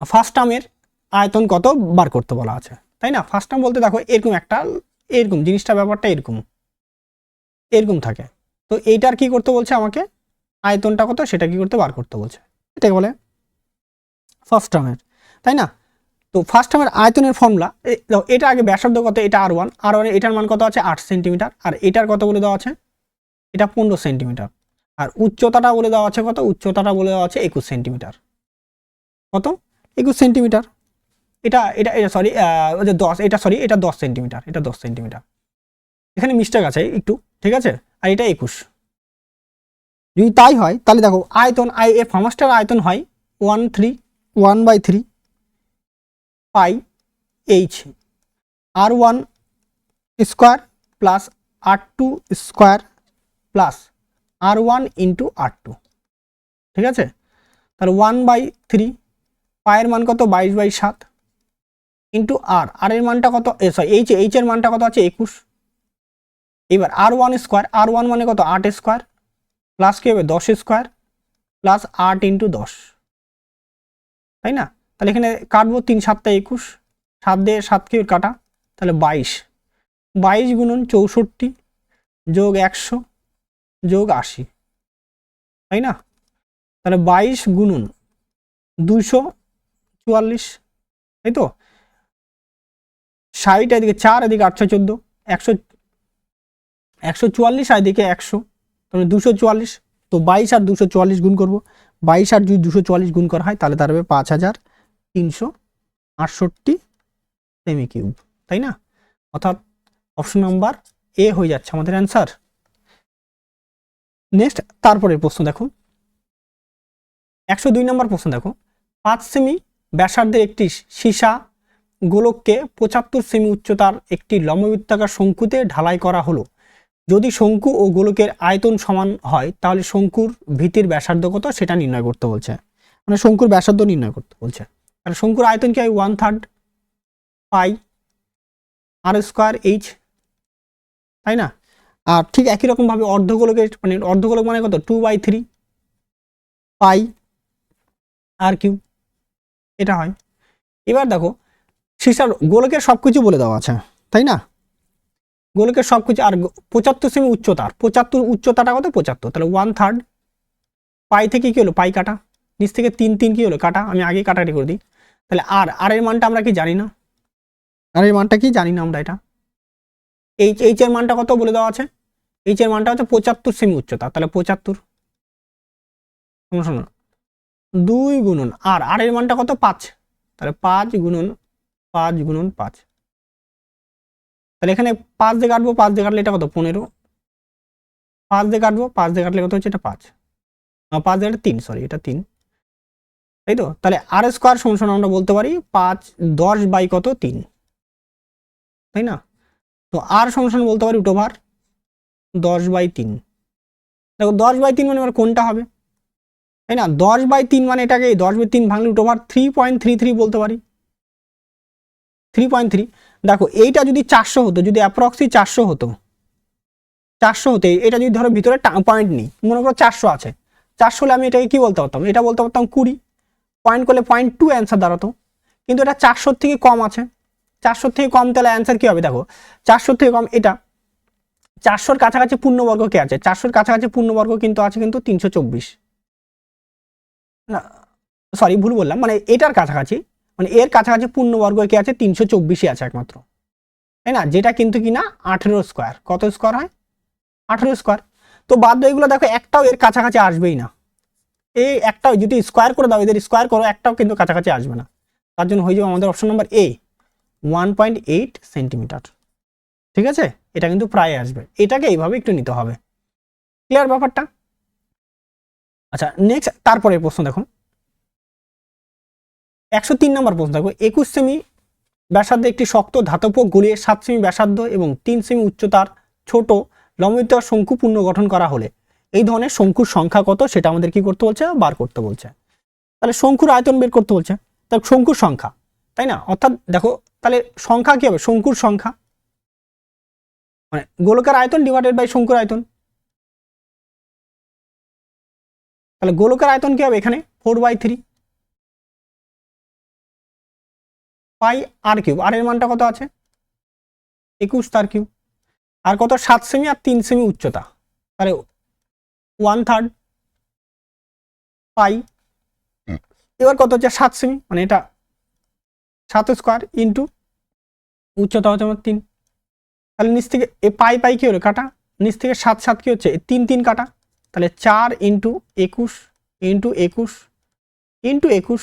ফার্স্ট টার্মের আয়তন কত বার করতে বলা আছে, তাই না। ফার্স্ট টার্ম বলতে দেখো এরকম একটা, এরকম জিনিসটা, ব্যাপারটা এরকম এরকম থাকে। তো এইটার কি করতে বলছে আমাকে? আয়তনটা কত সেটা কি করতে বার করতে বলছে, এটাকে বলে ফার্স্ট টার্মের, তাই না। তো ফার্স্ট টার্মের আয়তনের ফর্মুলা, এটা আগে ব্যাসার্ধ কত? এটা r1, এটার মান কত আছে? 8 সেন্টিমিটার। আর এটার কত বলে দেওয়া আছে? এটা 15 সেন্টিমিটার। আর উচ্চতাটা বলে দেওয়া আছে কত? উচ্চতাটা বলে দেওয়া আছে 21 সেন্টিমিটার। কত? 21 সেন্টিমিটার। এটা এটা এটা সরি, 10, এটা সরি, এটা 10 সেন্টিমিটার, এটা 10 সেন্টিমিটার। এখানে মিস্টেক আছে একটু, ঠিক আছে। আর এটা 21। যদি তাই হয় তাহলে দেখো আয়তন, এর ফার্স্টের আয়তন হয় 1/3 pi H r1 square plus r2 square plus r1 into r2, ঠিক আছে। তাহলে 1/3 পায়ের মান কত? 22/7 ইন্টু আর এর মানটা কত? সরি, এইচ এর মানটা কত আছে? 21। এবার r1 স্কোয়ার, r1 মানে কত? 8 স্কোয়ার প্লাস কি হবে? 10 স্কোয়ার প্লাস 8 ইন্টু 10, তাই না। তাহলে এখানে কাটবো 3 7 21, 7 দিয়ে 7 কি কাটা, তাহলে 22 গুণন 64 যোগ 100 যোগ 80, তাই না। তাহলে 22 গুণন 244, তাই তো। 60 এদিকে 4, এদিকে 8 14, 144, আর এদিকে 100, তাহলে 244। তো 22 আর 244 গুণ করবো। 22 আর যদি 244 গুণ করা হয় তাহলে তার হবে 5368 সেমি কিউব, তাই না। অর্থাৎ অপশন নাম্বার এ হয়ে যাচ্ছে আমাদের অ্যান্সার। নেক্সট, তারপরের প্রশ্ন দেখো, 102 নম্বর প্রশ্ন দেখো, 5 সেমি ব্যাসার্ধের একটি সীসা গোলককে 75 সেমি উচ্চতার একটি লম্ববৃত্তাকার শঙ্কুতে ঢালাই করা হলো। যদি শঙ্কু ও গোলকের আয়তন সমান হয় তাহলে শঙ্কুর ভিতির ব্যাসার্ধ কত সেটা নির্ণয় করতে বলছে, মানে শঙ্কুর ব্যাসার্ধ নির্ণয় করতে বলছে। আর শঙ্কুর আয়তন কি হয়? 1/3 পাই আর স্কোয়ার এইচ, তাই না। আর ঠিক একই রকম ভাবে অর্ধগোলকের, মানে অর্ধগোলক মানে কত? 2/3 পাই আর কিউ, এটা হয়। এবার দেখো সীসার গোলকের সবকিছু বলে দেওয়া আছে, তাই না। গোলকের সবকিছু, আর 75 সেমি উচ্চতার, 75 উচ্চতাটা কত? 75। তাহলে 1/3 পাই থেকে কি হলো? পাই কাটা। নিচ থেকে 3 3 কি হলো? কাটা। আমি আগে কাটাকাটি করে দিই। তাহলে আর এর মানটা আমরা কি জানি না, আর এর মানটা কি জানি না আমরা। এটা এইচ এর মানটা কত বলে দেওয়া আছে? এইচ এর মানটা হচ্ছে 75 সেমি উচ্চতা। তাহলে 75 শোনো 2 গুণন আর এর মানটা কত? 5। তাহলে 5 × 5 তাহলে এখানে 5 দিয়ে কাটবো, 5 দিয়ে কাটলে এটা কত 15, 5 দিয়ে কাটবো, 5 দিয়ে কাটলে কত হচ্ছে এটা 5, 5 দিয়ে 3, সরি এটা 3, তাই তো। তাহলে আর স্কোয়ার সমান আমরা বলতে পারি 10 বাই কত 3, তাই না। তো আর সমান বলতে পারি √10/3। দেখো 10/3 মানে এবার কোনটা হবে, তাই না। 10/3 মানে এটাকে 10/3 ভাঙলে √3.33 বলতে পারি, 3.3। দেখো এইটা যদি 400 হতো, যদি অ্যাপ্রক্সি 400 হতো, 400 হতে এটা যদি ধরো ভিতরে পয়েন্ট নেই, মনে করো 400 আছে, 400 হলে আমি এটাকে কি বলতে পারতাম, এটা বলতে পারতাম 20, পয়েন্ট করলে 0.2 অ্যান্সার দাঁড়াতো। কিন্তু এটা 400 থেকে কম আছে, 400 থেকে কম, তাহলে অ্যান্সার কি হবে, দেখো 400 থেকে কম এটা 400-র কাছাকাছি পূর্ণবর্গ কে আছে, 400-র কাছাকাছি পূর্ণবর্গ কিন্তু আছে কিন্তু 324, না সরি ভুল বললাম, মানে এটার কাছাকাছি, মানে এর কাছাকাছি পূর্ণবর্গ কে আছে 324 আছে একমাত্র, তাই না। যেটা কিন্তু কিনা 18 স্কোয়ার, কত স্কোয়ার হয় 18 স্কোয়ার। তো বাধ্য এগুলো দেখো একটাও এর কাছাকাছি আসবেই না, এই একটাও যদি স্কোয়ার করে দাও, এদের স্কোয়ার করো, একটাও কিন্তু কাছাকাছি আসবে না। তার জন্য হয়ে যাবে আমাদের অপশন নাম্বার এ 1.8 সেন্টিমিটার, ঠিক আছে। এটা কিন্তু প্রায় আসবে, এটাকে এইভাবে একটু নিতে হবে, ক্লিয়ার ব্যাপারটা। আচ্ছা নেক্সট তারপরে প্রশ্ন দেখুন 103 নম্বর প্রশ্ন দেখো, 21 সেমি ব্যাসার্ধ একটি শক্ত ধাতব গলিয়ে 7 সেমি ব্যাসার্ধ এবং 3 সেমি উচ্চতার ছোট লম্বিত শঙ্কু পুনর্গঠন করা হলে এই ধরনের শঙ্কুর সংখ্যা কত, সেটা আমাদের কি করতে বলছে, বার করতে বলছে। তাহলে শঙ্কুর আয়তন বের করতে বলছে, তাহলে শঙ্কুর সংখ্যা, তাই না। অর্থাৎ দেখো তাহলে সংখ্যা কি হবে, শঙ্কুর সংখ্যা মানে গোলকের আয়তন ডিভাইডেড বাই শঙ্কুর আয়তন। তাহলে গোলকের আয়তন কি হবে এখানে 4/3 পাই আর কিউব, আর এর মানটা কত আছে 21 তার কিউব, আর কত 7 সেমি আর 3 সেমি উচ্চতা, তাহলে 1/3 পাই। এবার কত হচ্ছে 7 সেমি, মানে এটা 7 স্কোয়ার ইন্টু উচ্চতা হচ্ছে আমার 3, তাহলে নিচ থেকে এ পাই কি হলো কাটা, নিচ থেকে 7 কি হচ্ছে 3 কাটা, তাহলে 4 × 21 ইন্টু 21 ইন্টু 21,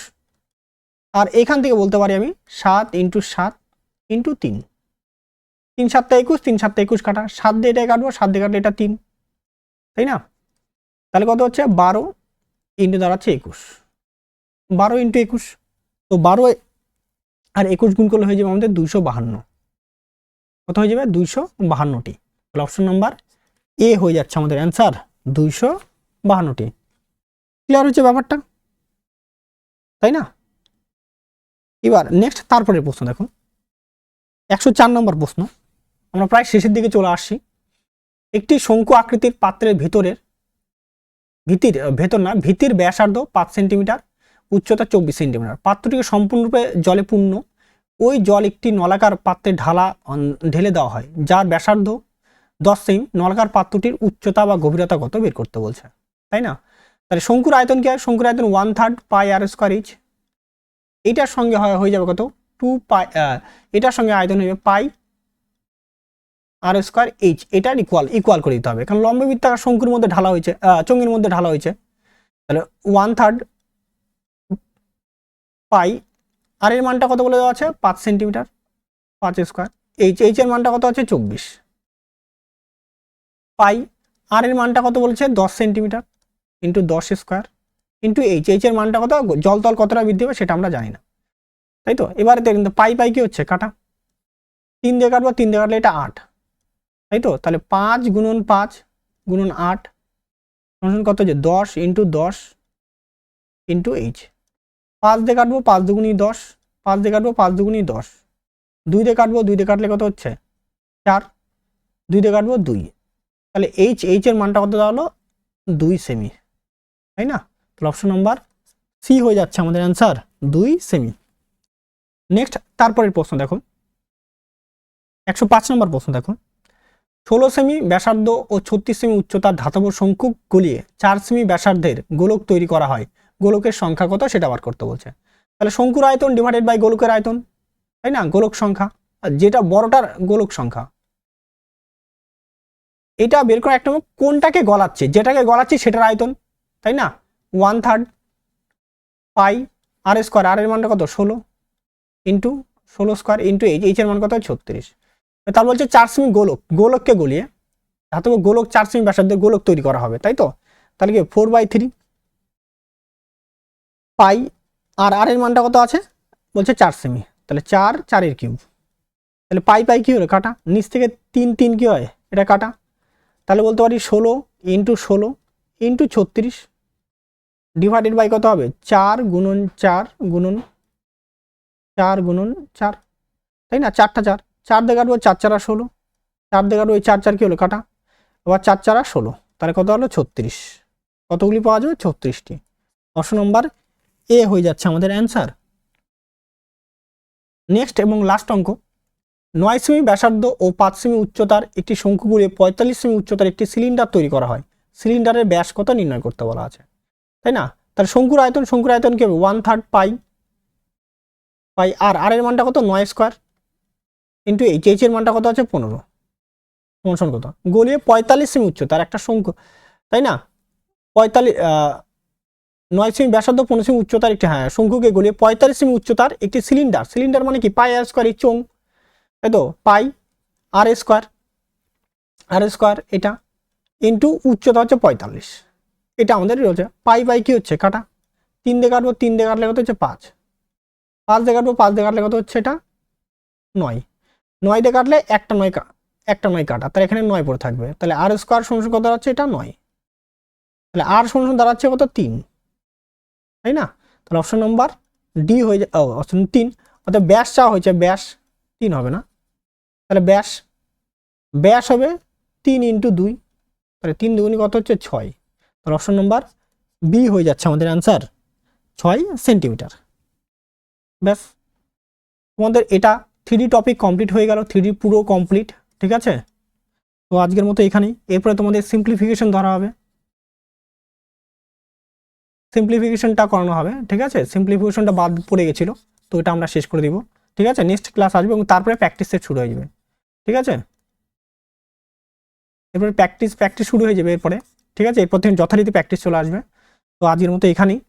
আর এখান থেকে বলতে পারি আমি 7 × 7 ইন্টু 3, 3 7 21, 3 7 21 কাটা, 7 দিয়ে এটা কাটবো, 7 দিয়ে কাটলে এটা 3, তাই না। তাহলে কত হচ্ছে 12 ইন্টু দাঁড়াচ্ছে 21, 12 × 21, তো 12 আর 21 গুণ করলে হয়ে যাবে আমাদের 252, কত হয়ে যাবে 252টি। তাহলে অপশন নাম্বার এ হয়ে যাচ্ছে আমাদের অ্যান্সার 252টি। ক্লিয়ার হচ্ছে ব্যাপারটা, তাই না। এবার নেক্সট তারপরের প্রশ্ন দেখো 104 নম্বর প্রশ্ন, আমরা প্রায় শেষের দিকে চলে আসছি। একটি শঙ্কু আকৃতির পাত্রের ভিতির ব্যাসার্ধ 5 সেন্টিমিটার, উচ্চতা 24 সেন্টিমিটার, পাত্রটিকে সম্পূর্ণরূপে জলে পূর্ণ, ওই জল একটি নলাকার পাত্রে ঢেলে দেওয়া হয় যার ব্যাসার্ধ 10 সেমি, নলাকার পাত্রটির উচ্চতা বা গভীরতা কত বের করতে বলছে, তাই না। তাহলে শঙ্কুর আয়তন কি হয়, শঙ্কুর আয়তন 1/3 পাই আর স্কোয়ার ইচ, এটার সঙ্গে হয়ে যাবে কত 2 পাই, এটার সঙ্গে আয়তন হয়ে যাবে পাই আর স্কোয়ার এইচ, এটার ইকুয়াল করে দিতে হবে, কারণ লম্ব বৃত্তাকার শঙ্কুর মধ্যে ঢালা হয়েছে, চঙ্গির মধ্যে ঢালা হয়েছে। তাহলে 1/3 পাই, আর এর মানটা কত বলে দেওয়া আছে 5 সেন্টিমিটার, 5 স্কোয়ার, এইচ এর মানটা কত আছে 24 পাই, আর এর মানটা কত বলছে 10 centimetre into 10 square into H এর মানটা কত, জল তল কতটা বৃদ্ধি হবে সেটা আমরা জানি না, তাই তো। এবারে কিন্তু পাই কি হচ্ছে কাটা, 3 দিয়ে কাটবো, 3 দিয়ে কাটলে এটা 8, তাই তো। তাহলে 5 × 5 × 8 কত হচ্ছে 10 ইন্টু 10 ইন্টু এইচ, 5 দিয়ে কাটবো, 5 দুগুণী 10, 5 দিয়ে কাটবো, 5 দুগুণী 10, 2 দিয়ে কাটবো, 2 দিয়ে কাটলে কত হচ্ছে 4, 2 দিয়ে কাটবো 2, তাহলে এইচ এর মানটা কত দাঁড়ালো 2 সেমি, তাই না। তাহলে অপশন নাম্বার সি হয়ে যাচ্ছে আমাদের অ্যান্সার 2 সেমি। নেক্সট তারপরের প্রশ্ন দেখো 105 নম্বর প্রশ্ন দেখো, 16 সেমি ব্যাসার্ধ ও 36 সেমি উচ্চতার ধাতব শঙ্কু গলিয়ে 4 সেমি ব্যাসার্ধের গোলক তৈরি করা হয়, গোলকের সংখ্যা কত সেটা বার করতে বলছে। তাহলে শঙ্কুর আয়তন ডিভাইডেড বাই গোলকের আয়তন, তাই না, গোলক সংখ্যা, আর যেটা বড়টার গোলক সংখ্যা, এটা বের করা একটা কোনটাকে গলাচ্ছে, যেটাকে গলাচ্ছে সেটার আয়তন, তাই না। 1/3 পাই আর স্কোয়ার, আর এর মানটা কত 16, ইন্টু 16 স্কোয়ার ইন্টু এইচ এর মান কত হয় 36। তার বলছে 4 সেমি গোলক, গোলককে গলিয়ে ধাতব গোলক 4 সেমি ব্যাসার্ধের গোলক তৈরি করা হবে, তাই তো? তাহলে কি 4/3 পাই, আর আর এর মানটা কত আছে বলছে 4 সেমি, তাহলে 4 4 কিউব, তাহলে পাই পাই কি হলো কাটা, নিচ থেকে 3 3 কি হয় এটা কাটা, তাহলে বলতে পারি 16 ইন্টু 16 ইন্টু 36 ডিভাইডেড বাই কত হবে 4 গুণন 4 গুণন 4 গুণন 4, তাই না? 4টা 4, 4 দিয়ে কাটবো 4 4 16, 4 দিয়ে কাটবো 4 4 কি হলো কাটা, আবার 4 4 16, তাহলে কত হলো 36। কতগুলি পাওয়া যাবে 36টি। অপশন নম্বর এ হয়ে যাচ্ছে আমাদের অ্যান্সার। নেক্সট এবং লাস্ট অঙ্ক, 9 সেমি ব্যাসার্ধ ও 5 সেমি উচ্চতার একটি শঙ্কু ঘুরিয়ে 45 সেমি উচ্চতার একটি সিলিন্ডার তৈরি করা হয়, সিলিন্ডারের ব্যাস কত নির্ণয় করতে বলা আছে, তাই না? তাহলে শঙ্কুর আয়তন কি হবে 1/3 পাই, পাই আর আর এর মানটা কত 9 স্কোয়ার ইন্টু এইচ এর মানটা কত আছে 15, সমান কত, গলিয়ে 45 সেমি উচ্চতার একটা শঙ্কু, তাই না? 9 সেমি ব্যাসার্ধ 15 সেমি উচ্চতার একটি, হ্যাঁ, শঙ্কুকে গলিয়ে 45 সেমি উচ্চতার একটি সিলিন্ডার, সিলিন্ডার মানে কি পাই আর স্কোয়ার, এই চোং, তাই তো? পাই আর স্কোয়ার এটা ইন্টু উচ্চতা হচ্ছে 45, এটা আমাদের রয়েছে। পাই পাই কি হচ্ছে কাটা, 3 দিয়ে কাটবো, 3 দিয়ে কাটলে কত হচ্ছে 5, 5 দিয়ে কাটবো, 5 দিয়ে কাটলে কত হচ্ছে এটা 9, 9 দিয়ে কাটলে একটা 9 কাটা, তাহলে এখানে 9 পড়ে থাকবে, তাহলে আর স্কোয়ার সমান কত দাঁড়াচ্ছে এটা 9, তাহলে আর সমান দাঁড়াচ্ছে কত 3, তাই না? তাহলে অপশন নম্বর ডি হয়ে যায়, অপশন 3, অর্থাৎ ব্যাস চাওয়া হয়েছে, ব্যাস 3 হবে না, তাহলে ব্যাস হবে 3 ইন্টু 2, তাহলে 3 দুগুণি কত হচ্ছে 6, তাহলে অপশন নম্বর বি হয়ে যাচ্ছে আমাদের অ্যান্সার 6 সেন্টিমিটার। ব্যাস, তোমাদের এটা 3D টপিক কমপ্লিট হয়ে গেল, 3D পুরো কমপ্লিট, ঠিক আছে? তো আজকের মতো এখানেই, এরপরে তোমাদের সিম্পলিফিকেশন ধরা হবে, সিম্পলিফিকেশনটা করানো হবে, ঠিক আছে? সিম্পলিফিকেশনটা বাদ পড়ে গেছিলো, তো এটা আমরা শেষ করে দিব, ঠিক আছে? নেক্সট ক্লাস আসবে এবং তারপরে প্র্যাকটিস সেট শুরু হয়ে যাবে, ঠিক আছে? এরপরে প্র্যাকটিস শুরু হয়ে যাবে এরপরে, ঠিক আছে? এরপর থেকে যথারীতি প্র্যাকটিস চলে আসবে। তো আজকের মতো এখানেই।